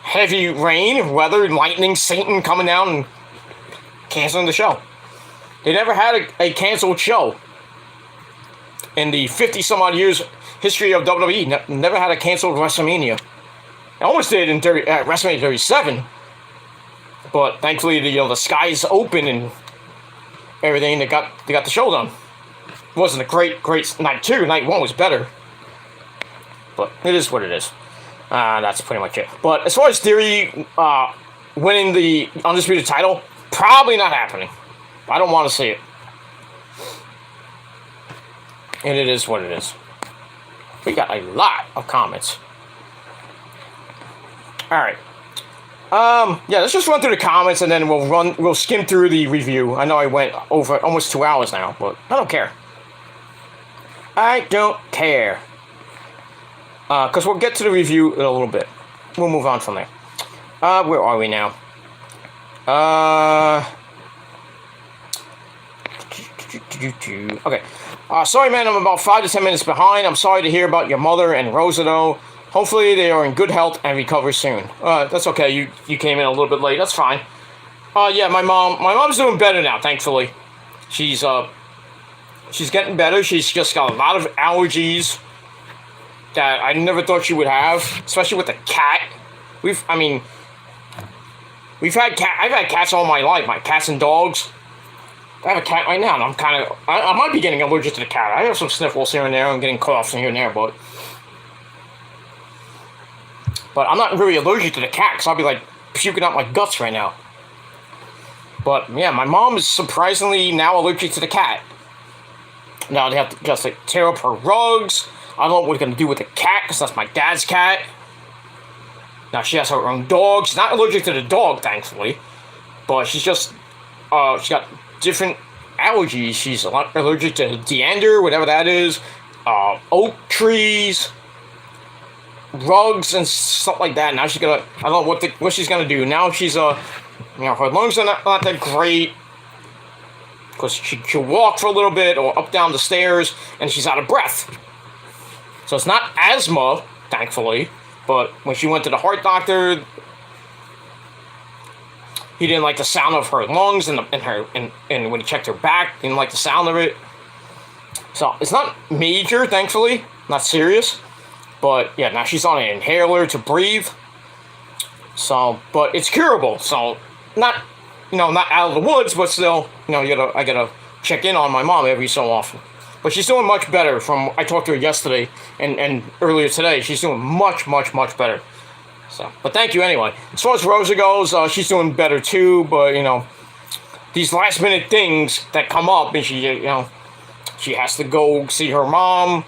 heavy rain, weather, lightning, Satan coming down and canceling the show. They never had a canceled show. In the 50-some-odd years history of WWE, never had a canceled WrestleMania. It almost did in WrestleMania 37, but thankfully the skies open and everything. They got the show done. It wasn't a great night 2. Night 1 was better, but it is what it is. That's pretty much it. But as far as Theory winning the Undisputed title, probably not happening. I don't want to see it. And it is what it is. We got a lot of comments. Alright. Yeah, let's just run through the comments and then we'll skim through the review. I know I went over almost 2 hours now, but I don't care. I don't care. Because we'll get to the review in a little bit. We'll move on from there. Where are we now? Okay. Sorry, man, I'm about 5 to 10 minutes behind. I'm sorry to hear about your mother and Rosa, though. Hopefully they are in good health and recover soon. That's okay. You came in a little bit late. That's fine. Yeah, my mom's doing better now, thankfully. She's getting better. She's just got a lot of allergies that I never thought she would have, especially with the cat. I've had cats all my life, my cats and dogs. I have a cat right now, and I might be getting allergic to the cat. I have some sniffles here and there, I'm getting coughs here and there, but I'm not really allergic to the cat, because I'll be, like, puking out my guts right now. But, yeah, my mom is surprisingly now allergic to the cat. Now they have to just, like, tear up her rugs. I don't know what we're going to do with the cat, because that's my dad's cat. Now she has her own dog. She's not allergic to the dog, thankfully. But she's just, she's got different allergies. She's allergic to deander, whatever that is, oak trees, rugs, and stuff like that. Now she's gonna, I don't know what she's gonna do. Now she's, her lungs are not that great, because she'll walk for a little bit, or up down the stairs, and she's out of breath. So it's not asthma, thankfully, but when she went to the heart doctor, he didn't like the sound of her lungs, and when he checked her back, he didn't like the sound of it. So it's not major, thankfully, not serious. But yeah, now she's on an inhaler to breathe. So, but it's curable. So not out of the woods, but still, I gotta check in on my mom every so often. But she's doing much better. I talked to her yesterday and earlier today. She's doing much, much, much better. So, but thank you anyway. As far as Rosa goes, she's doing better too. But these last minute things that come up, and she has to go see her mom.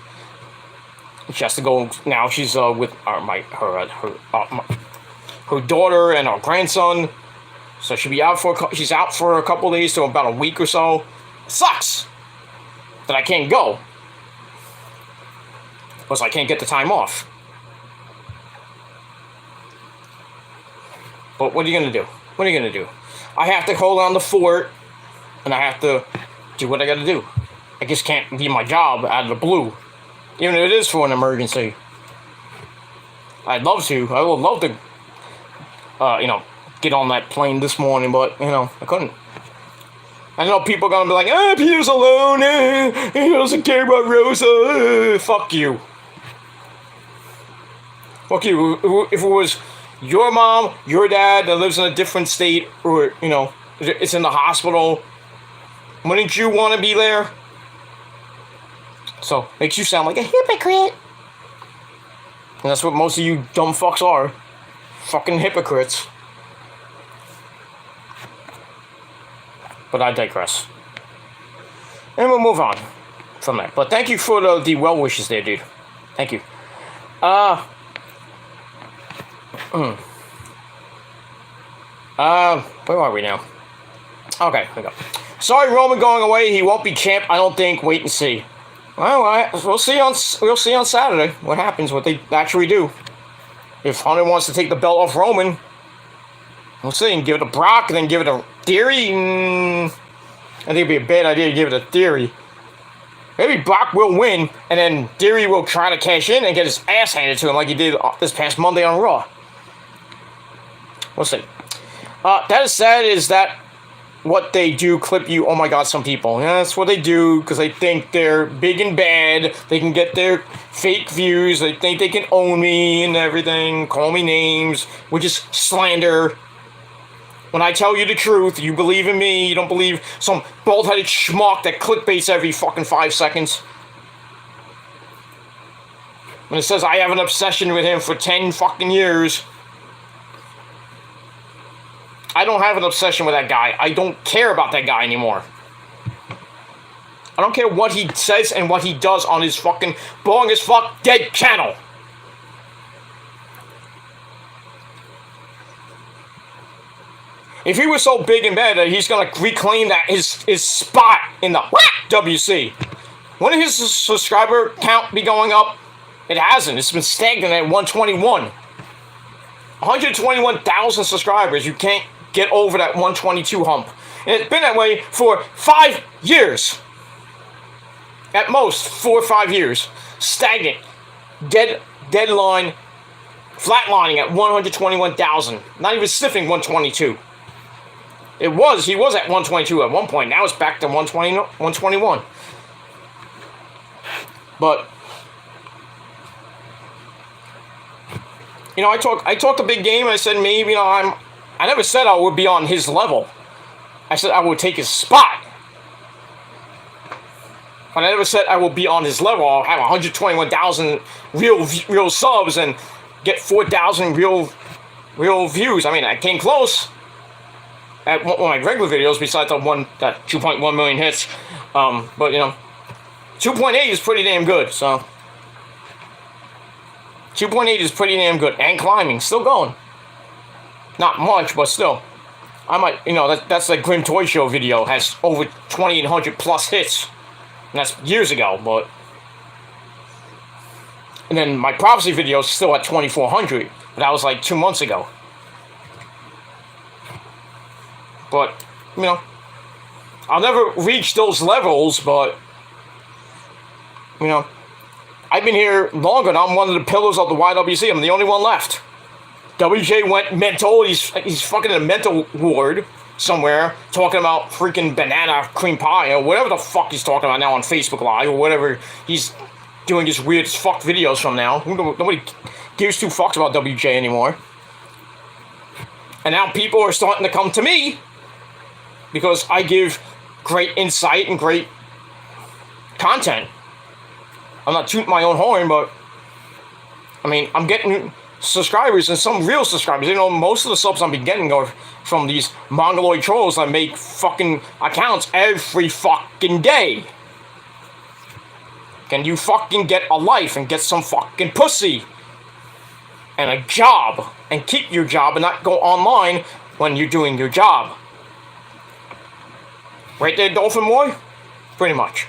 She has to go now. She's with her daughter and her grandson. So she's out for a couple days to about a week or so. It sucks that I can't go, because I can't get the time off. But what are you gonna do? What are you gonna do? I have to hold on the fort, and I have to do what I gotta do. I just can't leave my job out of the blue, even if it is for an emergency. I'd love to. I would love to, get on that plane this morning, but I couldn't. I know people are gonna be like, Peter's alone. He doesn't care about Rosa. Fuck you. Fuck you. If it was your mom, your dad that lives in a different state, or, it's in the hospital, wouldn't you want to be there? So, makes you sound like a hypocrite. And that's what most of you dumb fucks are. Fucking hypocrites. But I digress. And we'll move on from that. But thank you for the well wishes there, dude. Thank you. Where are we now? Okay, here we go. Sorry, Roman going away. He won't be champ, I don't think. Wait and see. Well, we'll see on Saturday what happens, what they actually do. If Hunter wants to take the belt off Roman, we'll see, and give it to Brock, and then give it to Theory. I think it'd be a bad idea to give it to Theory. Maybe Brock will win, and then Theory will try to cash in and get his ass handed to him like he did this past Monday on Raw. We'll see. That is sad, is that what they do, clip you? Oh my god, some people. Yeah, that's what they do, because they think they're big and bad. They can get their fake views. They think they can own me and everything. Call me names, which is slander. When I tell you the truth, you believe in me. You don't believe some bald-headed schmuck that clickbaits every fucking 5 seconds. When it says I have an obsession with him for 10 fucking years. I don't have an obsession with that guy. I don't care about that guy anymore. I don't care what he says and what he does on his fucking boring as fuck dead channel. If he was so big and bad that he's gonna reclaim that his spot in the WC, wouldn't his subscriber count be going up? It hasn't. It's been stagnant at 121. 121,000 subscribers. You can't get over that 122 hump. And it's been that way for 5 years. At most, 4 or 5 years. Stagnant. Deadline. Flatlining at 121,000. Not even sniffing 122. He was at 122 at one point. Now it's back to 121. But, you know, I talked a big game. I said maybe, you know, I never said I would be on his level. I said I would take his spot. But I never said I will be on his level. I'll have 121,000 real subs and get 4,000 real views. I mean, I came close at one of my regular videos, besides that 2.1 million hits. But you know, 2.8 is pretty damn good. So 2.8 is pretty damn good, and climbing, still going. Not much, but still. I might, you know, that's like Grim Toy Show video, has over 2,800 plus hits. And that's years ago, but. And then my prophecy video is still at 2,400, but that was like 2 months ago. But, you know, I'll never reach those levels, but, you know, I've been here longer, and I'm one of the pillars of the YWC. I'm the only one left. WJ went mental. He's fucking in a mental ward somewhere, talking about freaking banana cream pie, or whatever the fuck he's talking about now on Facebook Live, or whatever he's doing his weird as fuck videos from now. Nobody gives two fucks about WJ anymore. And now people are starting to come to me because I give great insight and great content. I'm not tooting my own horn, but I mean, I'm getting subscribers, and some real subscribers. You know, most of the subs I've been getting are from these mongoloid trolls that make fucking accounts every fucking day. Can you fucking get a life and get some fucking pussy and a job and keep your job and not go online when you're doing your job? Right there, Dolphin Boy? Pretty much.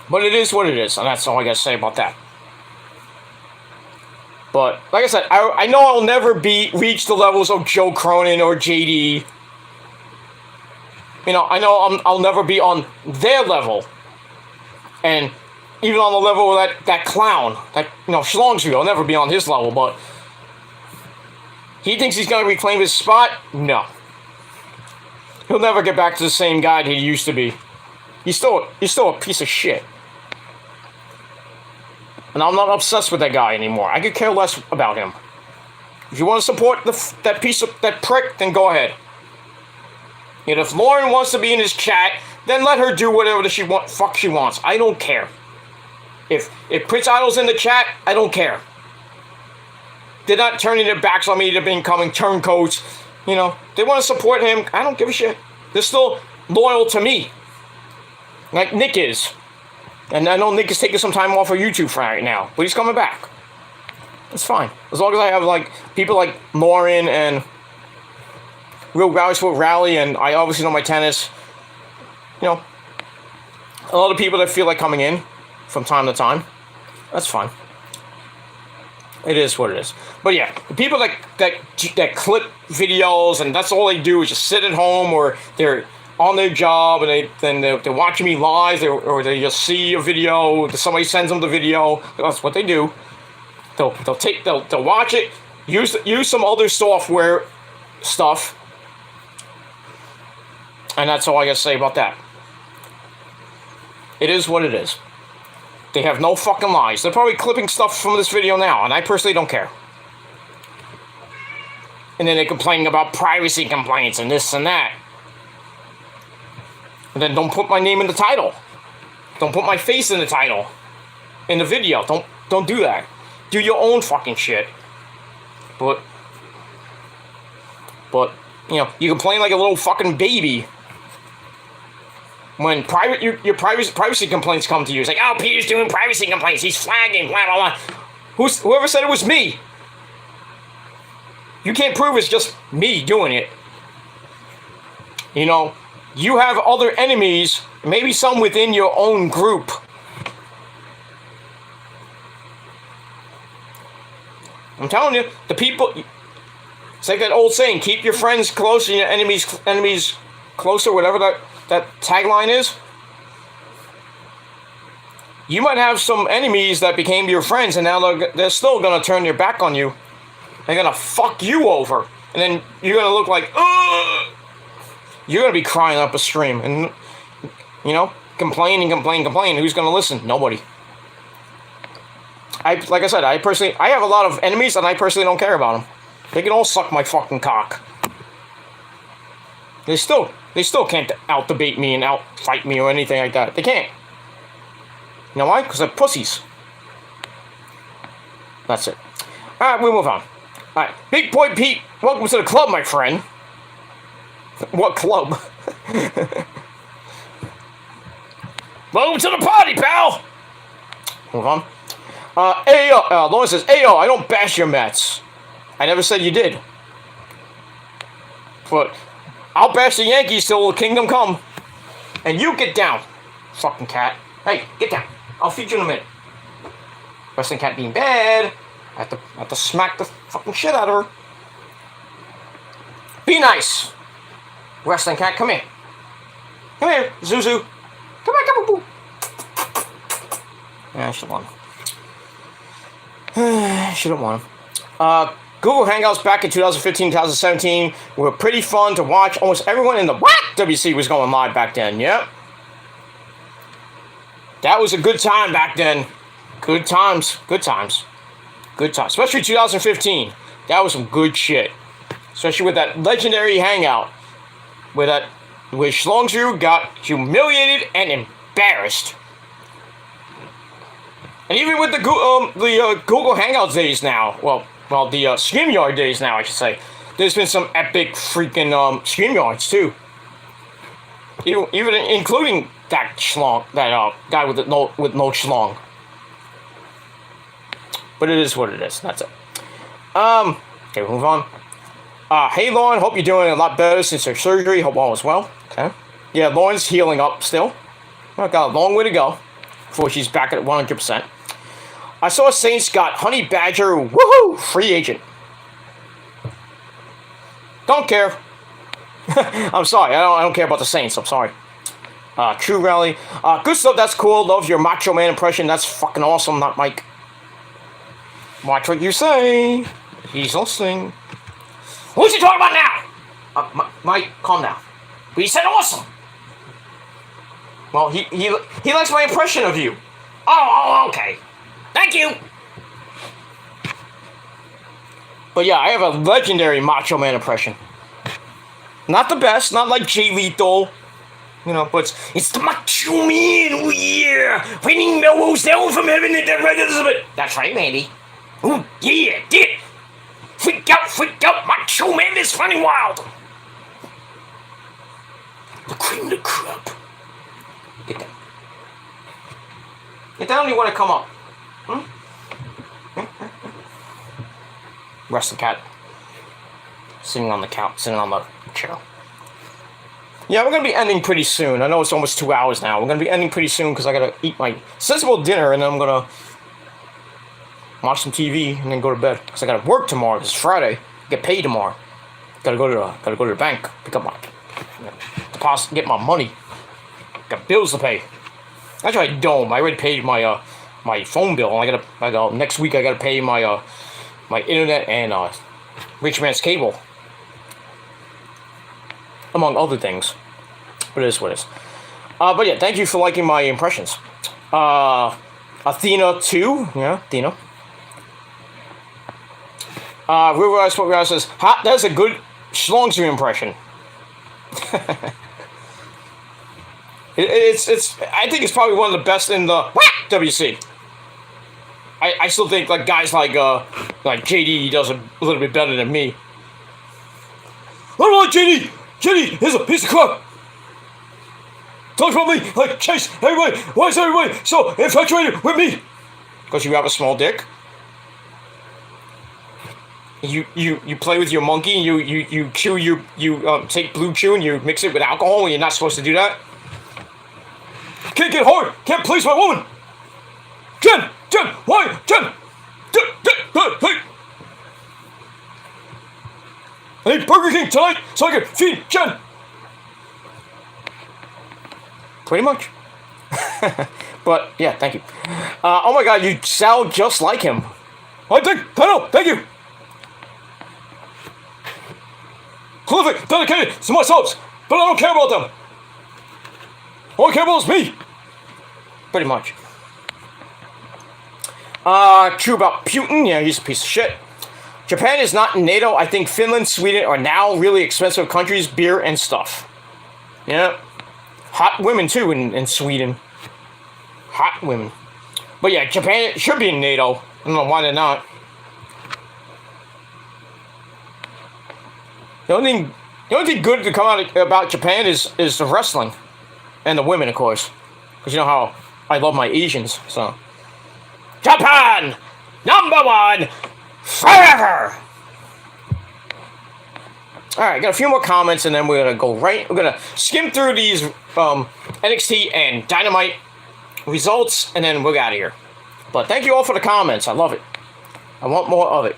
But it is what it is, and that's all I gotta say about that. But, like I said, I know I'll never reach the levels of Joe Cronin or JD. You know I'll never be on their level. And even on the level of that clown, that, you know, Schlongsville, I'll never be on his level, but he thinks he's gonna reclaim his spot? No. He'll never get back to the same guy that he used to be. He's still a piece of shit. And I'm not obsessed with that guy anymore. I could care less about him. If you want to support that prick, then go ahead. And if Lauren wants to be in his chat, then let her do whatever she wants. I don't care. If Prince Idol's in the chat, I don't care. They're not turning their backs on me. They're becoming turncoats. You know, they want to support him. I don't give a shit. They're still loyal to me. Like Nick is. And I know Nick is taking some time off of YouTube for right now, but he's coming back. It's fine. As long as I have, like, people like Lauren and Real Rallies Rally, and I obviously know my tennis. You know, a lot of people that feel like coming in from time to time. That's fine. It is what it is. But yeah, the people that clip videos and that's all they do is just sit at home, or they're on their job and they're watching me live, or they just see a video, somebody sends them the video. That's what they do. They'll watch it, use some other software stuff, and that's all I gotta say about that. It is what it is. They have no fucking lies. They're probably clipping stuff from this video now, and I personally don't care. And then they're complaining about privacy complaints and this and that. And then don't put my name in the title. Don't put my face in the title. In the video. Don't do that. Do your own fucking shit. But you know, you complain like a little fucking baby. When your privacy complaints come to you, it's like, oh, Peter's doing privacy complaints. He's flagging, blah, blah, blah. Whoever said it was me? You can't prove it's just me doing it. You know, you have other enemies, maybe some within your own group. I'm telling you, the people... It's like that old saying, keep your friends close and your enemies closer, whatever that tagline is. You might have some enemies that became your friends, and now they're still going to turn their back on you. They're going to fuck you over. And then you're going to look like, ugh! You're going to be crying up a stream. And, you know, complaining. Who's going to listen? Nobody. Like I said, I have a lot of enemies, and I personally don't care about them. They can all suck my fucking cock. They still can't out-debate me and out-fight me or anything like that. They can't. You know why? Because they're pussies. That's it. Alright, we'll move on. Alright, Big Boy Pete, welcome to the club, my friend. What club? Welcome to the party, pal! Move on. Ayo, Lauren says, Ayo, I don't bash your Mets. I never said you did. But I'll bash the Yankees till the kingdom come. And you get down, fucking cat. Hey, get down. I'll feed you in a minute. Wrestling cat being bad. I have to smack the fucking shit out of her. Be nice. Wrestling cat, come here. Come here, Zuzu. Come on, come on, boo. Yeah, I should have won. Should have won. Google Hangouts back in 2015, 2017 were pretty fun to watch. Almost everyone in the WC was going live back then, yep. That was a good time back then. Good times. Especially 2015. That was some good shit. Especially with that legendary hangout. Where Schlongzhu got humiliated and embarrassed. And even with the Google Hangouts days now, well, the StreamYard days now, I should say, there's been some epic freaking StreamYards too. Even including that guy with no schlong. But it is what it is. That's it. Okay, we'll move on. Hey Lauren, hope you're doing a lot better since your surgery. Hope all is well. Okay. Yeah, Lauren's healing up still. I've got a long way to go before she's back at 100%. I saw Saints got Honey Badger, woohoo, free agent. Don't care. I'm sorry, I don't care about the Saints, I'm sorry. True Rally. Good stuff, that's cool. Love your Macho Man impression, that's fucking awesome, not Mike. Watch what you say. He's listening. Who's he talking about now? Mike, calm down. But he said awesome. Well, he likes my impression of you. Oh, okay. Thank you! But yeah, I have a legendary Macho Man impression. Not the best, not like Jay Lethal. You know, but it's the Macho Man, oh yeah! Raining mellows down from heaven and the red Elizabeth. That's right, Mandy. Oh yeah, did it! Freak out, Macho Man is running wild! The cream of the crop. Get down. Get down, you want to come up. Wrestling cat. Sitting on the couch, sitting on the chair. Yeah, we're gonna be ending pretty soon. I know it's almost 2 hours now. We're gonna be ending pretty soon because I gotta eat my sensible dinner and then I'm gonna watch some TV and then go to bed. Because I gotta work tomorrow. It's Friday. Get paid tomorrow. Gotta go to the bank. Pick up my deposit. Get my money. Got bills to pay. Actually, I don't. I already paid my my phone bill. I gotta next week. I gotta pay my my internet and Rich Man's cable. Among other things. But it is what it is. But yeah, thank you for liking my impressions. Athena 2. Yeah, Athena. Real Guys says, that's a good Schlongster impression. I think it's probably one of the best in the WC. I still think like guys like JD does a little bit better than me. I don't like JD! JD is a piece of crap! Talks about me like Chase, everybody, why is everybody so infatuated with me? Because you have a small dick. You play with your monkey, you chew you take blue chew and you mix it with alcohol and you're not supposed to do that. Can't get hard, can't please my woman. Jen, why, Jen? Hey. I need Burger King tonight so I can feed Jen. Pretty much. But yeah, thank you. Oh my God, you sound just like him. I know, thank you. Prolific, dedicated to my subs, but I don't care about them. All I care about is me. Pretty much. True about Putin. Yeah, he's a piece of shit. Japan is not in NATO. I think Finland, Sweden are now really expensive countries, beer and stuff. Yeah. Hot women, too, in Sweden. Hot women. But yeah, Japan should be in NATO. I don't know why they're not. The only thing good to come out about Japan is the wrestling. And the women, of course. Because you know how I love my Asians, so. Japan! #1! Forever! Alright, got a few more comments and then we're gonna skim through these NXT and Dynamite results and then we're out of here. But thank you all for the comments. I love it. I want more of it.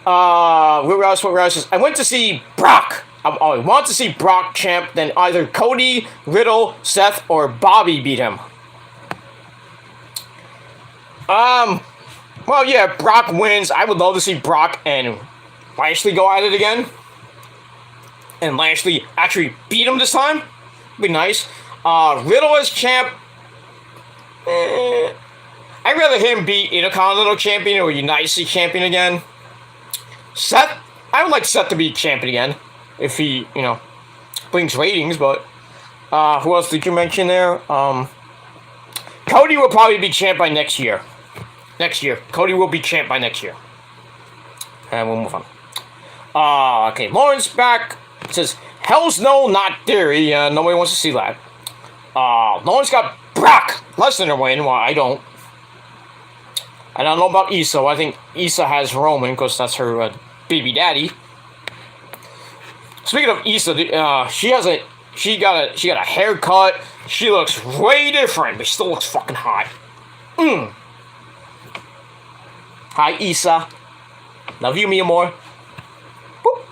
I went to see Brock. I want to see Brock champ, then either Cody, Riddle, Seth, or Bobby beat him. Well, yeah, Brock wins. I would love to see Brock and Lashley go at it again. And Lashley actually beat him this time. Be nice. Riddle as champ. I'd rather him be Intercontinental Champion or United States Champion again. Seth, I would like Seth to be champion again. If he, brings ratings, but who else did you mention there? Cody will probably be champ by next year. Cody will be champ by next year. And we'll move on. Okay, Lawrence back. It says, hell's no, not theory. Nobody wants to see that. Lawrence got Brock Lesnar to win. Well, I don't. I don't know about Issa. I think Issa has Roman because that's her baby daddy. Speaking of Issa, she got a haircut. She looks way different, but she still looks fucking hot. Hi, Issa. Love you, Mia Moore. Boop.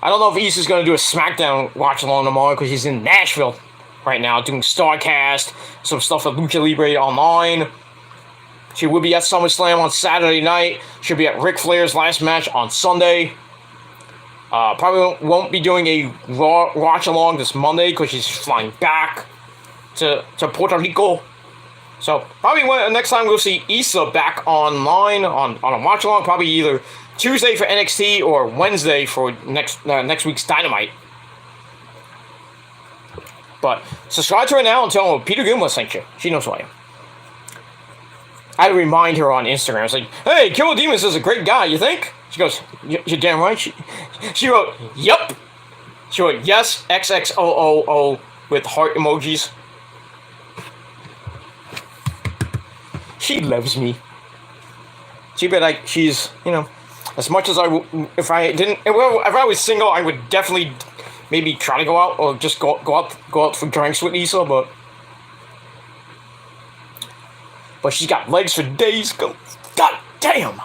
I don't know if Issa's gonna do a SmackDown watch along tomorrow because he's in Nashville right now doing StarCast, some stuff at Lucha Libre Online. She will be at SummerSlam on Saturday night. She'll be at Ric Flair's last match on Sunday. Probably won't be doing a Raw watch along this Monday because she's flying back to Puerto Rico. So probably next time we'll see Issa back online on a watch along. Probably either Tuesday for NXT or Wednesday for next week's Dynamite. But subscribe to her now and tell her Peter Gilmore sent you. She knows who I am. I had to remind her on Instagram. I was like, hey, Killer Demons is a great guy, you think? She goes, you're damn right. She wrote, yup. She wrote, yes, XXOOO with heart emojis. She loves me. like she's, you know, as much as if I was single, I would definitely maybe try to go out or just go out for drinks with Issa, but she's got legs for days. God damn.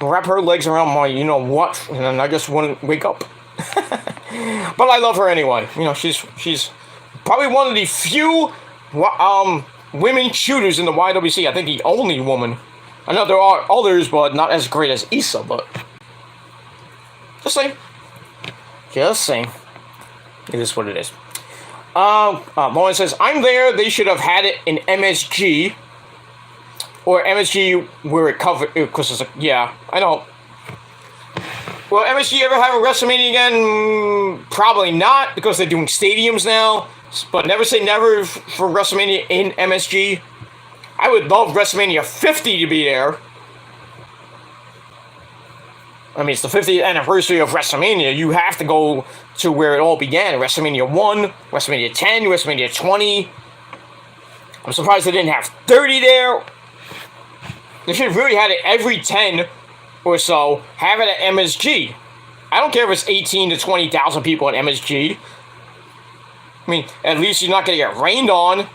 Wrap her legs around my, you know what, and then I just wouldn't wake up. But I love her anyway. You know, she's probably one of the few women shooters in the YWC. I think the only woman. I know there are others, but not as great as Issa, but just saying. Just saying. It is what it is. Lauren says, I'm there. They should have had it in MSG. Or MSG where it covered, because it's yeah, I know. Will MSG ever have a WrestleMania again? Probably not, because they're doing stadiums now. But never say never for WrestleMania in MSG. I would love WrestleMania 50 to be there. I mean, it's the 50th anniversary of WrestleMania. You have to go to where it all began. WrestleMania 1, WrestleMania 10, WrestleMania 20. I'm surprised they didn't have 30 there. They should have really had it every 10 or so. Have it at MSG. I don't care if it's 18 to 20,000 people at MSG. I mean, at least you're not going to get rained on.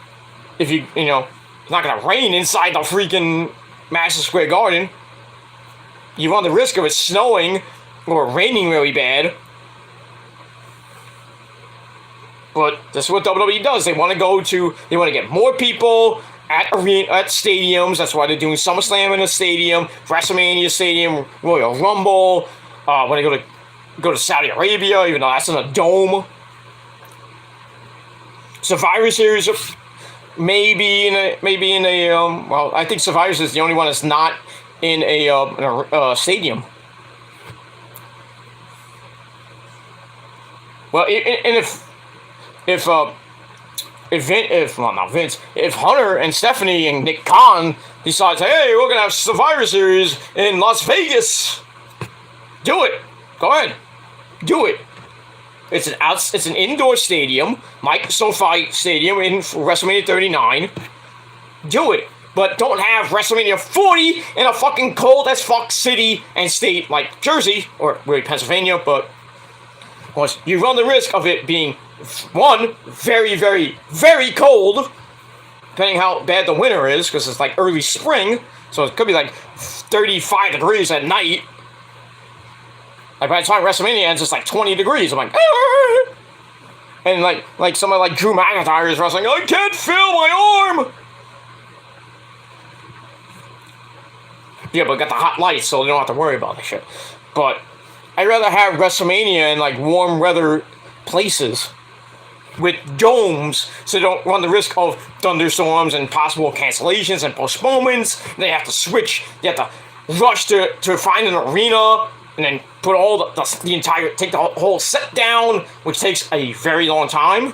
If you know, it's not going to rain inside the freaking Madison Square Garden. You run the risk of it snowing or raining really bad. But this is what WWE does. They want to get more people at stadiums. That's why they're doing SummerSlam in a stadium, WrestleMania stadium, Royal Rumble. When they go to Saudi Arabia, even though that's in a dome. Survivor Series, maybe in a well, I think Survivor Series is the only one that's not in a stadium. Well, and if Hunter and Stephanie and Nick Khan decides, hey, we're gonna have Survivor Series in Las Vegas, do it. Go ahead, do it. It's an indoor stadium, like SoFi Stadium in WrestleMania 39. Do it. But don't have WrestleMania 40 in a fucking cold as fuck city and state like Jersey, or really Pennsylvania, but of course, you run the risk of it being, one, very, very, very cold, depending how bad the winter is, because it's like early spring, so it could be like 35 degrees at night. Like by the time WrestleMania ends, it's like 20 degrees. I'm like, ah! And like someone like Drew McIntyre is wrestling, I can't feel my arm! Yeah, but got the hot lights, so they don't have to worry about that shit. But I'd rather have WrestleMania in like warm weather places with domes, so they don't run the risk of thunderstorms and possible cancellations and postponements. They have to switch. They have to rush to find an arena and then put all take the whole set down, which takes a very long time.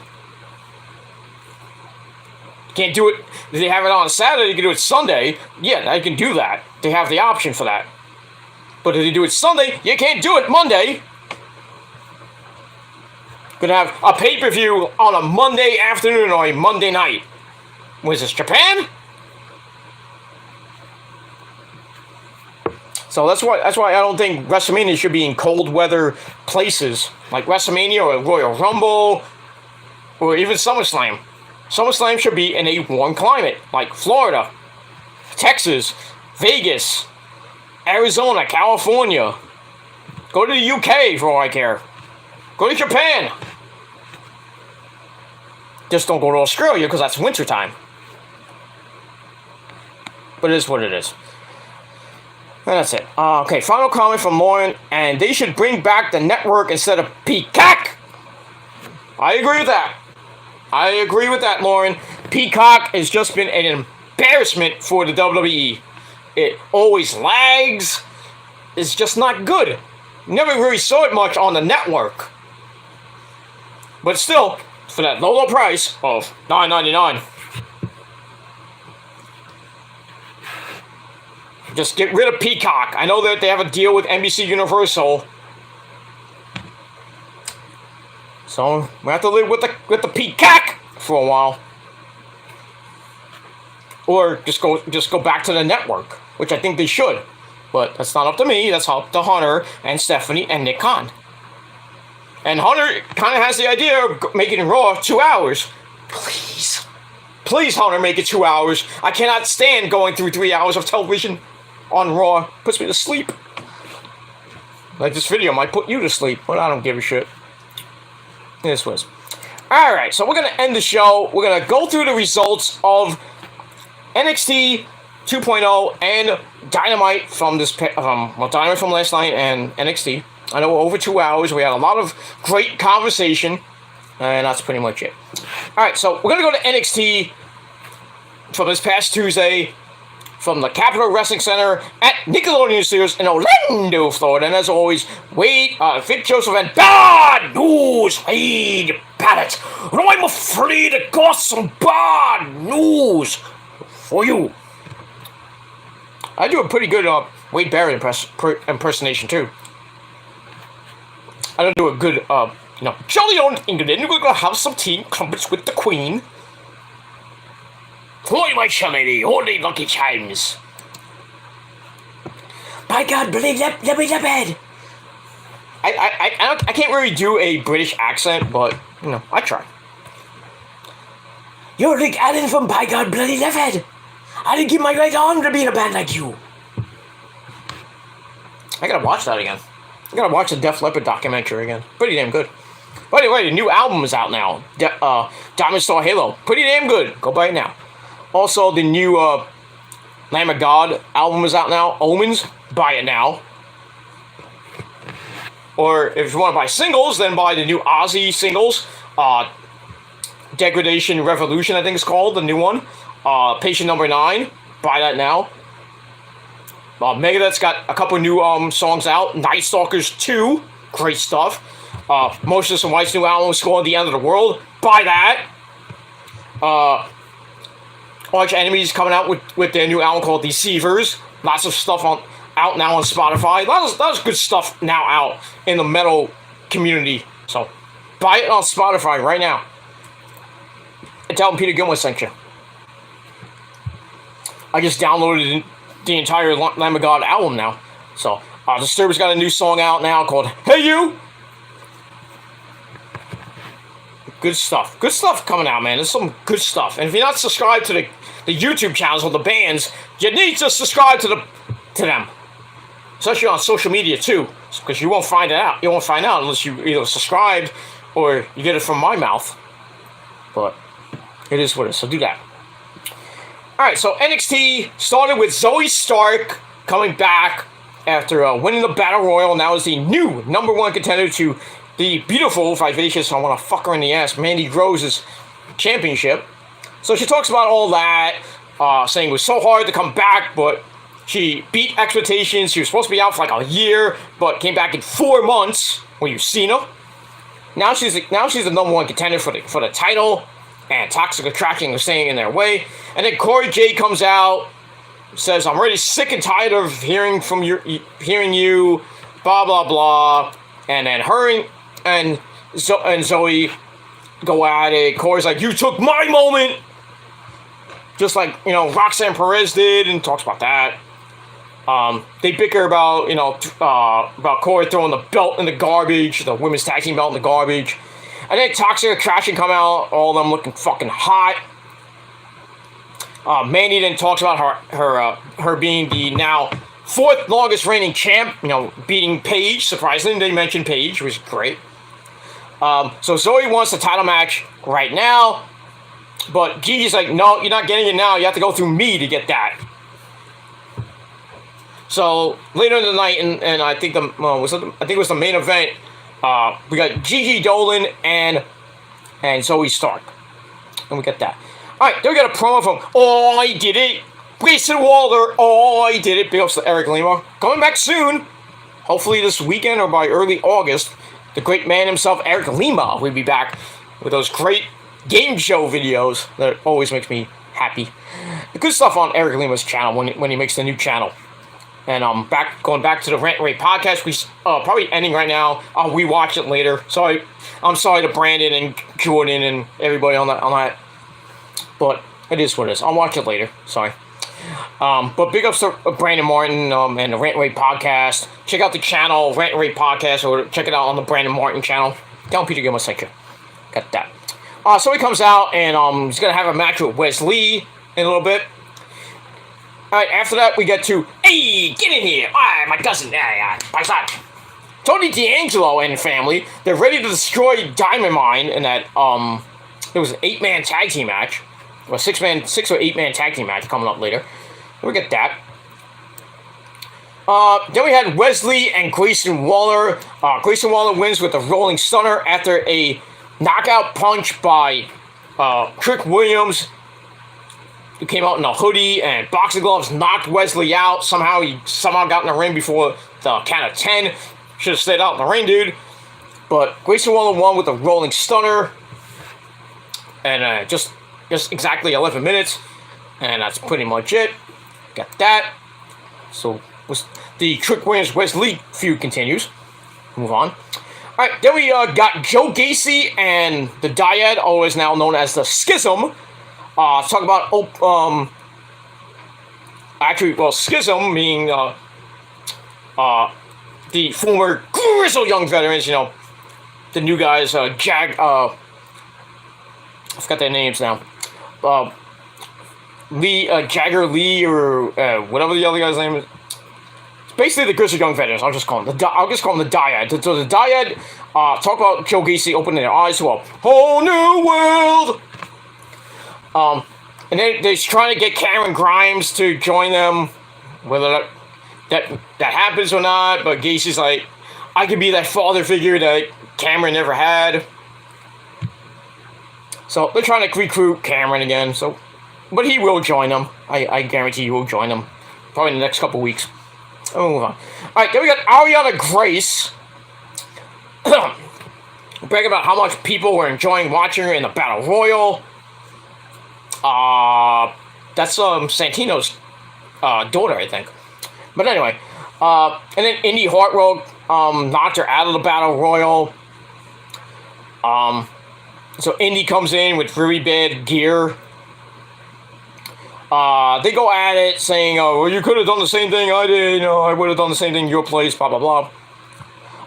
Can't do it. If they have it on Saturday, you can do it Sunday. Yeah, I can do that. They have the option for that. But if they do it Sunday, you can't do it Monday. Gonna have a pay-per-view on a Monday afternoon or a Monday night. Was this Japan? So that's why I don't think WrestleMania should be in cold weather places like WrestleMania or Royal Rumble or even SummerSlam. SummerSlam should be in a warm climate like Florida, Texas, Vegas, Arizona, California. Go to the UK for all I care. Go to Japan. Just don't go to Australia because that's wintertime. But it is what it is. And that's it. Okay, final comment from Lauren. And they should bring back the network instead of Peacock. I agree with that. I agree with that, Lauren. Peacock has just been an embarrassment for the WWE. It always lags. It's just not good. Never really saw it much on the network. But still, for that low price of $9.99, just get rid of Peacock. I know that they have a deal with NBC Universal, so we have to live with the Peacock for a while, or just go back to the network. which I think they should. But that's not up to me. That's up to Hunter and Stephanie and Nick Khan. And Hunter kind of has the idea of making Raw 2 hours. Please. Please, Hunter, make it 2 hours. I cannot stand going through 3 hours of television on Raw. It puts me to sleep. Like this video might put you to sleep, but I don't give a shit. This was. Alright, so we're going to end the show. We're going to go through the results of NXT 2.0 and Dynamite from Dynamite from last night and NXT. I know we're over 2 hours. We had a lot of great conversation, and that's pretty much it. Alright, so we're going to go to NXT from this past Tuesday from the Capitol Wrestling Center at Nickelodeon Studios in Orlando, Florida. And as always, Vic Joseph and bad news, Wade Barrett. And I'm afraid I got some bad news for you. I do a pretty good Wade Barrett impersonation, too. I don't do a good, jolly old England, we're gonna have some tea, crumpets with the Queen. Boy, my lady, only lucky chimes. By God, believe let me to bed. I can't really do a British accent, but, I try. You're Rick Allen from By God, Bloody Lefthead. I didn't give my right arm to be in a band like you. I gotta watch that again. I gotta watch the Def Leppard documentary again. Pretty damn good. By the way, the new album is out now. Diamond Star Halo. Pretty damn good. Go buy it now. Also, the new Lamb of God album is out now. Omens. Buy it now. Or if you want to buy singles, then buy the new Ozzy singles. Degradation Revolution, I think it's called. The new one. Patient Number 9. Buy that now. Megadeth's got a couple new songs out. Night Stalkers 2. Great stuff. Motionless in White's new album is called The End of the World. Buy that. Arch Enemies coming out with their new album called Deceivers. Lots of stuff out now on Spotify. Lots of good stuff now out in the metal community. So buy it on Spotify right now. And tell them Peter Gilmore sent you. I just downloaded the entire Lamb of God album now. So, Disturbed's got a new song out now called Hey You! Good stuff. Good stuff coming out, man. There's some good stuff. And if you're not subscribed to the YouTube channels of the bands, you need to subscribe to them. Especially on social media, too. Because you won't find it out. You won't find out unless you either subscribe or you get it from my mouth. But it is what it is. So do that. Alright, so NXT started with Zoe Stark coming back after winning the Battle Royal. Now is the new #1 contender to the beautiful, vivacious, I want to fuck her in the ass, Mandy Rose's championship. So she talks about all that, saying it was so hard to come back, but she beat expectations. She was supposed to be out for like a year, but came back in 4 months. Well, you've seen her. Now she's the #1 contender for the title. And Toxic Attraction is staying in their way. And then Corey J comes out, says, I'm already sick and tired of hearing you, blah, blah, blah. And then her and Zoe go at it. Corey's like, you took my moment. Just like, Roxanne Perez did, and talks about that. They bicker about, about Corey throwing the belt in the garbage, the women's tag team belt in the garbage. And then Toxic Attraction come out, all of them looking fucking hot. Mandy then talks about her being the now 4th longest reigning champ, beating Paige. Surprisingly, they mentioned Paige, which is great. So Zoe wants the title match right now, but Gigi's like, no, you're not getting it now. You have to go through me to get that. So later in the night, and I think it was the main event. We got Gigi Dolan and Zoe Stark. And we got that. Alright, then we got a promo from I Did It. Grayson Waller. I Did It. Big ups to Eric Lima. Coming back soon. Hopefully this weekend or by early August. The great man himself, Eric Lima, will be back with those great game show videos that always makes me happy. The good stuff on Eric Lima's channel when he makes the new channel. And going back to the Rant Rate podcast, we probably ending right now. I'll rewatch it later. Sorry, I'm sorry to Brandon and Jordan and everybody on that. But it is what it is. I'll watch it later. Sorry. But big ups to Brandon Martin and the Rant Rate Podcast. Check out the channel, Rant Rate Podcast, or check it out on the Brandon Martin channel. Tell Peter Gilmore sent you. Got that. So he comes out and he's going to have a match with Wes Lee in a little bit. Alright, after that we get to, hey, get in here. My cousin, my son. Tony D'Angelo and family, they're ready to destroy Dynamite in that, it was an 8-man tag team match. Or 6 or 8-man tag team match coming up later. We get that. Then we had Wesley and Grayson Waller. Grayson Waller wins with a rolling stunner after a knockout punch by Trick Williams, who came out in a hoodie and boxing gloves, knocked Wesley out. He somehow got in the ring before the count of 10. Should have stayed out in the ring, dude. But Grayson Waller won with a rolling stunner. And just exactly 11 minutes. And that's pretty much it. Got that. So the Trick Williams Wesley feud continues. Move on. Alright, then we got Joe Gacy and the Dyad, always now known as the Schism. Talk about Schism being the former grizzled young veterans, the new guys, I forgot their names now. Jagger Lee, or whatever the other guy's name is. It's basically the grizzled young veterans. I'll just call them the Dyad. So the Dyad talk about Joe Gacy opening their eyes to a whole new world. And then they're trying to get Cameron Grimes to join them, whether that happens or not. But Gacy's like, I could be that father figure that Cameron never had. So they're trying to recruit Cameron again. But he will join them. I guarantee he will join them. Probably in the next couple weeks. Oh, move on. Alright, then we got Ariana Grace. Brag about how much people were enjoying watching her in the Battle Royal. That's Santino's daughter, I think. But anyway. And then Indy Hartwell knocked her out of the Battle Royal. So Indy comes in with very bad gear. They go at it, saying, well, you could have done the same thing I did, I would have done the same thing in your place, blah, blah,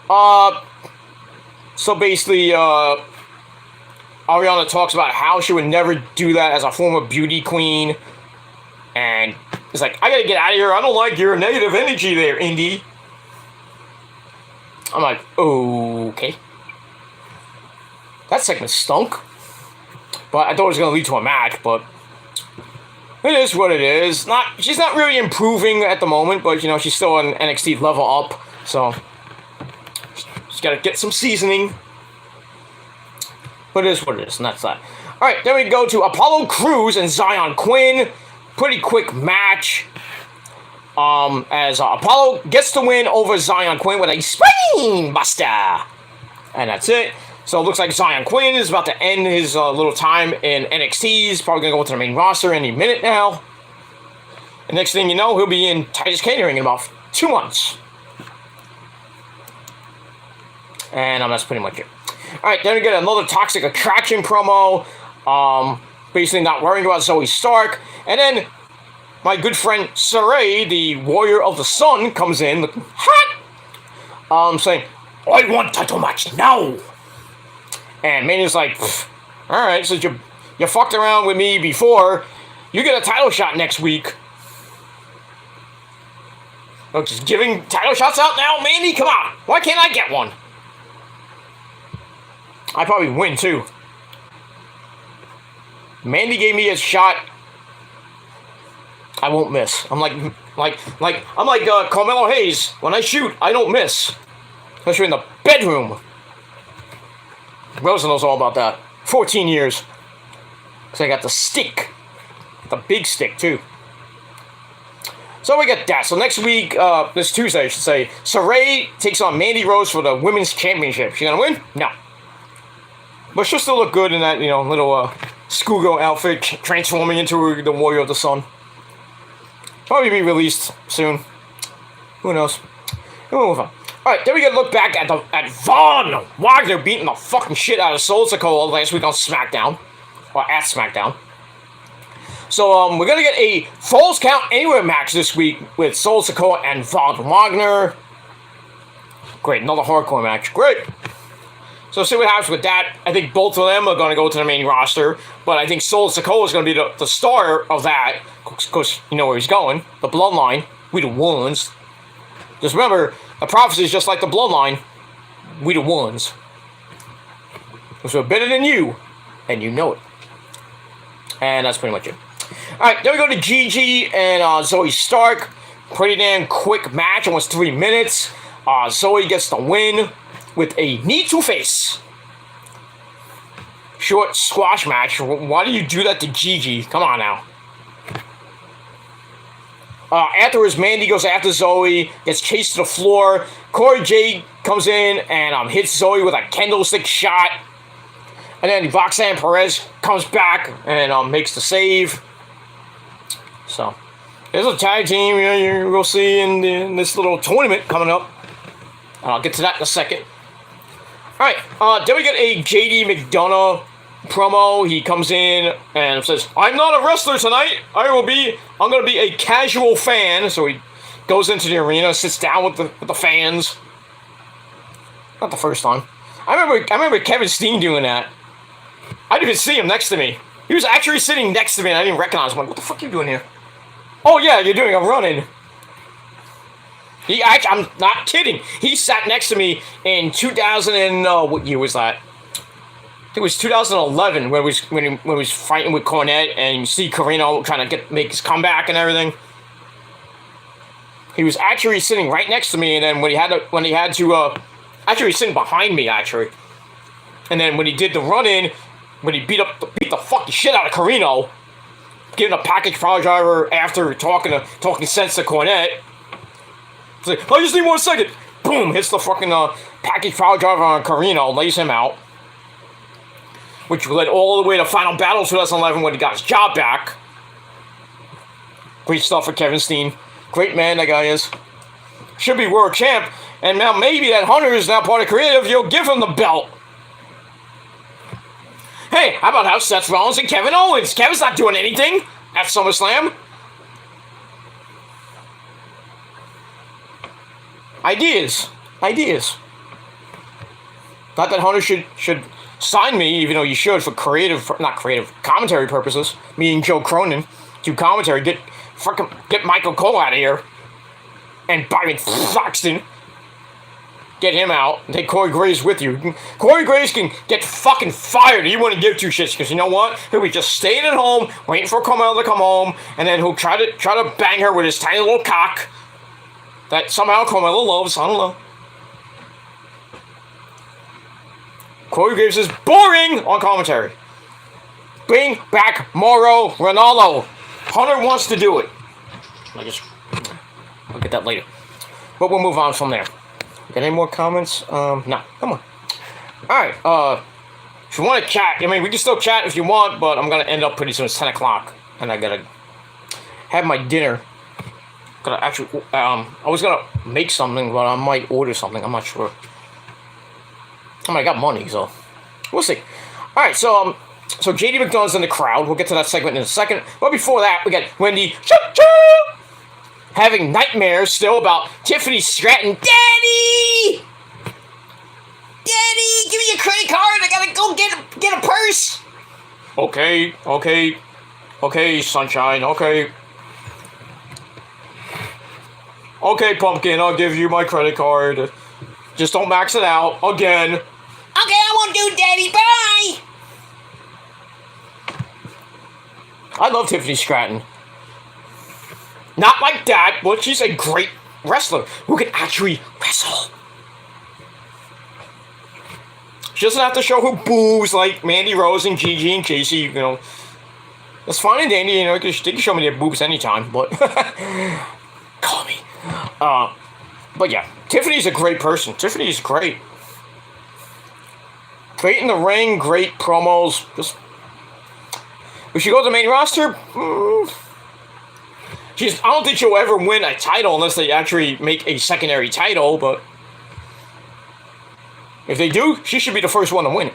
blah. So basically, Ariana talks about how she would never do that as a former beauty queen. And it's like, I gotta get out of here, I don't like your negative energy there, Indy. I'm like, okay. That segment stunk. But I thought it was gonna lead to a match, but it is what it is. She's not really improving at the moment, but she's still an NXT level up, so she's gotta get some seasoning. But it is what it is, and that's that. Alright, then we go to Apollo Crews and Zion Quinn. Pretty quick match. As Apollo gets the win over Zion Quinn with a spine buster. And that's it. So it looks like Zion Quinn is about to end his little time in NXT. He's probably going to go to the main roster any minute now. And next thing you know, he'll be in Titus Catering in about 2 months. And that's pretty much it. Alright, then we get another Toxic Attraction promo. Basically not worrying about Zoe Stark. And then my good friend Saray, the Warrior of the Sun, comes in looking hot. Saying, I want title match now. And Mania's like, alright, since you fucked around with me before, you get a title shot next week. Look, just giving title shots out now, Mandy? Come on. Why can't I get one? I probably win too. Mandy gave me a shot. I won't miss. I'm like Carmelo Hayes. When I shoot, I don't miss. Especially in the bedroom. Rosa knows all about that. 14 years. Because I got the stick. The big stick, too. So we get that. So next week, this Tuesday, I should say, Saray takes on Mandy Rose for the Women's Championship. She gonna win? No. But she'll still look good in that, little schoolgirl outfit, transforming into the Warrior of the Sun. Probably be released soon. Who knows? We'll move on. Alright, then we get a look back at Von Wagner beating the fucking shit out of Soul Sokoa last week on SmackDown. Or at SmackDown. So we're gonna get a Falls Count Anywhere match this week with Sol Sikoa and Von Wagner. Great, another hardcore match. Great. So see what happens with that. I think both of them are going to go to the main roster, but I think Sol Sikoa is going to be the star of that, because you know where he's going. The Bloodline, we the ones. Just remember, the Prophecy is just like the Bloodline, we the ones. Because we're better than you, and you know it. And that's pretty much it. Alright, then we go to Gigi and Zoe Stark. Pretty damn quick match, almost 3 minutes. Zoe gets the win with a knee to face. Short squash match. Why do you do that to Gigi? Come on now. Afterwards, Mandy goes after Zoe, gets chased to the floor. Corey Jade comes in and hits Zoe with a candlestick shot. And then Roxanne Perez comes back and makes the save. So, there's a tag team you'll see in this little tournament coming up. And I'll get to that in a second. Alright, then we get a JD McDonough promo. He comes in and says, I'm not a wrestler tonight. I'm going to be a casual fan. So he goes into the arena, sits down with the fans. Not the first time. I remember Kevin Steen doing that. I didn't even see him next to me. He was actually sitting next to me and I didn't recognize him. I'm like, what the fuck are you doing here? Oh yeah, you're doing a run-in. I'm not kidding. He sat next to me in 2000 and what year was that? I think it was 2011 when he was fighting with Cornette and you see Carino trying to make his comeback and everything. He was actually sitting right next to me, and then when he had to actually he's sitting behind me actually. And then when he did the run-in, when he beat the fucking shit out of Carino, giving a package power driver after talking sense to Cornette. It's like, I just need 1 second. Boom, hits the fucking package power driver on Carino, lays him out. Which led all the way to Final Battle 2011 when he got his job back. Great stuff for Kevin Steen. Great man that guy is. Should be world champ. And now maybe that Hunter is now part of creative, you'll give him the belt. Hey, how about Seth Rollins and Kevin Owens? Kevin's not doing anything at SummerSlam. Ideas. Not that Hunter should sign me, even though you should for not creative, commentary purposes. Me and Joe Cronin do commentary. Get Michael Cole out of here. And Byron Saxton. Get him out. And take Corey Graves with you. Corey Graves can get fucking fired. He wouldn't give two shits because you know what? He'll be just staying at home, waiting for Carmella to come home, and then he'll try to bang her with his tiny little cock that somehow Carmella loves. I don't know. Corey Graves is boring on commentary. Bring back Mauro Ranallo. Hunter wants to do it. I'll get that later. But we'll move on from there. Got any more comments? No. Come on. Alright, if you want to chat, I mean, we can still chat if you want, but I'm going to end up pretty soon. It's 10 o'clock, and I got to have my dinner. I was going to make something, but I might order something. I'm not sure. I mean, I got money, so we'll see. Alright, so JD McDonough's in the crowd. We'll get to that segment in a second. But before that, we got Wendy having nightmares still about Tiffany Stratton. Daddy! Daddy, give me your credit card. I gotta go get a purse. Okay, sunshine. Okay, pumpkin, I'll give you my credit card. Just don't max it out again. Okay, I won't do, Daddy. Bye! I love Tiffany Stratton. Not like that, but she's a great wrestler who can actually wrestle. She doesn't have to show her boobs like Mandy Rose and Gigi and Casey, you know. That's fine and dandy, you know, they can show me their boobs anytime, but... Call me. But yeah, Tiffany's a great person. Tiffany's great. Great in the ring, great promos. Just... If she goes to the main roster... I don't think she'll ever win a title unless they actually make a secondary title, but if they do, she should be the first one to win it.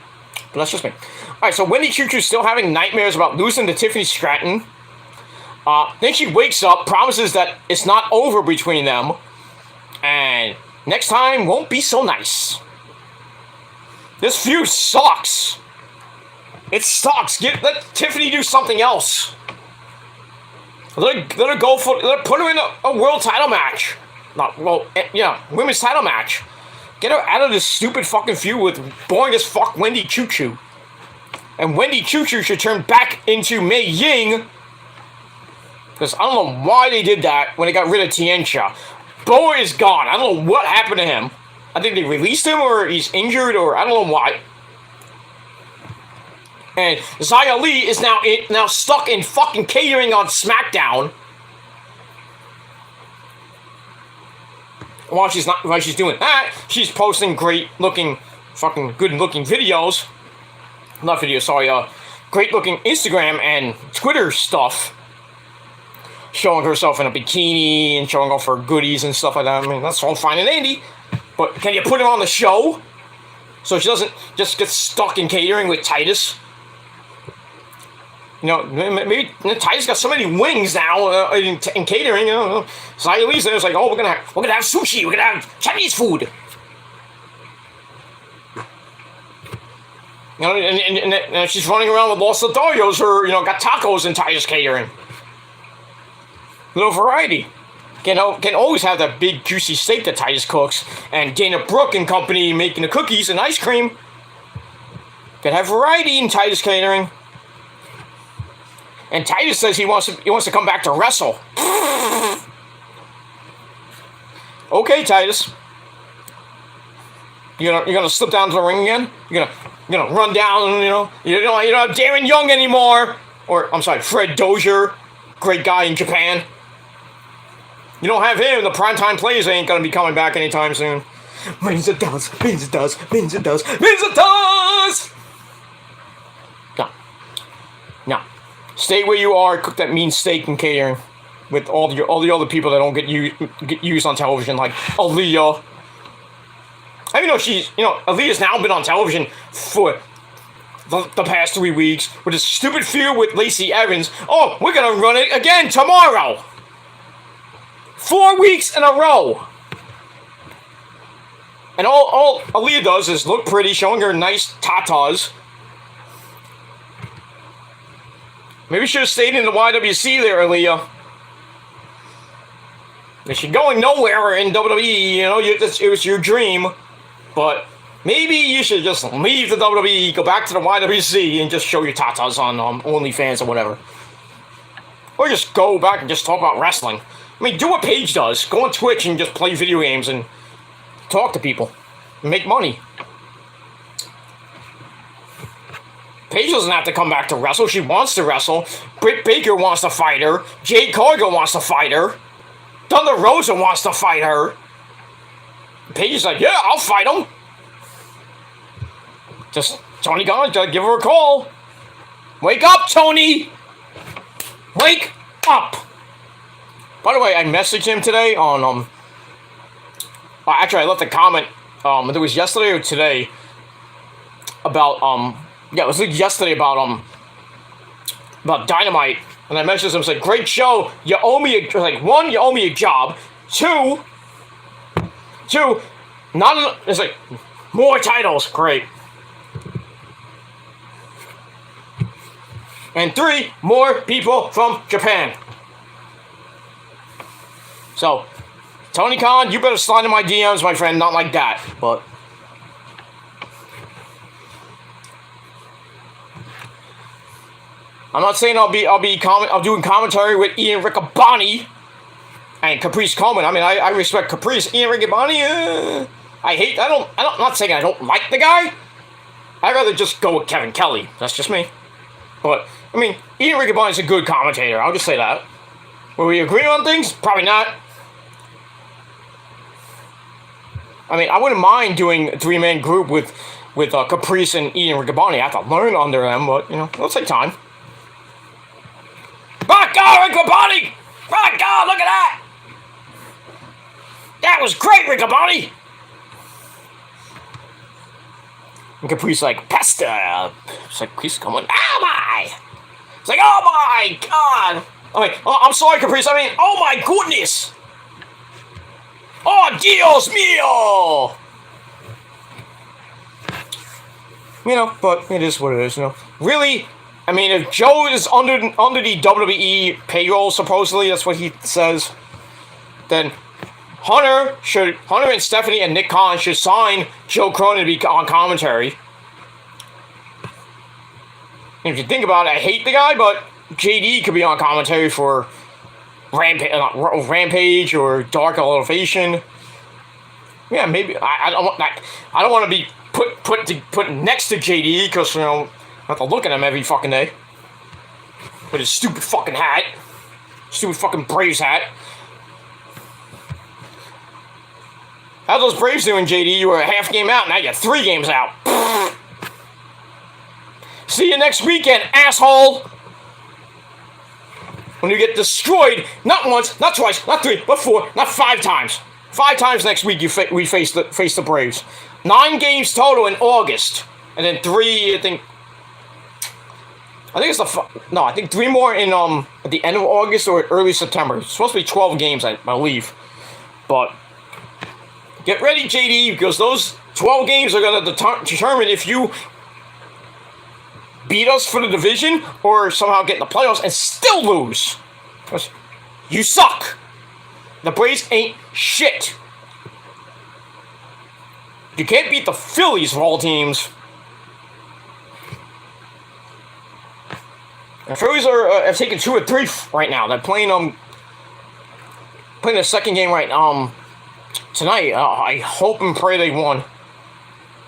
But that's just me. Alright, so Wendy Choo Choo's still having nightmares about losing to Tiffany Stratton. Then she wakes up, promises that it's not over between them, and next time won't be so nice. This feud sucks. It sucks. Let Tiffany do something else. Let her go for. Put her in a world title match. Women's title match. Get her out of this stupid fucking feud with boring as fuck Wendy Choo Choo. And Wendy Choo Choo should turn back into Mei Ying. Because I don't know why they did that when they got rid of Tianxia. Boa is gone. I don't know what happened to him. I think they released him or he's injured or I don't know why. And Xia Li is now stuck in fucking catering on SmackDown. While she's doing that, she's posting good looking videos. Not videos, sorry, great looking Instagram and Twitter stuff. Showing herself in a bikini and showing off her goodies and stuff like that. I mean, that's all fine and dandy. But can you put her on the show? So she doesn't just get stuck in catering with Titus. You know, maybe Titus got so many wings now in catering. You know, Xia Li's there. It's like, oh, we're gonna have sushi. We're gonna have Chinese food. You know, and she's running around with Los Adorios, or got tacos in Titus catering. Little variety. Can always have that big juicy steak that Titus cooks, and Dana Brooke and company making the cookies and ice cream. Can have variety in Titus catering. And Titus says he wants to come back to wrestle. Okay, Titus. You're gonna slip down to the ring again? You're gonna run down, you don't have Darren Young anymore. Or I'm sorry, Fred Dozier, great guy in Japan. You don't have him. The primetime players ain't gonna be coming back anytime soon. Means it does. Means it does. Means it does. Means it does. No. Stay where you are. Cook that mean steak and catering with all the other people that don't get used on television, like Aaliyah. I mean, Aaliyah's now been on television for the past 3 weeks with a stupid feud with Lacey Evans. Oh, we're gonna run it again tomorrow. 4 weeks in a row. And all Aaliyah does is look pretty, showing her nice tatas. Maybe you should have stayed in the YWC there, Aaliyah. If you're going nowhere in WWE, it was your dream. But maybe you should just leave the WWE, go back to the YWC, and just show your tatas on OnlyFans or whatever. Or just go back and just talk about wrestling. I mean, do what Paige does. Go on Twitch and just play video games and talk to people. And make money. Paige doesn't have to come back to wrestle. She wants to wrestle. Britt Baker wants to fight her. Jade Cargill wants to fight her. Thunder Rosa wants to fight her. Paige is like, yeah, I'll fight him. Just, Tony Khan, give her a call. Wake up, Tony! Wake up! By the way, I messaged him today on, actually, I left a comment, it was yesterday or today, about, it was yesterday about Dynamite, and I messaged him, said, great show, you owe me, one, you owe me a job, two, it's like, more titles, great. And 3, more people from Japan. So, Tony Khan, you better slide in my DMs, my friend. Not like that, but I'm not saying I'll doing commentary with Ian Riccaboni and Caprice Coleman. I mean, I respect Caprice. Ian Riccaboni, I'm not saying I don't like the guy. I'd rather just go with Kevin Kelly. That's just me. But I mean, Ian Riccaboni's a good commentator. I'll just say that. Will we agree on things? Probably not. I mean, I wouldn't mind doing a 3-man group with Caprice and Ian Riccaboni. I have to learn under them, but, it'll take time. My God, Riccaboni! My God, look at that! That was great, Riccaboni! And Caprice like, pasta! It's like, please come on. Oh my! It's like, oh my God! I'm sorry, Caprice. I mean, oh my goodness! Oh, Dios mío! You know, but it is what it is, you know. Really, I mean, if Joe is under the WWE payroll, supposedly, that's what he says, then Hunter and Stephanie and Nick Khan should sign Joe Cronin to be on commentary. And if you think about it, I hate the guy, but JD could be on commentary for Rampage or Dark Elevation. Yeah, maybe I don't want to be put next to JD because you know I have to look at him every fucking day with his stupid fucking hat, stupid fucking Braves hat. How's those Braves doing, JD? You were a half game out, now you're 3 games out. See you next weekend, asshole! When you get destroyed, not once, not twice, not 3, but 4, not 5 times. 5 times next week we face the Braves. 9 games total in August, and then 3. I think I think 3 more in at the end of August or early September. It's supposed to be 12 games, I believe. But get ready, JD, because those 12 games are going to determine if you beat us for the division or somehow get in the playoffs and still lose. Because you suck. The Braves ain't shit. You can't beat the Phillies of all teams. The Phillies have taken 2 or 3 right now. They're playing the second game right tonight. I hope and pray they won.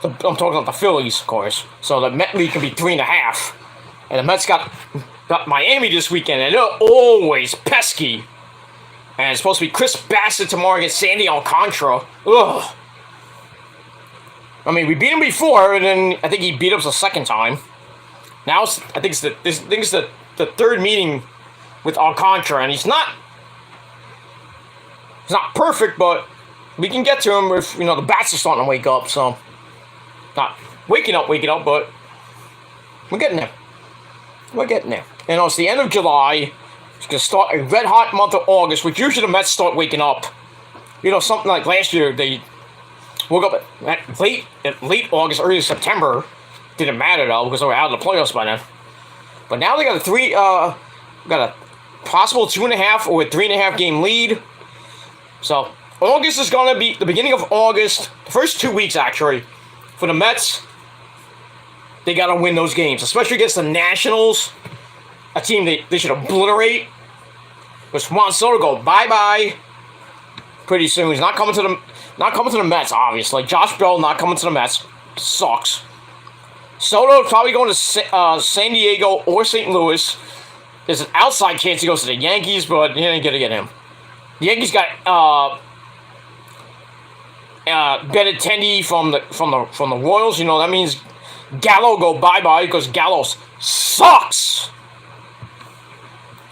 I'm talking about the Phillies, of course. So the Met lead can be 3.5. And the Mets got Miami this weekend, and they're always pesky. And it's supposed to be Chris Bassett tomorrow against Sandy Alcantara. Ugh. I mean, we beat him before, and then I think he beat us the second time. Now I think it's the third meeting with Alcantara, and he's not perfect, but we can get to him if the bats are starting to wake up. So not waking up, but we're getting there. And it's the end of July. It's going to start a red-hot month of August, which usually the Mets start waking up. Something like last year, they woke up at late August, early September. Didn't matter, though, because they were out of the playoffs by then. But now they got a possible 2.5 or 3.5 game lead. So August is going to be the beginning of August, the first 2 weeks, actually, for the Mets. They got to win those games, especially against the Nationals, a team they should obliterate. Because Juan Soto go bye-bye pretty soon. He's not coming to the Mets, obviously. Josh Bell not coming to the Mets. Sucks. Soto probably going to San Diego or St. Louis. There's an outside chance he goes to the Yankees, but he ain't going to get him. The Yankees got Benintendi from the Royals. That means Gallo go bye-bye because Gallo sucks.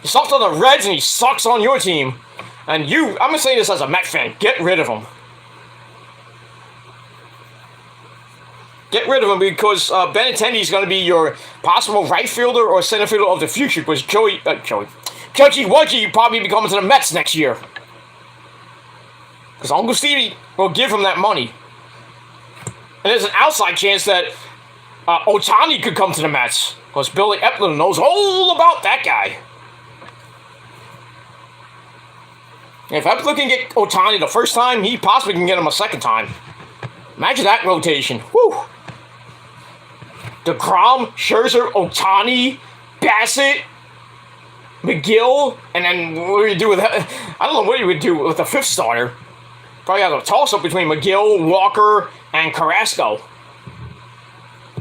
He sucks on the Reds and he sucks on your team. And I'm going to say this as a Met fan. Get rid of him. Get rid of him because Benintendi is going to be your possible right fielder or center fielder of the future because Judgy Wudgy probably be coming to the Mets next year. Because Uncle Stevie will give him that money. And there's an outside chance that Ohtani could come to the Mets. Because Billy Epler knows all about that guy. If Epler can get Ohtani the first time, he possibly can get him a second time. Imagine that rotation. Whew. DeGrom, Scherzer, Ohtani, Bassett, McGill, and then what do you do with that? I don't know what you would do with the 5th starter. Probably have a toss-up between McGill, Walker, and Carrasco.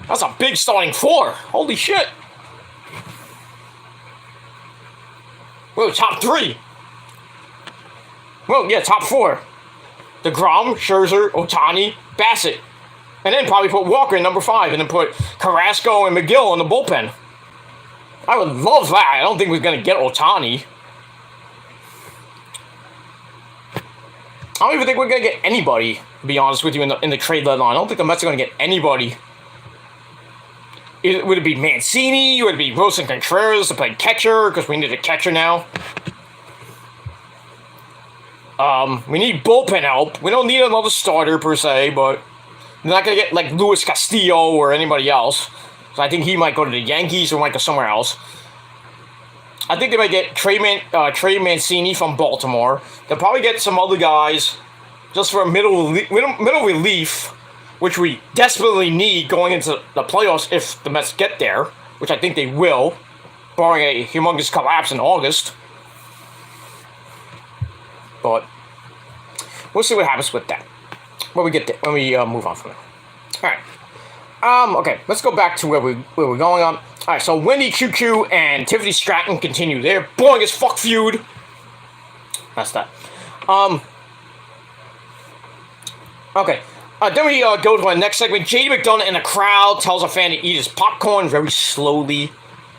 That's a big starting 4. Holy shit. Well, top 3. Well, yeah, top 4. DeGrom, Scherzer, Ohtani, Bassett. And then probably put Walker in number 5 and then put Carrasco and McGill in the bullpen. I would love that. I don't think we're going to get Ohtani. I don't even think we're going to get anybody, to be honest with you, in the trade deadline. I don't think the Mets are going to get anybody. Would it be Mancini? Would it be Wilson Contreras to play catcher? Because we need a catcher now. We need bullpen help. We don't need another starter per se, but we're not going to get like Luis Castillo or anybody else. So I think he might go to the Yankees or might go somewhere else. I think they might get Trey Mancini from Baltimore. They'll probably get some other guys just for a middle relief, which we desperately need going into the playoffs if the Mets get there, which I think they will, barring a humongous collapse in August. But we'll see what happens with that when we get there, when we move on from there. All right. Okay, let's go back to where we're going on. All right, so Wendy QQ and Tiffany Stratton continue their boring as fuck feud. That's that. Okay. Then we go to our next segment. JD McDonough in the crowd tells a fan to eat his popcorn very slowly,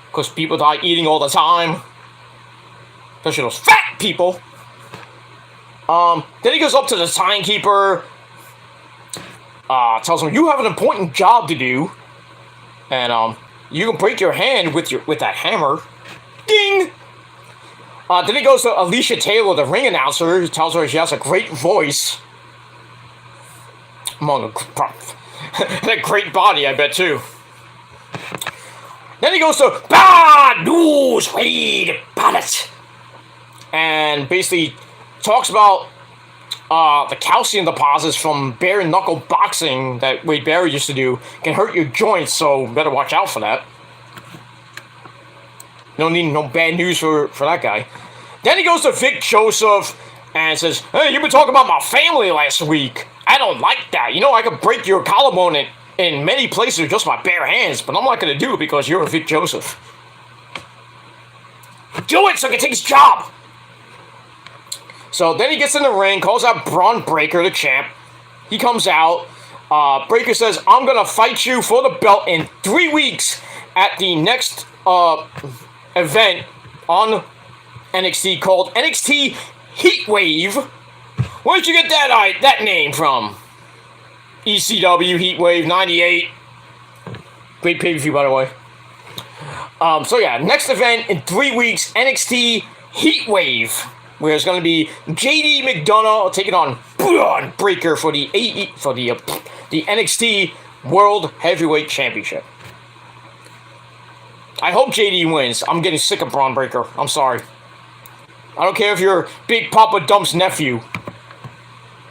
because people die eating all the time, especially those fat people. Then he goes up to the timekeeper, tells him, "You have an important job to do, and you can break your hand with that hammer." Ding! Then he goes to Alicia Taylor, the ring announcer, who tells her she has a great voice. And a great body, I bet, too. Then he goes to Bad News Wade Barrett, and basically talks about the calcium deposits from bare knuckle boxing that Wade Barrett used to do can hurt your joints, so better watch out for that. No need no bad news for that guy. Then he goes to Vic Joseph and says, "Hey, you've been talking about my family last week. I don't like that. You know, I could break your collarbone in many places with just my bare hands, but I'm not going to do it because you're a Vic Joseph. Do it so he can take his job." So then he gets in the ring, calls out Braun Breaker, the champ. He comes out. Breaker says, "I'm going to fight you for the belt in 3 weeks at the next event on NXT called NXT Heatwave." Where'd you get that name from? ECW Heatwave 98. Great pay-per-view, by the way. So yeah, next event in 3 weeks, NXT Heatwave, where it's going to be JD McDonough taking on Braun Breaker for the NXT World Heavyweight Championship. I hope JD wins. I'm getting sick of Braun Breaker. I'm sorry. I don't care if you're Big Papa Dump's nephew.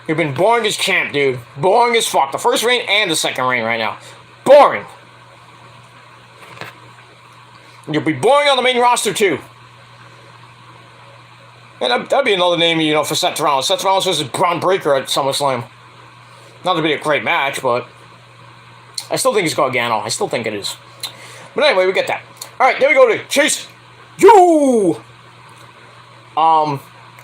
You've been boring as champ, dude. Boring as fuck. The first reign and the second reign right now. Boring. You'll be boring on the main roster, too. And that'd be another name, for Seth Rollins. Seth Rollins versus Braun Breaker at SummerSlam. Not to be a great match, but I still think it's Gargano. I still think it is. But anyway, we get that. All right, then we go to Chase U.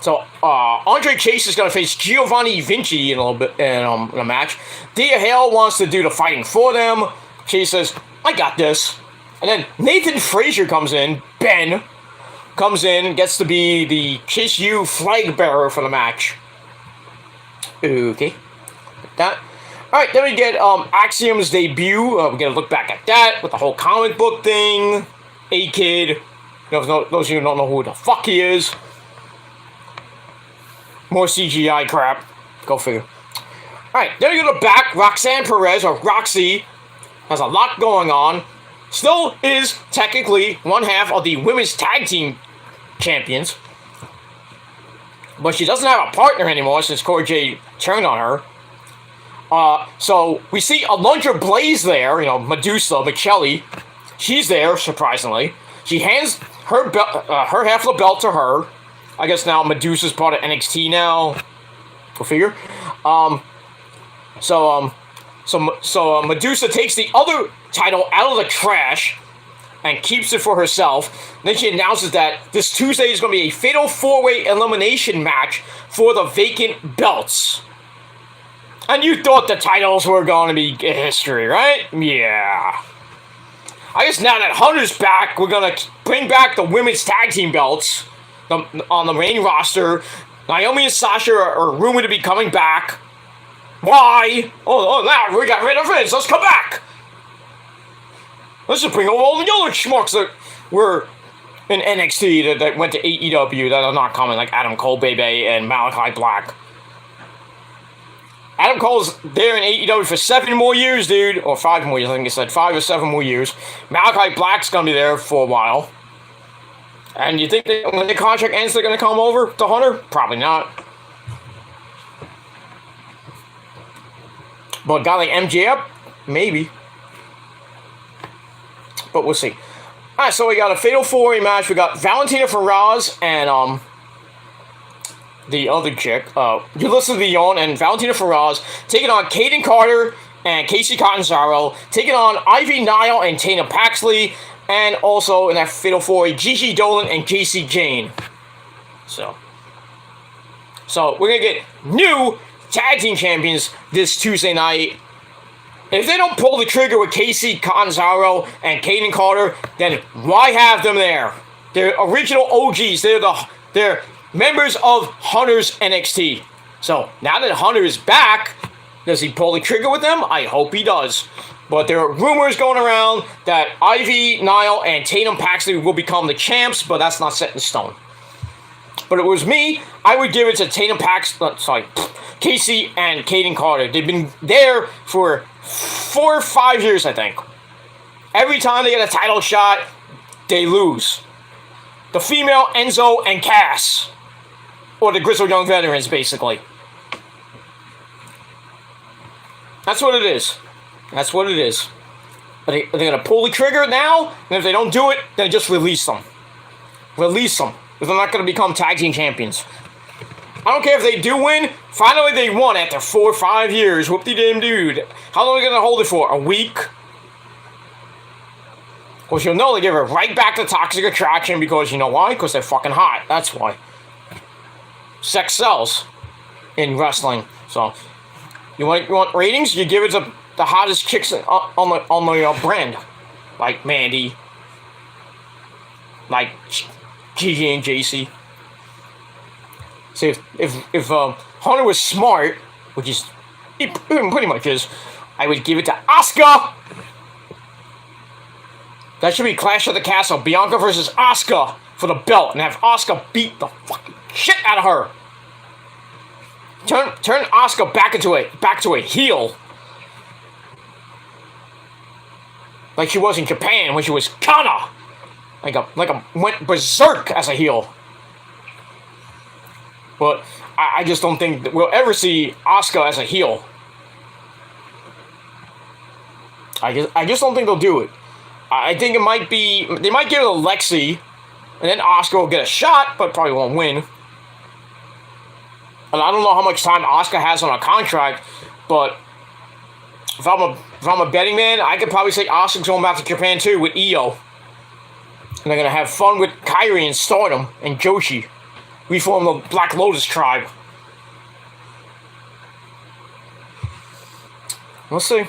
So Andre Chase is going to face Giovanni Vinci in a little bit in a match. Dia Hale wants to do the fighting for them. Chase says, "I got this." And then Nathan Frazier comes in. Ben comes in, gets to be the Chase U flag bearer for the match. Okay, that. All right, then we get Axiom's debut. We get a look back at that with the whole comic book thing. A-Kid. Those of you who don't know who the fuck he is. More CGI crap. Go figure. Alright, then we go to back. Roxanne Perez, or Roxy, has a lot going on. Still is technically one half of the women's tag team champions. But she doesn't have a partner anymore since Cora Jade turned on her. So we see Alundra Blaze there, Medusa, Michelli. She's there, surprisingly. She hands her half of the belt to her. I guess now Medusa's part of NXT now. Go figure. So Medusa takes the other title out of the trash and keeps it for herself. Then she announces that this Tuesday is going to be a fatal 4-way elimination match for the vacant belts. And you thought the titles were going to be history, right? Yeah. I guess now that Hunter's back, we're going to bring back the women's tag team belts on the main roster. Naomi and Sasha are rumored to be coming back. Why? Oh, now we got rid of Vince. Let's come back. Let's just bring over all the other schmucks that were in NXT that went to AEW that are not coming, like Adam Cole, Baby, and Malachi Black. Adam Cole's there in AEW for 7 more years, dude. Or 5 more years, I think it said 5 or 7 more years. Malachi Black's gonna be there for a while. And you think that when the contract ends, they're gonna come over to Hunter? Probably not. But a guy like MJF? Maybe. But we'll see. Alright, so we got a Fatal 4-Way match. We got Valentina Feroz and, the other chick, Yulisa Leon and Valentina Feroz taking on Kaden Carter and Casey Catanzaro, taking on Ivy Nile and Tana Paxley, and also in that Fatal 4-Way, Gigi Dolan and JC Jane. So we're gonna get new tag team champions this Tuesday night. If they don't pull the trigger with Casey Catanzaro and Kaden Carter, then why have them there? They're original OGs. They're members of Hunter's NXT. So now that Hunter is back, does he pull the trigger with them? I hope he does. But there are rumors going around that Ivy Nile and Tatum Paxley will become the champs, but that's not set in stone. But if it was me, I would give it to Casey and Kaden Carter. They've been there for 4 or 5 years, I think. Every time they get a title shot, they lose. The female Enzo and Cass. Or the Grizzled Young Veterans, basically. That's what it is. That's what it is. Are they going to pull the trigger now? And if they don't do it, then just release them. Release them. Because they're not going to become tag team champions. I don't care if they do win. Finally, they won after 4 or 5 years. Whoop-de-damn dude. How long are they going to hold it for? A week? Of course, you'll know they give her right back to Toxic Attraction because, you know why? Because they're fucking hot. That's why. Sex sells in wrestling. So, you want ratings? You give it to the hottest chicks on the brand. Like Mandy. Like Gigi and JC. See, if Hunter was smart, which is he pretty much is, I would give it to Asuka. That should be Clash of the Castle. Bianca versus Asuka for the belt, and have Asuka beat the fucking shit out of her. Turn Asuka back to a heel, like she was in Japan when she was Kana, went berserk as a heel. But I just don't think that we'll ever see Asuka as a heel. I just don't think they'll do it. I think it might be, they might give it to Lexi, and then Asuka will get a shot, but probably won't win. And I don't know how much time Asuka has on a contract, but if I'm a betting man, I could probably say Asuka's going back to Japan too with Io. And they're going to have fun with Kairi and Stardom and Joshi. We form the Black Lotus tribe. We'll see.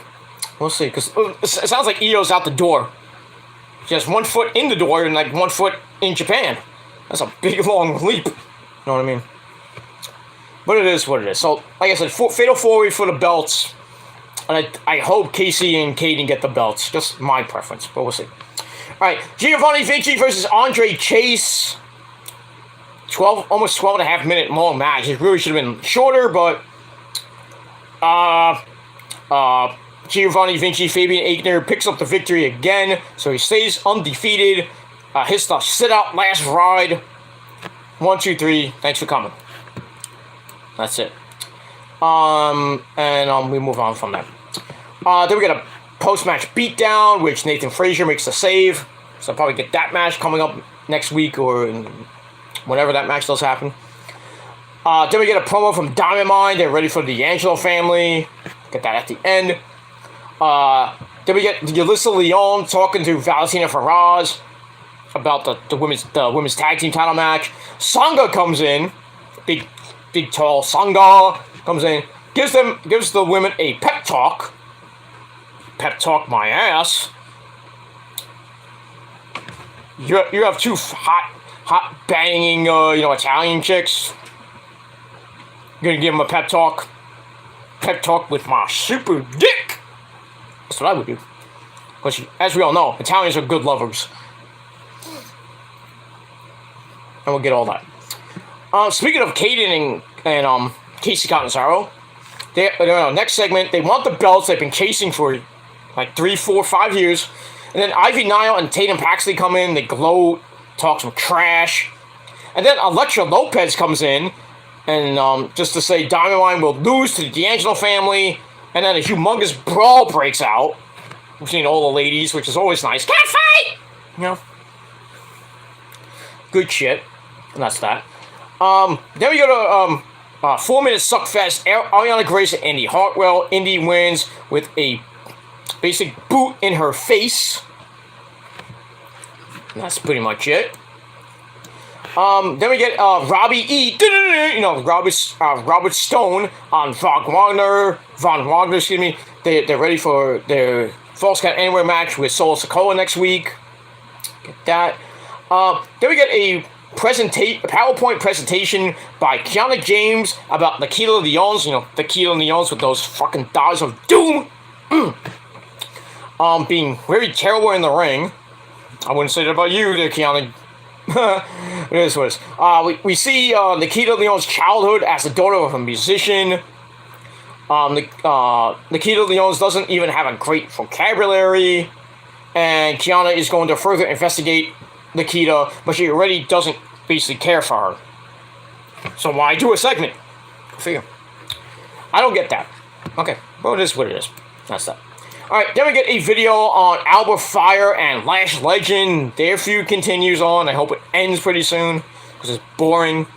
We'll see. Because it sounds like Io's out the door. She has 1 foot in the door and like 1 foot in Japan. That's a big, long leap. You know what I mean? But it is what it is. So, like I said, Fatal 4-Way for the belts. And I hope Casey and Kaden get the belts. Just my preference. But we'll see. Alright. Giovanni Vinci versus Andre Chase. Almost 12 and a half minute long match. It really should have been shorter, but Giovanni Vinci, Fabian Aichner picks up the victory again, so he stays undefeated. Hits the sit out last ride. 1, 2, 3. Thanks for coming. That's it. And we move on from that. Then we got a post-match beatdown, which Nathan Frazier makes the save. So I'll probably get that match coming up next week or whenever that match does happen. Then we get a promo from Dynamite. They're ready for the D'Angelo family. Get that at the end. Then we get Yulisa Leon talking to Valentina Feroz about the women's tag team title match. Sangha comes in. Big tall Sangha comes in. Gives the women a pep talk. Pep talk my ass. You have 2 hot banging Italian chicks. You're gonna give them a pep talk. Pep talk with my super dick. That's what I would do. Which, as we all know, Italians are good lovers. And we'll get all that. Speaking of Caden and Casey Catanzaro, next segment, they want the belts they've been chasing for like 3, 4, 5 years. And then Ivy Nile and Tatum Paxley come in, they gloat, talk some trash. And then Elektra Lopez comes in, and just to say Dynamite will lose to the D'Angelo family. And then a humongous brawl breaks out between all the ladies, which is always nice. Can't fight! You know? Good shit. And that's that. Then we go to 4-minute suckfest. Ariana Grace and Indy Hartwell. Indy wins with a basic boot in her face. And that's pretty much it. Then we get Robbie E. You know, Robert Stone on Von Wagner, excuse me. They're ready for their Falls Count Anywhere match with Solo Sikoa next week. Get that. Then we get a PowerPoint presentation by Kiana James about Nikita Lyons. You know, Nikita Lyons with those fucking Daughters of Doom. Being very terrible in the ring. I wouldn't say that about you there, Kiana. It is what it is. We see Nikita Lyons' childhood as the daughter of a musician. Nikita Lyons doesn't even have a great vocabulary. And Kiana is going to further investigate Nikita, but she already doesn't basically care for her. So why do a segment? Figure. I don't get that. Okay, well, it is what it is. That's that. Alright, then we get a video on Alba Fire and Lash Legend. Their feud continues on. I hope it ends pretty soon, because it's boring.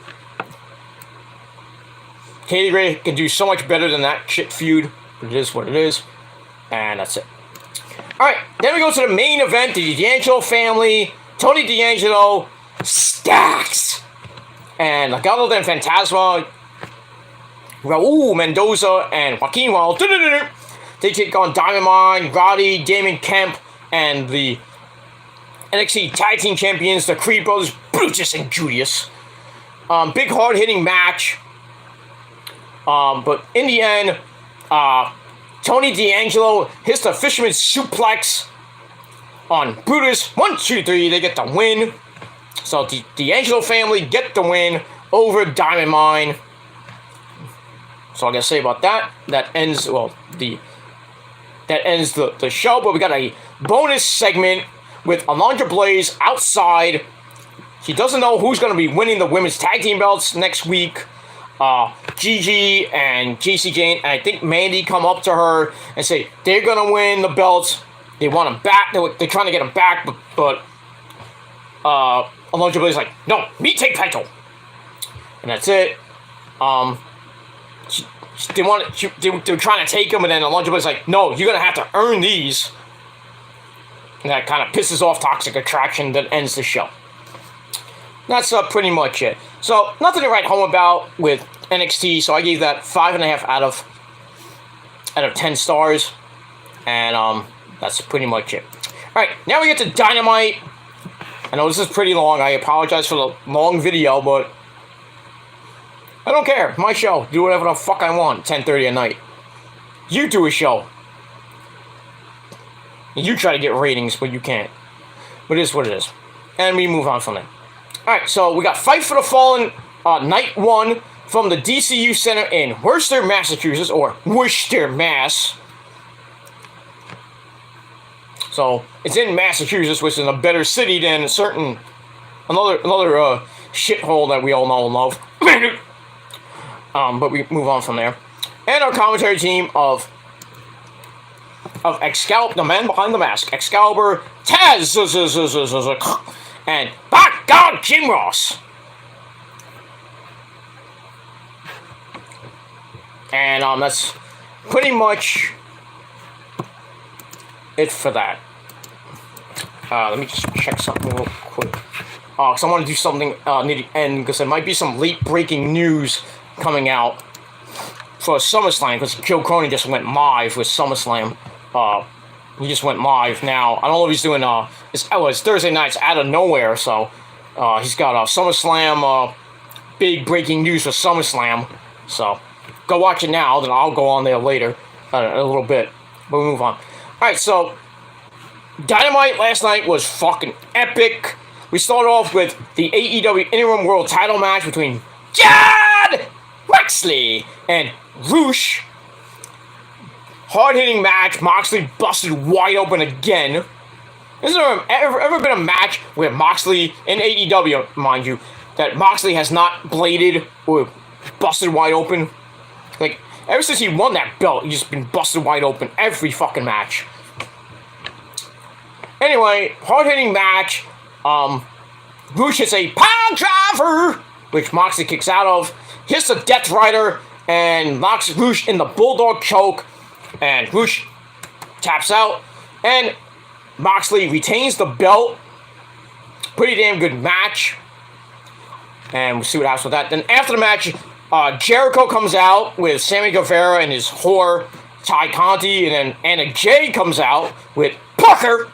Katie Ray can do so much better than that shit feud, but it is what it is. And that's it. Alright, then we go to the main event, the D'Angelo family, Tony D'Angelo, Stacks, and Legado del Fantasma, Raul Mendoza, and Joaquin Wild. They take on Dynamite, Roddy, Damon Kemp, and the NXT Tag Team Champions, the Creed Brothers, Brutus and Julius. Big hard-hitting match. But in the end, Tony D'Angelo hits the Fisherman Suplex on Brutus. 1, 2, 3, they get the win. So the D'Angelo family get the win over Diamond Mine. So I gotta say about that. That ends the show. But we got a bonus segment with Alundra Blaze outside. He doesn't know who's gonna be winning the women's tag team belts next week. Gigi and JC Jane, and I think Mandy come up to her and say they're gonna win the belts. They want them back. They're trying to get them back, but Alundra Blaze is like, no, me take title, and that's it. They were trying to take them, and then Alundra Blaze is like, no, you're gonna have to earn these. And that kind of pisses off Toxic Attraction. That ends the show. That's pretty much it. So, nothing to write home about with NXT, so I gave that 5.5 out of 10 stars. And that's pretty much it. Alright, now we get to Dynamite. I know this is pretty long. I apologize for the long video, but I don't care. My show. Do whatever the fuck I want. 10:30 at night. You do a show. You try to get ratings, but you can't. But it is what it is. And we move on from there. Alright, so we got Fight for the Fallen, Night 1, from the DCU Center in Worcester, Massachusetts, or Worcester, Mass. So, it's in Massachusetts, which is a better city than another shithole that we all know and love. But we move on from there. And our commentary team of Excalibur, the man behind the mask, Excalibur, Taz, and by God, Jim Ross. And that's pretty much it for that. Let me just check something real quick. Because I want to do something near the end, because there might be some late breaking news coming out for SummerSlam, because Joe Cronin just went live with SummerSlam. He just went live now. I don't know if he's doing it's Thursday nights out of nowhere, so he's got SummerSlam big breaking news for SummerSlam. So go watch it now, then I'll go on there later a little bit. But we move on. Alright, so Dynamite last night was fucking epic. We start off with the AEW Interim World Title match between Jon Moxley and Roosh. Hard-hitting match. Moxley busted wide open again. Has there ever been a match where Moxley, in AEW, mind you, that Moxley has not bladed or busted wide open? Like, ever since he won that belt, he's just been busted wide open every fucking match. Anyway, hard-hitting match. Roosh hits a pile driver, which Moxley kicks out of. Hits the Death Rider and knocks Roosh in the Bulldog choke. And Roosh taps out. And Moxley retains the belt. Pretty damn good match. And we'll see what happens with that. Then after the match, Jericho comes out with Sammy Guevara and his whore, Ty Conti. And then Anna Jay comes out with Parker.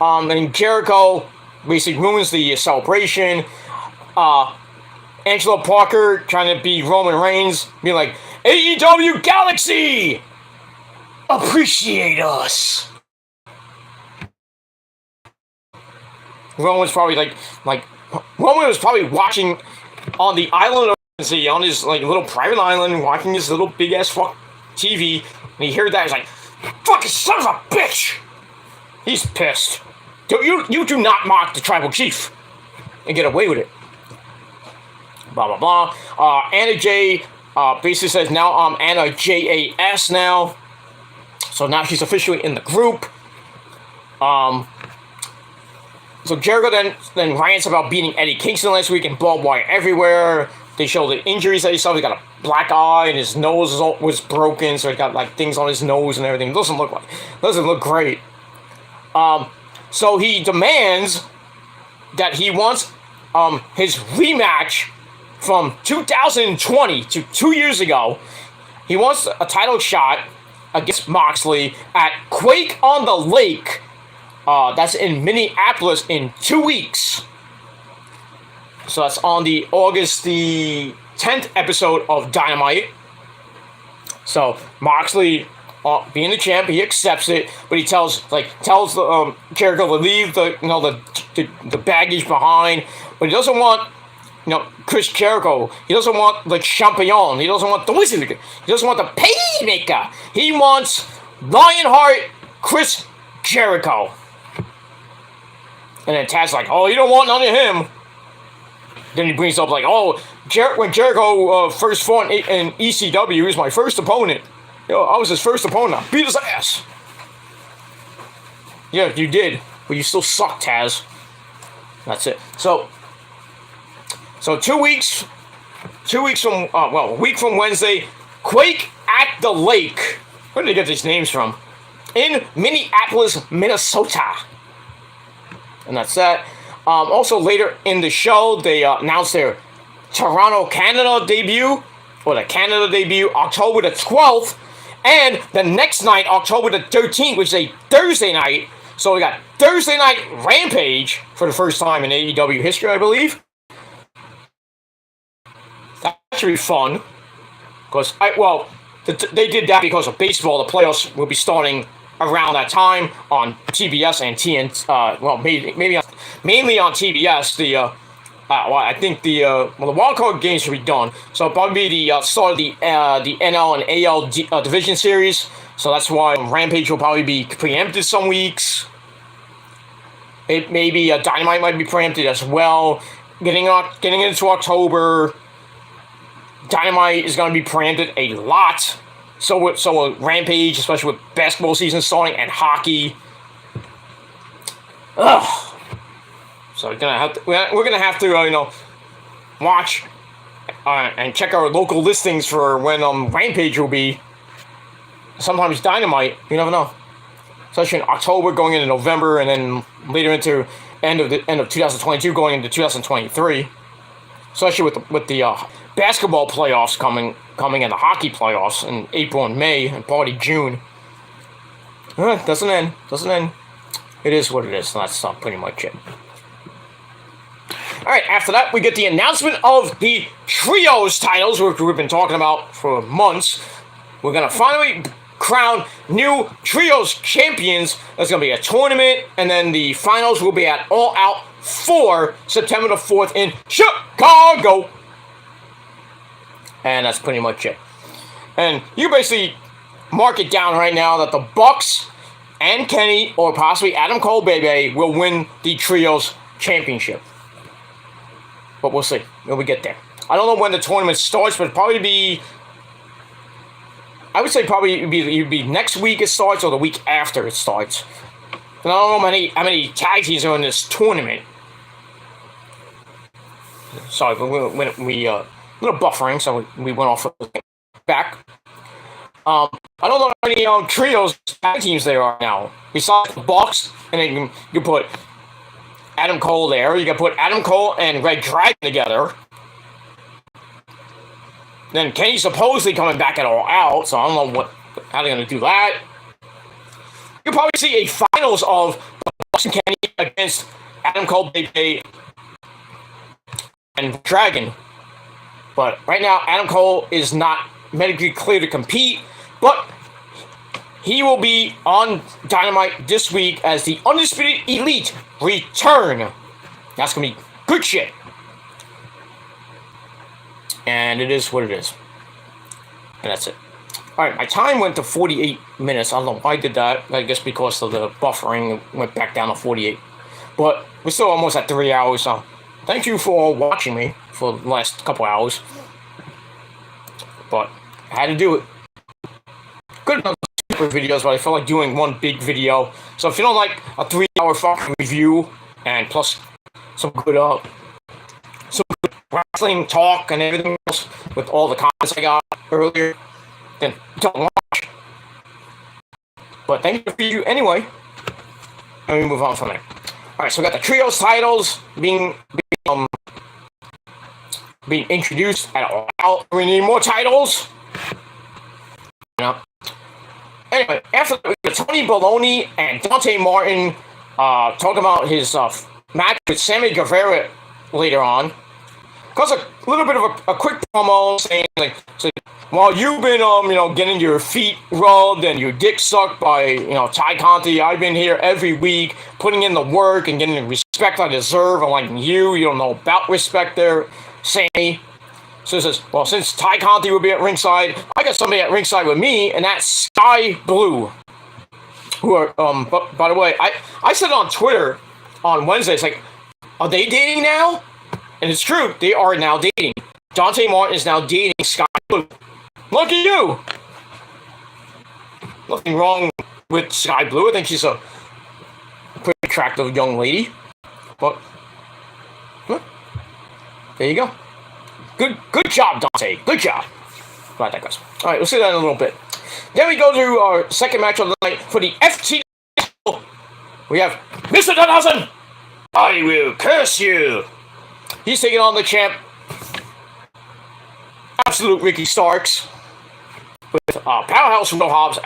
And Jericho basically ruins the celebration. Angelo Parker trying to be Roman Reigns, being like, AEW Galaxy! Appreciate us! Roman's probably Roman was probably watching on the island of on his little private island, watching his little big ass fuck TV, and he heard that, he's like, fucking son of a bitch! He's pissed. You do not mock the tribal chief and get away with it. Blah, blah, blah. Anna J basically says, now I'm Anna JAS now. So now she's officially in the group. So Jericho then rants about beating Eddie Kingston last week and barbed wire everywhere. They show the injuries that he suffered. He got a black eye and his nose was broken, so he got things on his nose and everything. It doesn't look great. So he demands that he wants his rematch from 2020 to 2 years ago. He wants a title shot against Moxley at Quake on the Lake. That's in Minneapolis in 2 weeks. So that's on the August the 10th episode of Dynamite. So Moxley, being the champ, he accepts it, but he tells the Jericho to leave the baggage behind. But he doesn't want Chris Jericho. He doesn't want the champion. He doesn't want the wizard. He doesn't want the paymaker. He wants Lionheart Chris Jericho. And then Taz's like, oh, you don't want none of him. Then he brings up when Jericho first fought in ECW, he was my first opponent. I was his first opponent. I beat his ass. Yeah, you did, but you still suck, Taz. That's it. So 2 weeks from, a week from Wednesday, Quake at the Lake. Where did they get these names from? In Minneapolis, Minnesota. And that's that. Also, later in the show, they announced their Toronto, Canada debut, or the Canada debut, October the 12th, and the next night, October the 13th, which is a Thursday night. So we got Thursday Night Rampage for the first time in AEW history, I believe. That should be fun. Because, they did that because of baseball. The playoffs will be starting around that time on TBS and TNT. Mainly on TBS. I think the wildcard games should be done. So it'll probably be the start of the NL and AL division series. So that's why Rampage will probably be preempted some weeks. It maybe Dynamite might be preempted as well. Getting into October, Dynamite is going to be preempted a lot. So Rampage, especially with basketball season starting and hockey. Ugh. So we're gonna have to watch and check our local listings for when Rampage will be. Sometimes Dynamite, you never know. Especially in October, going into November, and then later into end of 2022, going into 2023. Especially with the basketball playoffs coming and the hockey playoffs in April and May and probably June. Doesn't end. It is what it is. That's pretty much it. Alright, after that, we get the announcement of the Trios titles, which we've been talking about for months. We're going to finally crown new trios champions. There's going to be a tournament, and then the finals will be at All Out 4, September the 4th in Chicago. And that's pretty much it. And you basically mark it down right now that the Bucks and Kenny, or possibly Adam Cole, baby, will win the trios championship. But we'll see when we get there. I don't know when the tournament starts, but it'll probably be, I would say probably it'd be next week it starts or the week after it starts. And I don't know how many tag teams are in this tournament. Sorry, but we a little buffering, so we went off back. I don't know how many trios tag teams there are now. Besides the Bucks, and then you put Adam Cole there. You can put Adam Cole and Red Dragon together. Then Kenny's supposedly coming back at All Out, so I don't know how they're going to do that. You'll probably see a finals of the Bucks and Kenny against Adam Cole, baby, and Dragon. But right now, Adam Cole is not medically clear to compete, but he will be on Dynamite this week as the Undisputed Elite return. That's going to be good shit. And it is what it is. And that's it. Alright, my time went to 48 minutes. I don't know why I did that. I guess because of the buffering, it went back down to 48. But we're still almost at 3 hours, so thank you for watching me for the last couple hours. But I had to do it. Good enough videos, but I felt like doing one big video. So if you don't like a 3-hour fucking review and plus some good wrestling talk and everything else with all the comments I got earlier, then don't watch. But thank you for you anyway. And we move on from there. Alright, so we got the trios titles being introduced at All Out. We need more titles. Anyway, after that, we got Tony Baloney and Dante Martin talking about his match with Sammy Guevara later on. Cause a little bit of a quick promo saying like, while you've been getting your feet rubbed and your dick sucked by Ty Conti, I've been here every week putting in the work and getting the respect I deserve. Unlike you don't know about respect there, Sammy. So he says, well, since Ty Conti will be at ringside, I got somebody at ringside with me, and that's Sky Blue. Who are by the way, I said on Twitter on Wednesday, it's like, are they dating now? And it's true, they are now dating. Dante Martin is now dating Sky Blue. Look at you! Nothing wrong with Sky Blue. I think she's a pretty attractive young lady. But, there you go. Good job, Dante. Good job. Glad that goes. Alright, we'll see that in a little bit. Then we go to our second match of the night for the FT. We have Mr. Danhausen! I will curse you! He's taking on the champ, Absolute Ricky Starks, with Powerhouse Will Hobbs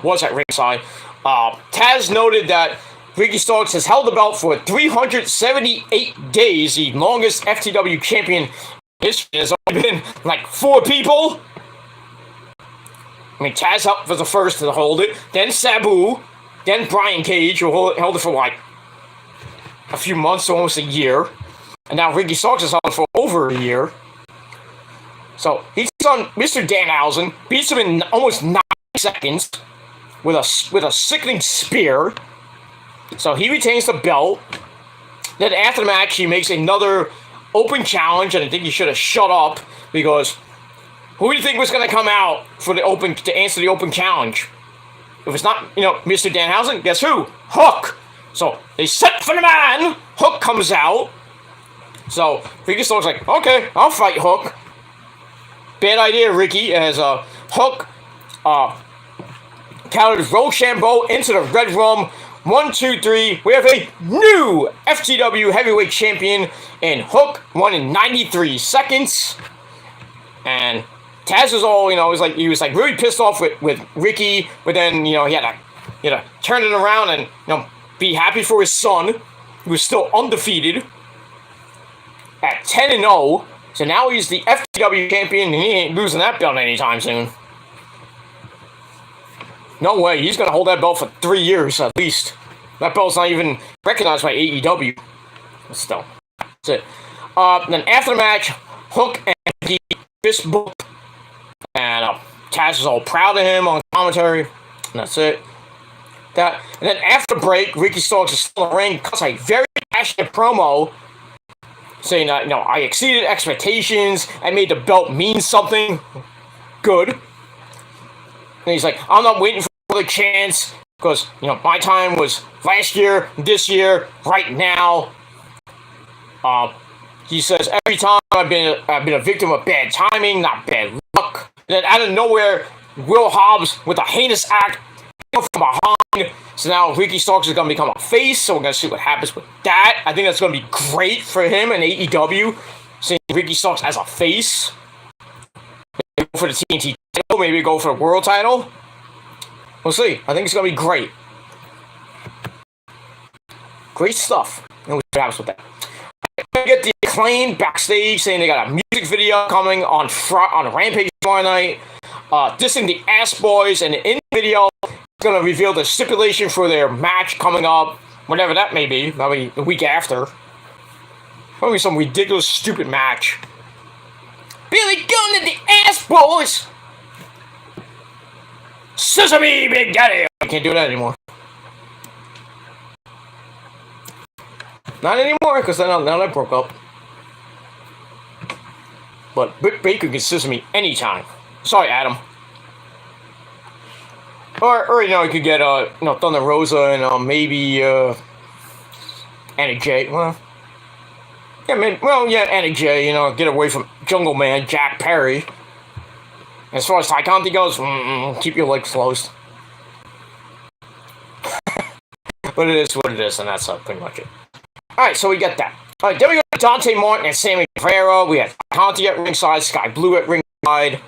was at ringside. Taz noted that Ricky Starks has held the belt for 378 days, the longest FTW champion. There's only been like 4 people. I mean, Taz was the first to hold it, then Sabu, then Brian Cage, who held it for like a few months, almost a year. And now Ricky Starks has held it for over a year. So he's on Mr. Danhausen, beats him in almost 9 seconds with a sickening spear. So he retains the belt. Then after the match, he makes another open challenge, and I think he should have shut up, because who do you think was going to come out for to answer the open challenge? If it's not, Mr. Danhausen, guess who? Hook. So they set for the man. Hook comes out. So Ricky Starks like, okay, I'll fight Hook. Bad idea, Ricky, as Hook countered Rochambeau into the Red Room. 1, 2, 3. We have a new FTW Heavyweight Champion, and Hook won in 93 seconds. And Taz was all, he was really pissed off with Ricky, but then, he had to turn it around and, be happy for his son, who was still undefeated at 10-0. So now he's the FTW champion, and he ain't losing that belt anytime soon. No way. He's going to hold that belt for 3 years at least. That belt's not even recognized by AEW. Still. That's it. Then after the match, Hook and Ricky fist bump. And Taz is all proud of him on commentary. And that's it. And then after the break, Ricky Starks is still in the ring, cuts a very passionate promo saying that, I exceeded expectations. I made the belt mean something. Good. And he's like, I'm not waiting for another chance because, my time was last year, this year, right now. He says, every time I've been a victim of bad timing, not bad luck. And then out of nowhere, Will Hobbs with a heinous act from behind. So now Ricky Starks is going to become a face, so we're going to see what happens with that. I think that's going to be great for him in AEW, seeing Ricky Starks as a face. Maybe go for the TNT title, maybe go for the world title. We'll see. I think it's going to be great. Great stuff. And we'll see what happens with that. We get the Acclaim backstage saying they got a music video coming on Rampage tomorrow night. Dissing the Ass Boys, and in the video, it's going to reveal the stipulation for their match coming up, whatever that may be, probably the week after. Probably some ridiculous, stupid match. Billy Gunn and the Ass Boys! Sesame, Big Daddy! I can't do that anymore. Not anymore, because now that broke up. But Britt Baker can Sesame anytime. Sorry, Adam. Or you could get, Thunder Rosa and, maybe, Anna Jay. Well, yeah, Anna Jay, get away from Jungle Man, Jack Perry. As far as Ty Conti goes, keep your legs closed. But it is what it is, and that's pretty much it. Alright, so we get that. Alright, then we got Dante Martin and Sammy Guevara. We have Conti at ringside, Sky Blue at ringside.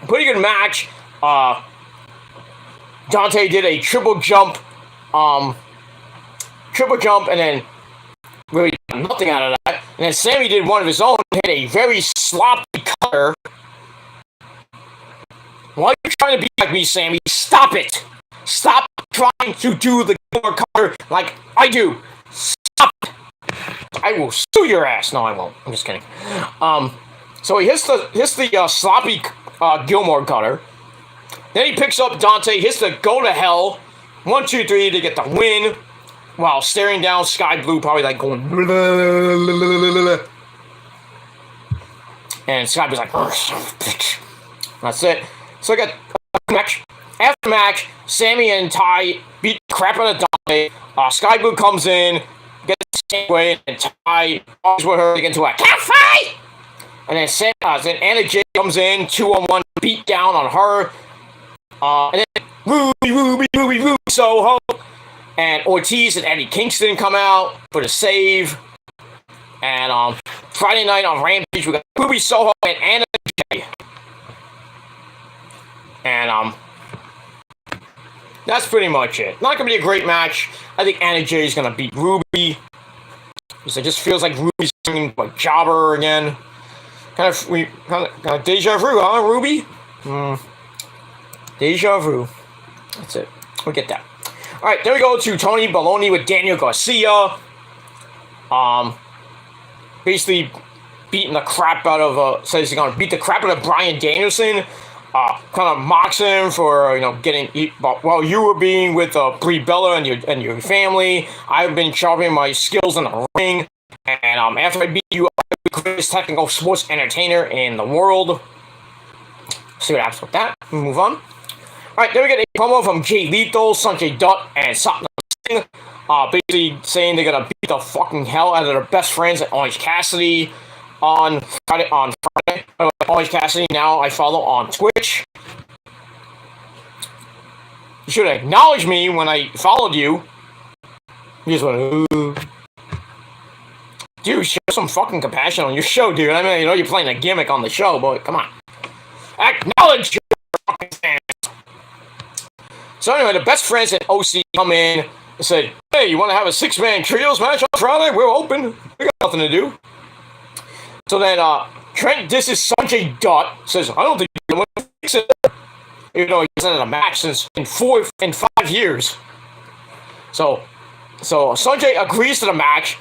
Pretty good match. Dante did a triple jump, and then really got nothing out of that. And then Sammy did one of his own, hit a very sloppy cutter. Why are you trying to be like me, Sammy? Stop it! Stop trying to do the Gilmore cutter like I do. Stop it! I will sue your ass. No, I won't. I'm just kidding. So he hits the sloppy Gilmore cutter. Then he picks up Dante, hits the go to hell. 1, 2, 3 to get the win. While staring down Sky Blue, probably like going. And Sky Blue's like, that's it. So I got a match. After the match, Sammy and Ty beat the crap out of Dante. Sky Blue comes in, gets the same way, and Ty goes with her to get into a cat fight. And then Anna Jay comes in, 2-on-1 beat down on her. And then Ruby, Soho. And Ortiz and Eddie Kingston come out for the save. And Friday night on Rampage, we got Ruby Soho and Anna Jay. And that's pretty much it. Not going to be a great match. I think Anna Jay is going to beat Ruby. Because it just feels like Ruby's turning a jobber again. Kind of deja vu, huh, Ruby? Deja vu. That's it. We'll get that. Alright, then we go to Tony Baloney with Daniel Garcia. Basically beating the crap out of, says he's going to beat the crap out of Bryan Danielson. Kind of mocks him for, getting, while you were being with Brie Bella and your family, I've been sharpening my skills in the ring. And after I beat you, I'm the greatest technical sports entertainer in the world. See what happens with that. Move on. Alright, then we get a promo from Jay Lethal, Sanjay Dutt, and Satnam Singh. Basically saying they're gonna beat the fucking hell out of their best friends at Orange Cassidy on Friday. Orange Cassidy, now I follow on Twitch. You should acknowledge me when I followed you. You just went, ooh. Dude, show some fucking compassion on your show, dude. I mean, you're playing a gimmick on the show, but come on. Acknowledge your fucking fans. So anyway, the best friends at OC come in and said, hey, you want to have a 6-man trios match on Friday? We're open. We got nothing to do. So then Trent, this is Sanjay Dutt, says, I don't think you're going to fix it. even though he hasn't had a match since in 5 years. So Sanjay agrees to the match.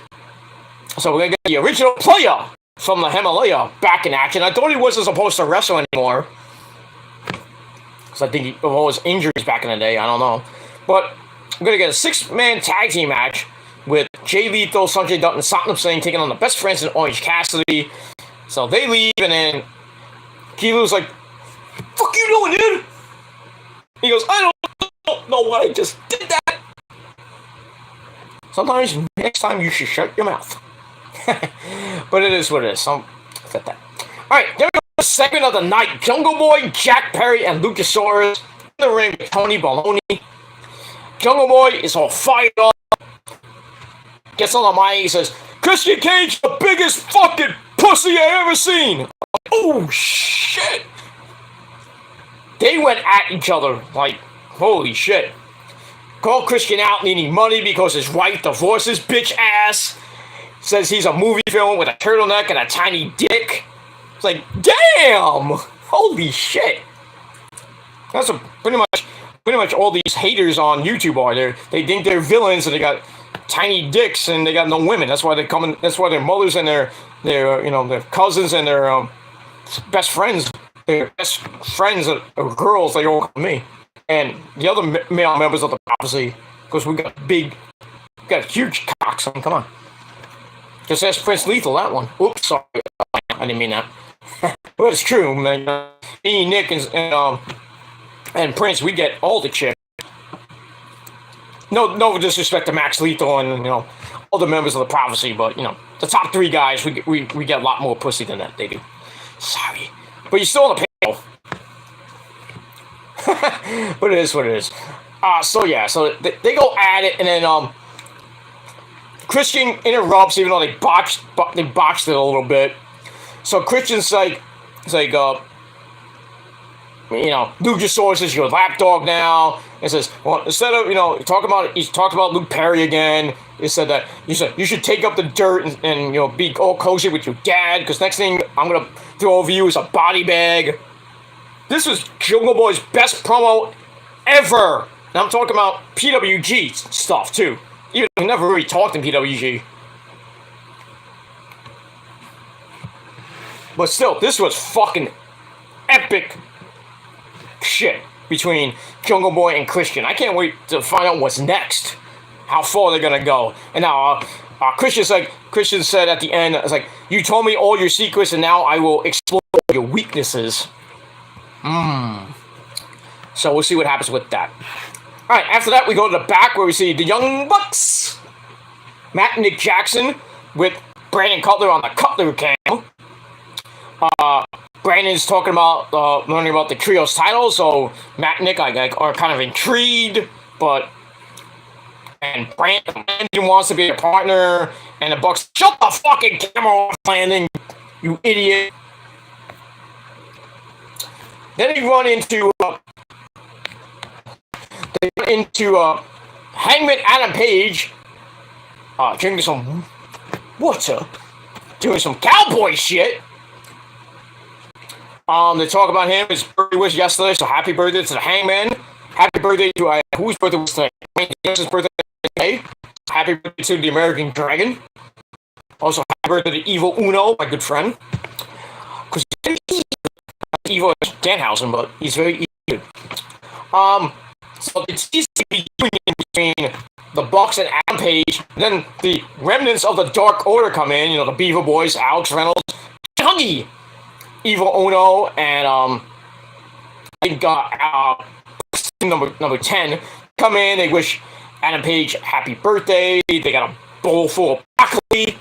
So we're gonna get the original player from the Himalaya back in action. I thought he wasn't supposed to wrestle anymore, because I think of all his injuries back in the day. I don't know, but we're gonna get a 6-man tag team match with Jay Lethal, Sanjay Dutt, and Satnam Singh taking on the Best Friends and Orange Cassidy. So they leave, and then Kilu's like, "Fuck you doing, dude?" He goes, "I don't know why I just did that." Sometimes next time you should shut your mouth. But it is what it is. So fit that. Alright, then we go to the segment of the night. Jungle Boy, Jack Perry, and Luchasaurus in the ring with Tony Baloney. Jungle Boy is all fired up. Gets on the mic, he says, "Christian Cage, the biggest fucking pussy I ever seen." Oh shit. They went at each other like, holy shit. Called Christian out needing money because his wife divorced his bitch ass. Says he's a movie film with a turtleneck and a tiny dick. It's like, damn! Holy shit. That's what pretty much all these haters on YouTube are. They think they're villains and they got tiny dicks and they got no women. That's why they come in, that's why their mothers and their cousins and their best friends, are girls, they all come to me. And the other male members of the prophecy, because we got huge cocks. I mean, come on. Just ask Prince Lethal that one. Oops, sorry. I didn't mean that. But it's true, man. Me, Nick, and Prince, we get all the chicks. No disrespect to Max Lethal and, all the members of the prophecy, but, the top 3 guys, we get a lot more pussy than that. They do. Sorry. But you're still on the payroll. But it is what it is. So they go at it, and then, Christian interrupts, even though they botched it a little bit. So Christian's like, Luchasaurus is your lapdog now. It says, well, instead of, he's talked about Luke Perry again. He said that you should take up the dirt and be all kosher with your dad, because next thing I'm gonna throw over you is a body bag. This was Jungle Boy's best promo ever. And I'm talking about PWG stuff too. Even though he never really talked in PWG. But still, this was fucking epic shit between Jungle Boy and Christian. I can't wait to find out what's next. How far they're gonna go. And now, Christian said at the end, it's like, "You told me all your secrets and now I will explore your weaknesses." So we'll see what happens with that. Alright, after that we go to the back where we see the Young Bucks. Matt and Nick Jackson with Brandon Cutler on the Cutler cam. Brandon's talking about learning about the trios title, so Matt and Nick are kind of intrigued, and Brandon wants to be a partner, and the Bucks, "Shut the fucking camera off, Brandon, you idiot." Then they run into Hangman Adam Page, drinking some water, doing some cowboy shit. They talk about him. His birthday was yesterday, so happy birthday to the Hangman. Happy birthday to whose birthday was today? His birthday today. Happy birthday to the American Dragon. Also, happy birthday to Evil Uno, my good friend. Because Evil is Danhausen, but he's very evil. So it's easy to be between the Bucks and Adam Page. Then the remnants of the Dark Order come in. The Beaver Boys, Alex Reynolds, Huggy, Evil Uno, and I think number 10 come in. They wish Adam Page happy birthday. They got a bowl full of broccoli.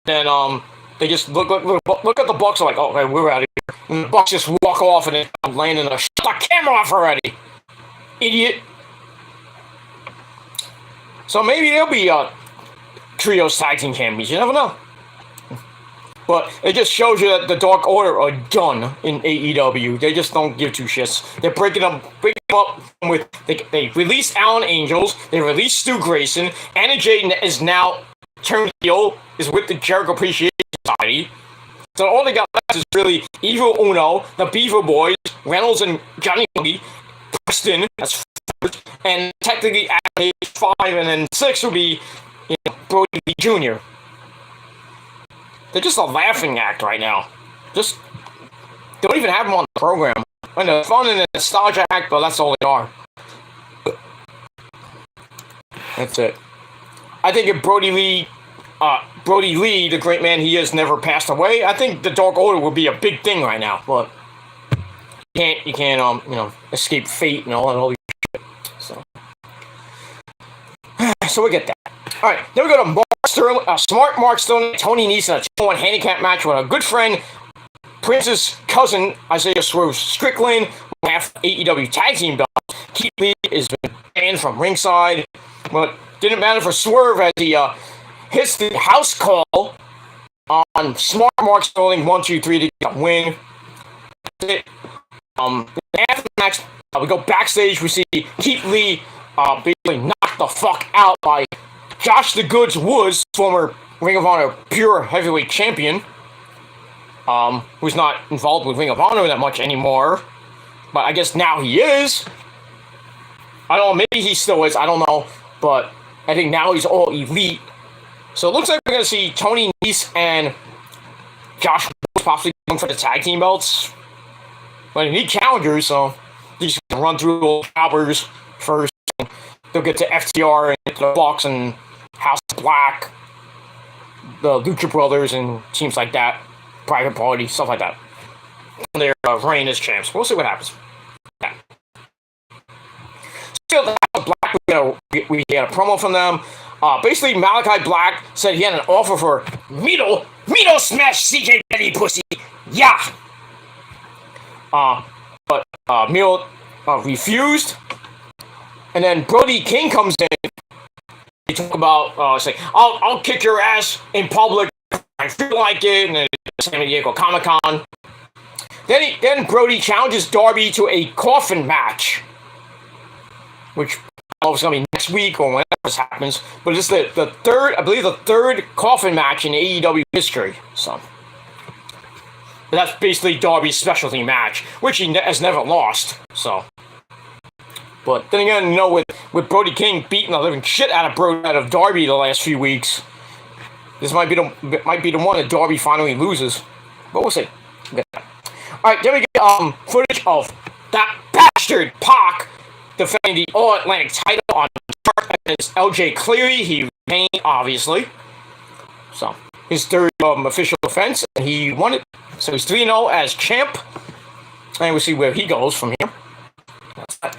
Then they just look at the Bucks like, "Oh, okay, we're out of here." And the Bucks just walk off and then land in "Shut the camera off already, idiot." So maybe there'll be trios tag team champions. You never know. But it just shows you that the Dark Order are done in AEW. They just don't give two shits. They're breaking them up with they released Allen Angels. They released Stu Grayson. Anna Jay is now turned heel. Is with the Jericho Appreciation Society. So all they got left is really Evil Uno, the Beaver Boys, Reynolds and Johnny Hoagie, Preston, that's 4, and technically at age 5, and then 6 would be, Brody Lee Jr. They're just a laughing act right now. Just don't even have them on the program. And they're fun and a nostalgia act, but that's all they are. That's it. I think if Brody Lee, the great man he is, never passed away, I think the Dark Order would be a big thing right now. But you can't, escape fate and all that shit. So we get that. All right, then we go to Mark Sterling, smart Mark Sterling, Tony Nese in a 2-1 handicap match with a good friend, Prince's cousin, Isaiah Swerve Strickland, who have AEW tag team belts. Keith Lee has been banned from ringside, but didn't matter for Swerve as he hits the house call on smart Mark Sterling 1, 2, 3 to get a win. That's it. After the match, we go backstage. We see Keith Lee basically knocked the fuck out by Josh the Goods Woods, former Ring of Honor Pure Heavyweight Champion, who's not involved with Ring of Honor that much anymore, but I guess now he is. I don't know, maybe he still is, I don't know, but I think now he's all elite. So it looks like we're going to see Tony Nese and Josh Woods possibly going for the tag team belts. But they need challengers, so they're just going to run through the jobbers first. They'll get to FTR and the Bucks and House of Black, the Lucha Brothers and teams like that, Private Party, stuff like that. Their reign as champs. We'll see what happens. Yeah. Still, the House of Black, we had a promo from them. Basically, Malachi Black said he had an offer for Mito Smash CJ Betty Pussy. Yeah. But Mito refused. And then Brody King comes in. They talk about saying, I'll kick your ass in public if I feel like it, and then San Diego Comic-Con. Then Brody challenges Darby to a coffin match, which I don't know if it's going to be next week or whenever this happens, but it's the third coffin match in AEW history. So but that's basically Darby's specialty match, which he has never lost. So. But then again, with Brody King beating the living shit out of Darby the last few weeks, this might be the one that Darby finally loses. But we'll see. All right, then we get footage of that bastard Pac defending the All Atlantic title on Dark against LJ Cleary. He retained, obviously. So his third official defense, and he won it. So he's 3-0 as champ, and we'll see where he goes from here. That's that.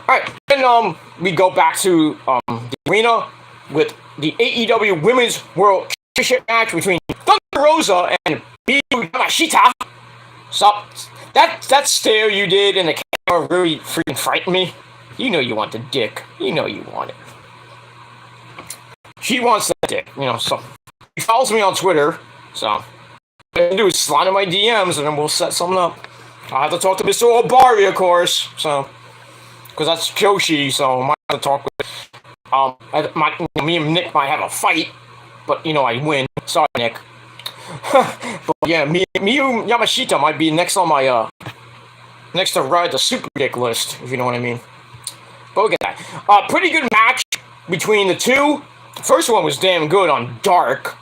Alright, then we go back to the arena with the AEW Women's World Championship match between Thunder Rosa and Aew Yamashita. So, that stare you did in the camera really freaking frightened me. You know you want the dick. You know you want it. She wants that dick, so. He follows me on Twitter, so. What I can do is slide in my DMs and then we'll set something up. I'll have to talk to Mr. Obari, of course, so. Because that's Joshi, so I might have to talk with me and Nick might have a fight, but I win. Sorry, Nick. But yeah, Aew Yamashita might be next on my next to ride the Super Dick list, if you know what I mean. But we'll get that. Pretty good match between the two. The first one was damn good on Dark,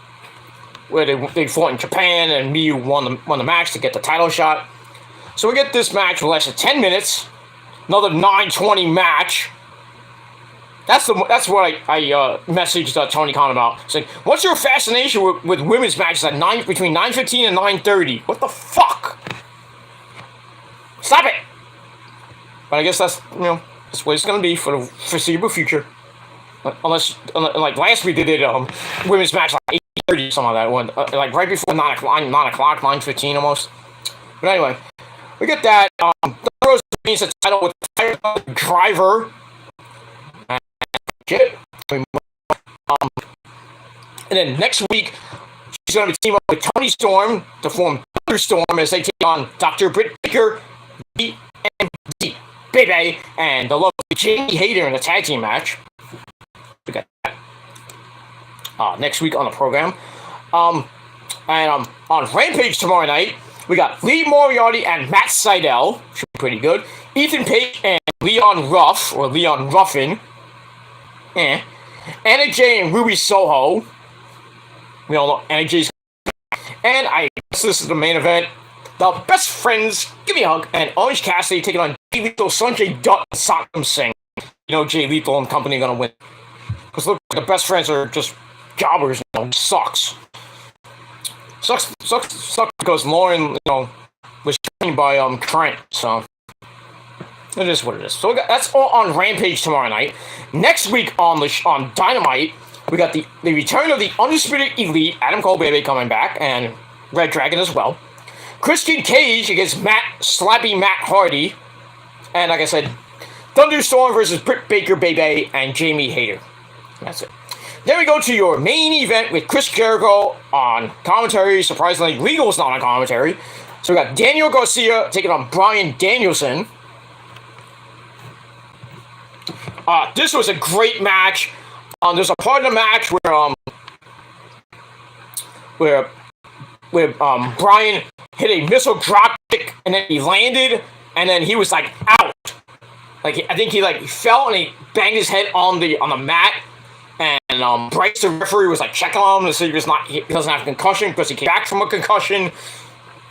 where they fought in Japan and Miyu won the match to get the title shot. So we get this match for less than 10 minutes. Another 9:20 match. That's what I messaged Tony Khan about. Saying, what's your fascination with women's matches at between 9:15 and 9:30? What the fuck? Stop it! But I guess that's what it's gonna be for the foreseeable future. Unless like last week they did women's match like 8:30 something like that one, like right before 9 o'clock, 9:15 almost. But anyway, we get that. Rose means the title with Fire Driver. And then next week, she's going to be teaming up with Tony Storm to form Thunderstorm as they take on Dr. Britt Baker, DMD, Baby, and the lovely Jamie Hayter in a tag team match. We got that next week on the program. And on Rampage tomorrow night, we got Lee Moriarty and Matt Sydal, should be pretty good. Ethan Page and Leon Ruff, or Leon Ruffin. Anna Jay and Ruby Soho. We all know Anna Jay's. And I guess this is the main event. The Best Friends, Give Me a Hug, and Orange Cassidy taking on Jay Lethal, Sanjay Dutt, and Satnam Singh. You know Jay Lethal and company are gonna win. Because look, the Best Friends are just jobbers, you know, sucks because Lauren, you know, was trained by Trent, so it is what it is. So that's all on Rampage tomorrow night. Next week on Dynamite, we got the return of the Undisputed Elite, Adam Cole Baby coming back, and Red Dragon as well. Christian Cage against Slappy Matt Hardy, and like I said, Thunderstorm versus Britt Baker, Baby, and Jamie Hayter. That's it. Then we go to your main event with Chris Jericho on commentary. Surprisingly, Legal's not on commentary. So we got Daniel Garcia taking on Bryan Danielson. This was a great match. There's a part of the match where Bryan hit a missile drop kick and then he landed and then he was like out. Like I think he like fell and he banged his head on the mat. And Bryce, the referee, was like checking on him to see he doesn't have a concussion because he came back from a concussion.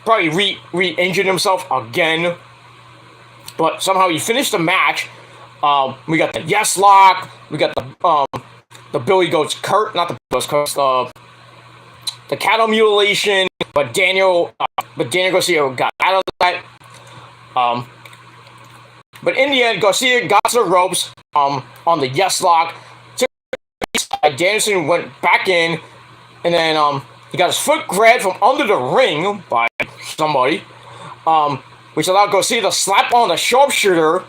Probably re-injured himself again. But somehow he finished the match. We got the yes lock. We got the Billy Goats Kurt, not the Billy Goats Kurt, the cattle mutilation. But Daniel Garcia got out of that. But in the end, Garcia got to the ropes on the yes lock. Danielson went back in, and then he got his foot grabbed from under the ring by somebody, which allowed Garcia to slap on the sharpshooter,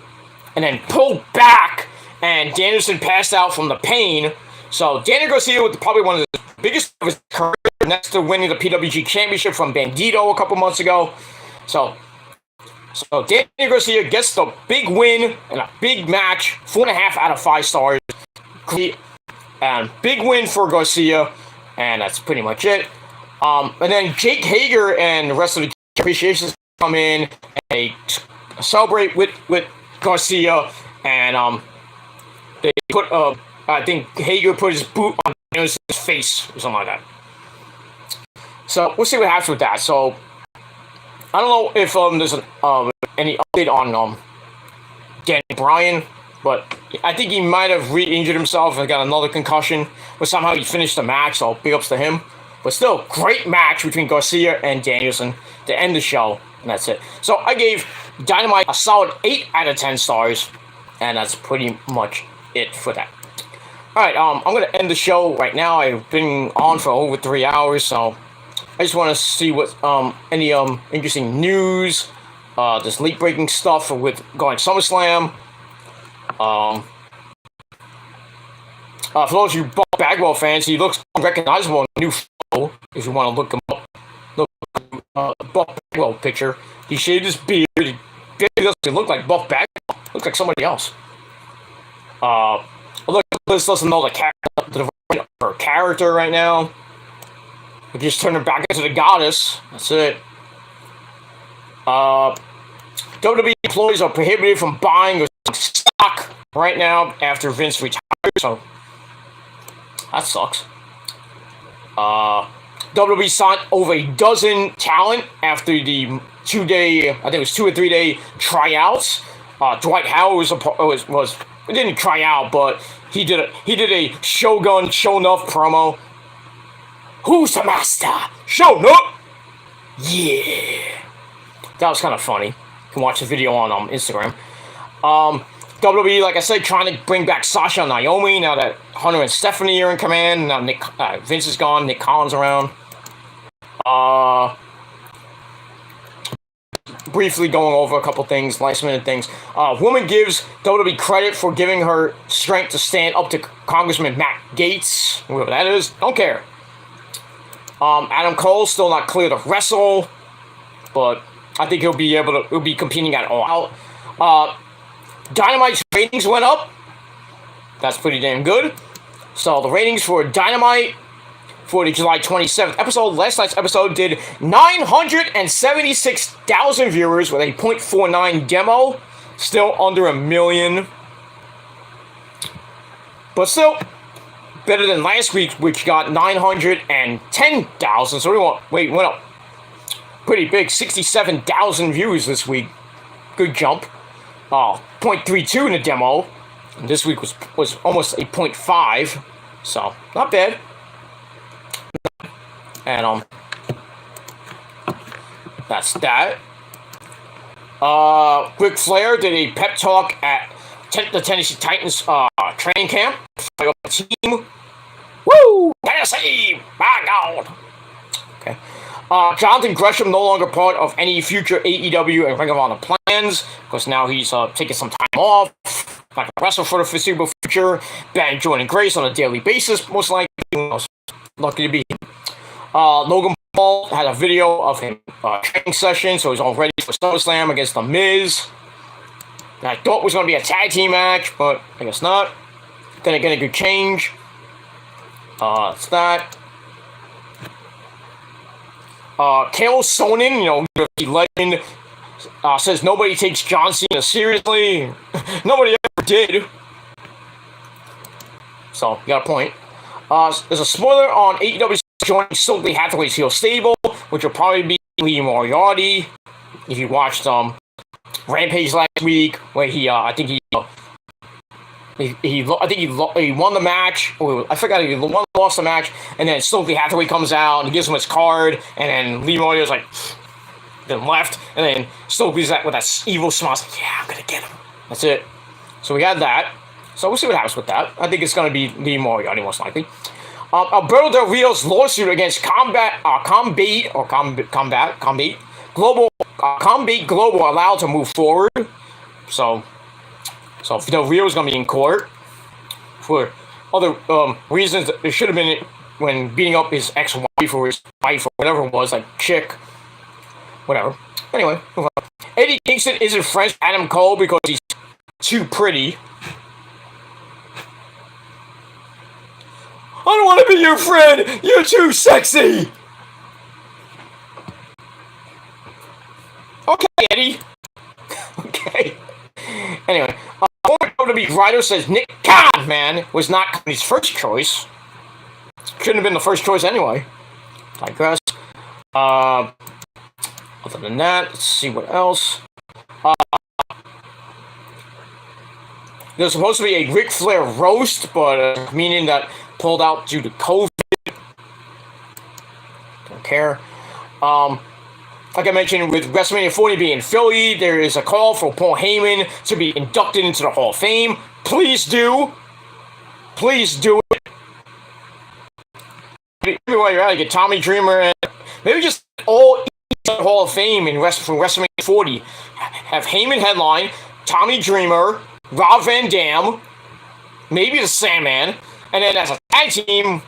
and then pull back, and Danielson passed out from the pain. So Daniel Garcia was probably one of the biggest of his career, next to winning the PWG Championship from Bandito a couple months ago. So Daniel Garcia gets the big win in a big match, 4.5 out of 5 stars. And big win for Garcia, and that's pretty much it. And then Jake Hager and the rest of the appreciations come in and they celebrate with Garcia, and they put I think Hager put his boot on his face or something like that. So we'll see what happens with that. So I don't know if there's any update on Daniel Bryan. But I think he might have re-injured himself and got another concussion. But somehow he finished the match, so big ups to him. But still, great match between Garcia and Danielson to end the show. And that's it. So I gave Dynamite a solid 8 out of 10 stars. And that's pretty much it for that. Alright, I'm going to end the show right now. I've been on for over 3 hours, so I just want to see what any interesting news. There's late-breaking stuff with going SummerSlam. For those of you Buck Bagwell fans, he looks unrecognizable in the new photo, if you want to look him up. Look, Buck Bagwell picture. He shaved his beard. He doesn't look like Buck Bagwell. Looks like somebody else. Look, this doesn't know her character right now. We just turned her back into the goddess. That's it. WWE employees are prohibited from buying or stock right now after Vince retired, so that sucks. WWE signed over a dozen talent after the 2-day, I think it was 2 or 3 day tryouts. Dwight Howard was he didn't try out, but he did a Shogun Show Enough promo. Who's the master? Show Enough. Yeah, that was kind of funny. You can watch the video on Instagram. WWE, like I said, trying to bring back Sasha and Naomi now that Hunter and Stephanie are in command. Now Vince is gone, Nick Collins around. Briefly going over a couple things, last minute things. Woman gives WWE credit for giving her strength to stand up to Congressman Matt Gaetz, whoever that is. Don't care. Adam Cole still not clear to wrestle, but I think he'll be competing at All Out. Dynamite's ratings went up. That's pretty damn good. So the ratings for Dynamite for the July 27th episode. Last night's episode did 976,000 viewers with a 0.49 demo. Still under a million. But still better than last week, which got 910,000. So went up pretty big. 67,000 views this week. Good jump. 0.32 in the demo. And this week was almost a 0.5. So, not bad. And, that's that. Ric Flair did a pep talk at the Tennessee Titans, training camp. For the team. Woo! Tennessee! My God! Okay. Jonathan Gresham no longer part of any future AEW and Ring of Honor plans, because now he's taking some time off. Not going to wrestle for the foreseeable future. Ban Jordan Grace on a daily basis, most likely. Lucky to be here. Logan Paul had a video of him training session, so he's all ready for SummerSlam against The Miz. I thought it was going to be a tag team match, but I guess not. Then again, it could change. It's that. Chael Sonnen, the legend, says nobody takes John Cena seriously. Nobody ever did. So, you got a point. There's a spoiler on AEW's joining Stokely Hathaway's heel stable, which will probably be Lee Moriarty. If you watched Rampage last week, where he won the match. I forgot he lost the match, and then Stokely Hathaway comes out and he gives him his card, and then Lee Moriarty's then left, and then Stokely's with that evil smile, yeah, I'm gonna get him. That's it. So we had that. So we'll see what happens with that. I think it's gonna be Lee Moriarty most likely. Alberto Del Rio's lawsuit against Combat Global allowed to move forward. So Del Rio's gonna be in court for other reasons. It should have been when beating up his ex-wife or his wife or whatever it was, like chick, whatever. Anyway, move on. Eddie Kingston isn't friends with Adam Cole because he's too pretty. I don't want to be your friend. You're too sexy. Okay, Eddie. Okay. Anyway, former WWE writer says Nick Khan, was not Cody's first choice. Shouldn't have been the first choice anyway. I guess. Other than that, let's see what else. There's supposed to be a Ric Flair roast, but meaning that pulled out due to COVID. Don't care. Like I mentioned, with WrestleMania 40 being in Philly, there is a call for Paul Heyman to be inducted into the Hall of Fame. Please do. Please do it. Maybe while you're at it, get Tommy Dreamer and maybe just all Hall of Fame from WrestleMania 40. Have Heyman headline, Tommy Dreamer, Rob Van Dam, maybe the Sandman, and then as a tag team,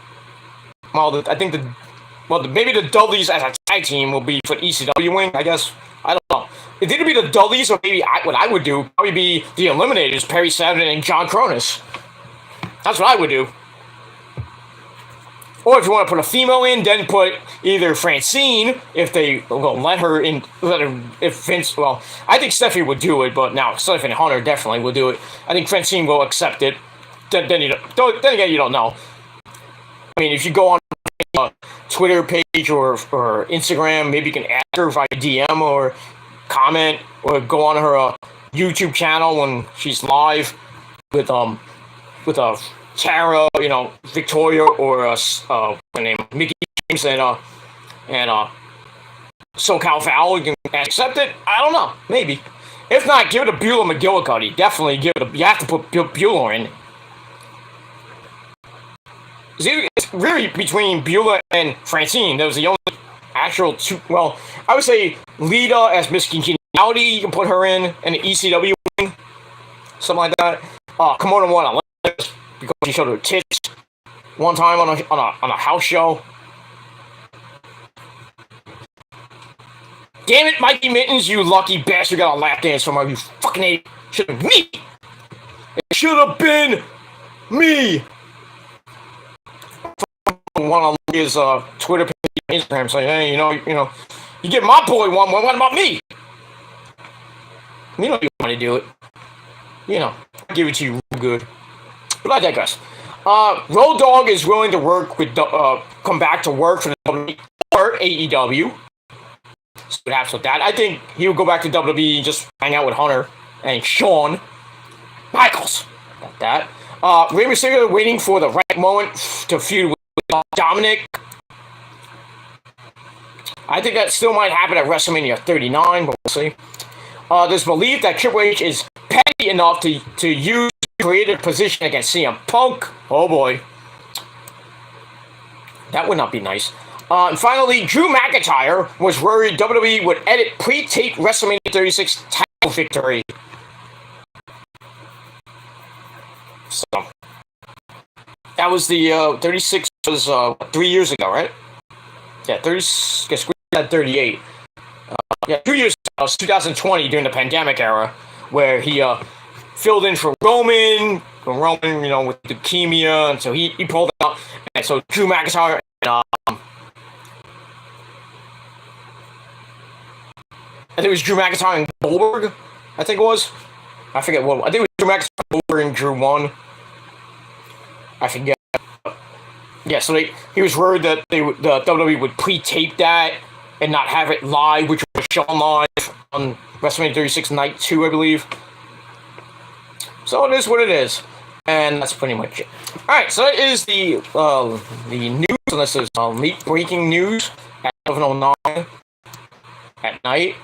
maybe the Dudleys as a tag team will be for ECW wing, I guess. I don't know. If it did be the Dudleys, or maybe what I would do, probably be the Eliminators, Perry Saturn and John Cronus. That's what I would do. Or if you want to put a female in, then put either Francine, if they will let her in, if Vince, I think Stephanie would do it, but now Stephanie Hunter definitely will do it. I think Francine will accept it. Then again, you don't know. I mean, if you go on Twitter page or Instagram, maybe you can ask her via DM or comment, or go on her YouTube channel when she's live with Tara, Victoria, or her name, Mickey James and SoCal Val. You can accept it. I don't know, maybe. If not, give it to Beulah McGillicuddy. Definitely give it. You have to put Beulah in. It's really between Beulah and Francine. Those are the only actual two. Well, I would say Lita as Miss Congeniality. You can put her in the ECW wing, something like that. Kimona won because she showed her tits one time on a house show. Damn it, Mikey Mittens, you lucky bastard, got a lap dance from her, you fucking idiot. Should have been me. It should have been me. want to his Twitter page, Instagram, saying, hey, you give my boy one. What about me? You want to do it. I give it to you real good. But I digress. Road Dogg is willing to work with come back to work for the WWE or AEW. So what happens with that? I think he would go back to WWE and just hang out with Hunter and Shawn Michaels. Got that. Rey Mysterio waiting for the right moment to feud with Dominic. I think that still might happen at WrestleMania 39, but we'll see. There's belief that Triple H is petty enough to use the creative position against CM Punk. Oh boy. That would not be nice. And finally, Drew McIntyre was worried WWE would edit pre-taped WrestleMania 36 title victory. So, that was the 36 was 3 years ago, right? Yeah, 38. 2 years ago, it was 2020 during the pandemic era, where he filled in for Roman, with leukemia, and so he pulled out. And so Drew McIntyre and I think it was Drew McIntyre and Goldberg, I think it was. I forget what. I think it was Drew McIntyre, Goldberg, and Drew won. I forget. Yeah, so he was worried that the WWE would pre-tape that and not have it live, which was shown live on WrestleMania 36 Night 2, I believe. So it is what it is. And that's pretty much it. Alright, so that is the news, and this is late breaking news at 11:09 at night.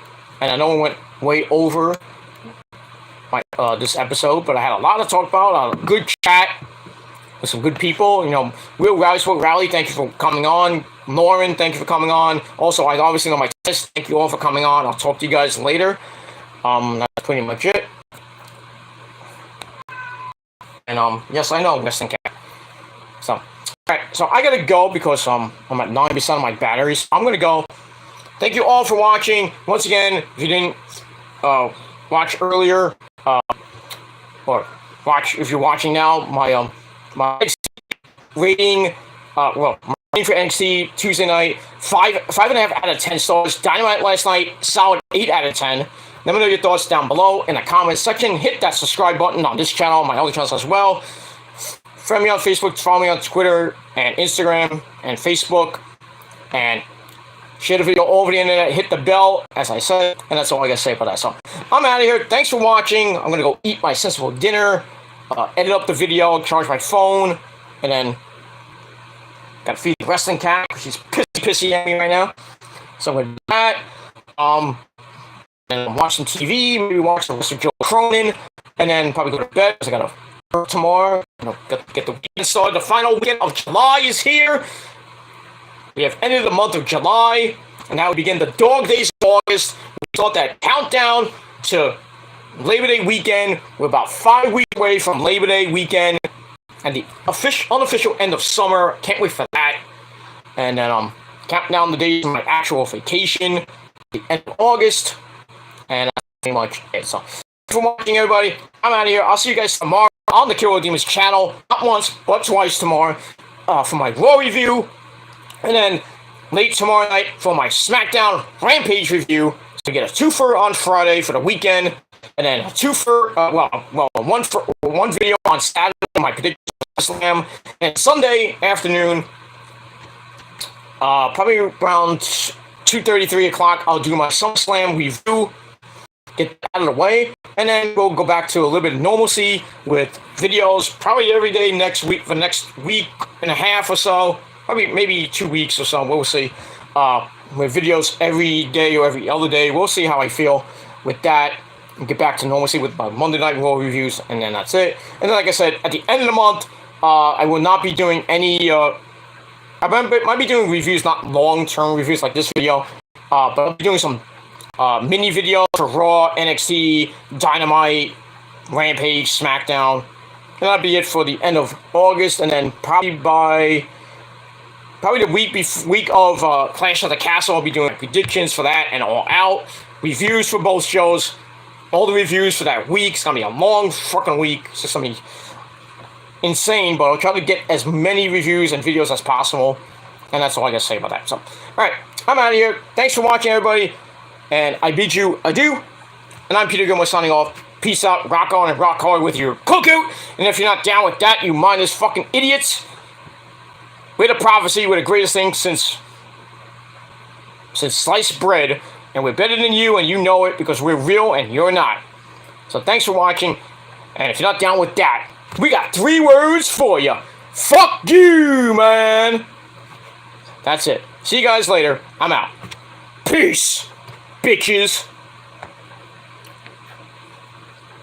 And I know I went way over this episode, but I had a lot to talk about, a good chat with some good people. Will Rally Sport Rally, thank you for coming on. Lauren, thank you for coming on. Also, I obviously know my test. Thank you all for coming on. I'll talk to you guys later. That's pretty much it. And yes, I know, Western Cat. So, alright, so I gotta go because I'm at 9% of my batteries. I'm gonna go. Thank you all for watching. Once again, if you didn't watch earlier, or watch if you're watching now, my NXT rating, my rating for NXT Tuesday night, 5.5 out of 10 stars. Dynamite last night, solid 8 out of 10. Let me know your thoughts down below in the comments section. Hit that subscribe button on this channel, my other channels as well. Friend me on Facebook, follow me on Twitter and Instagram and Facebook, and share the video all over the internet. Hit the bell, as I said, and that's all I gotta say about that. So I'm out of here. Thanks for watching. I'm gonna go eat my sensible dinner, edit up the video, charge my phone, and then gotta feed the wrestling cat because she's pissy at me right now. So with that, and watch some TV, maybe watch some Mr. Joe Cronin, and then probably go to bed because I gotta work tomorrow. Get the weekend started. The final weekend of July is here. We have ended the month of July, and now we begin the dog days of August. We start that countdown to Labor Day weekend. We're about 5 weeks away from Labor Day weekend and the unofficial end of summer. Can't wait for that. And then counting down the days of my actual vacation, the end of August, and that's pretty much it. So, thanks for watching, everybody. I'm out of here. I'll see you guys tomorrow on the Killer Demons channel. Not once, but twice tomorrow for my Raw review. And then late tomorrow night for my SmackDown Rampage review. So we get a twofer on Friday for the weekend, and then a twofer, one video on Saturday for my predictions for Slam, and Sunday afternoon, probably around 2:30, 3 o'clock, I'll do my SummerSlam review. Get that out of the way, and then we'll go back to a little bit of normalcy with videos probably every day next week for the next week and a half or so. Maybe 2 weeks or so, we'll see. With videos every day or every other day. We'll see how I feel with that. And get back to normalcy with my Monday Night Raw reviews, and then that's it. And then, like I said, at the end of the month, I will not be doing any... I might be doing reviews, not long-term reviews like this video. But I'll be doing some mini videos for Raw, NXT, Dynamite, Rampage, SmackDown. And that'll be it for the end of August, and then probably the week of Clash of the Castle, I'll be doing predictions for that and All Out. Reviews for both shows. All the reviews for that week. It's going to be a long fucking week. It's just going to be insane, but I'll try to get as many reviews and videos as possible. And that's all I gotta say about that. So, alright, I'm out of here. Thanks for watching, everybody. And I bid you adieu. And I'm Peter Gilmore signing off. Peace out, rock on, and rock hard with your cookout. And if you're not down with that, you mindless fucking idiots. We're the prophecy. We're the greatest thing since sliced bread. And we're better than you, and you know it because we're real and you're not. So thanks for watching. And if you're not down with that, we got 3 words for you. Fuck you, man. That's it. See you guys later. I'm out. Peace, bitches.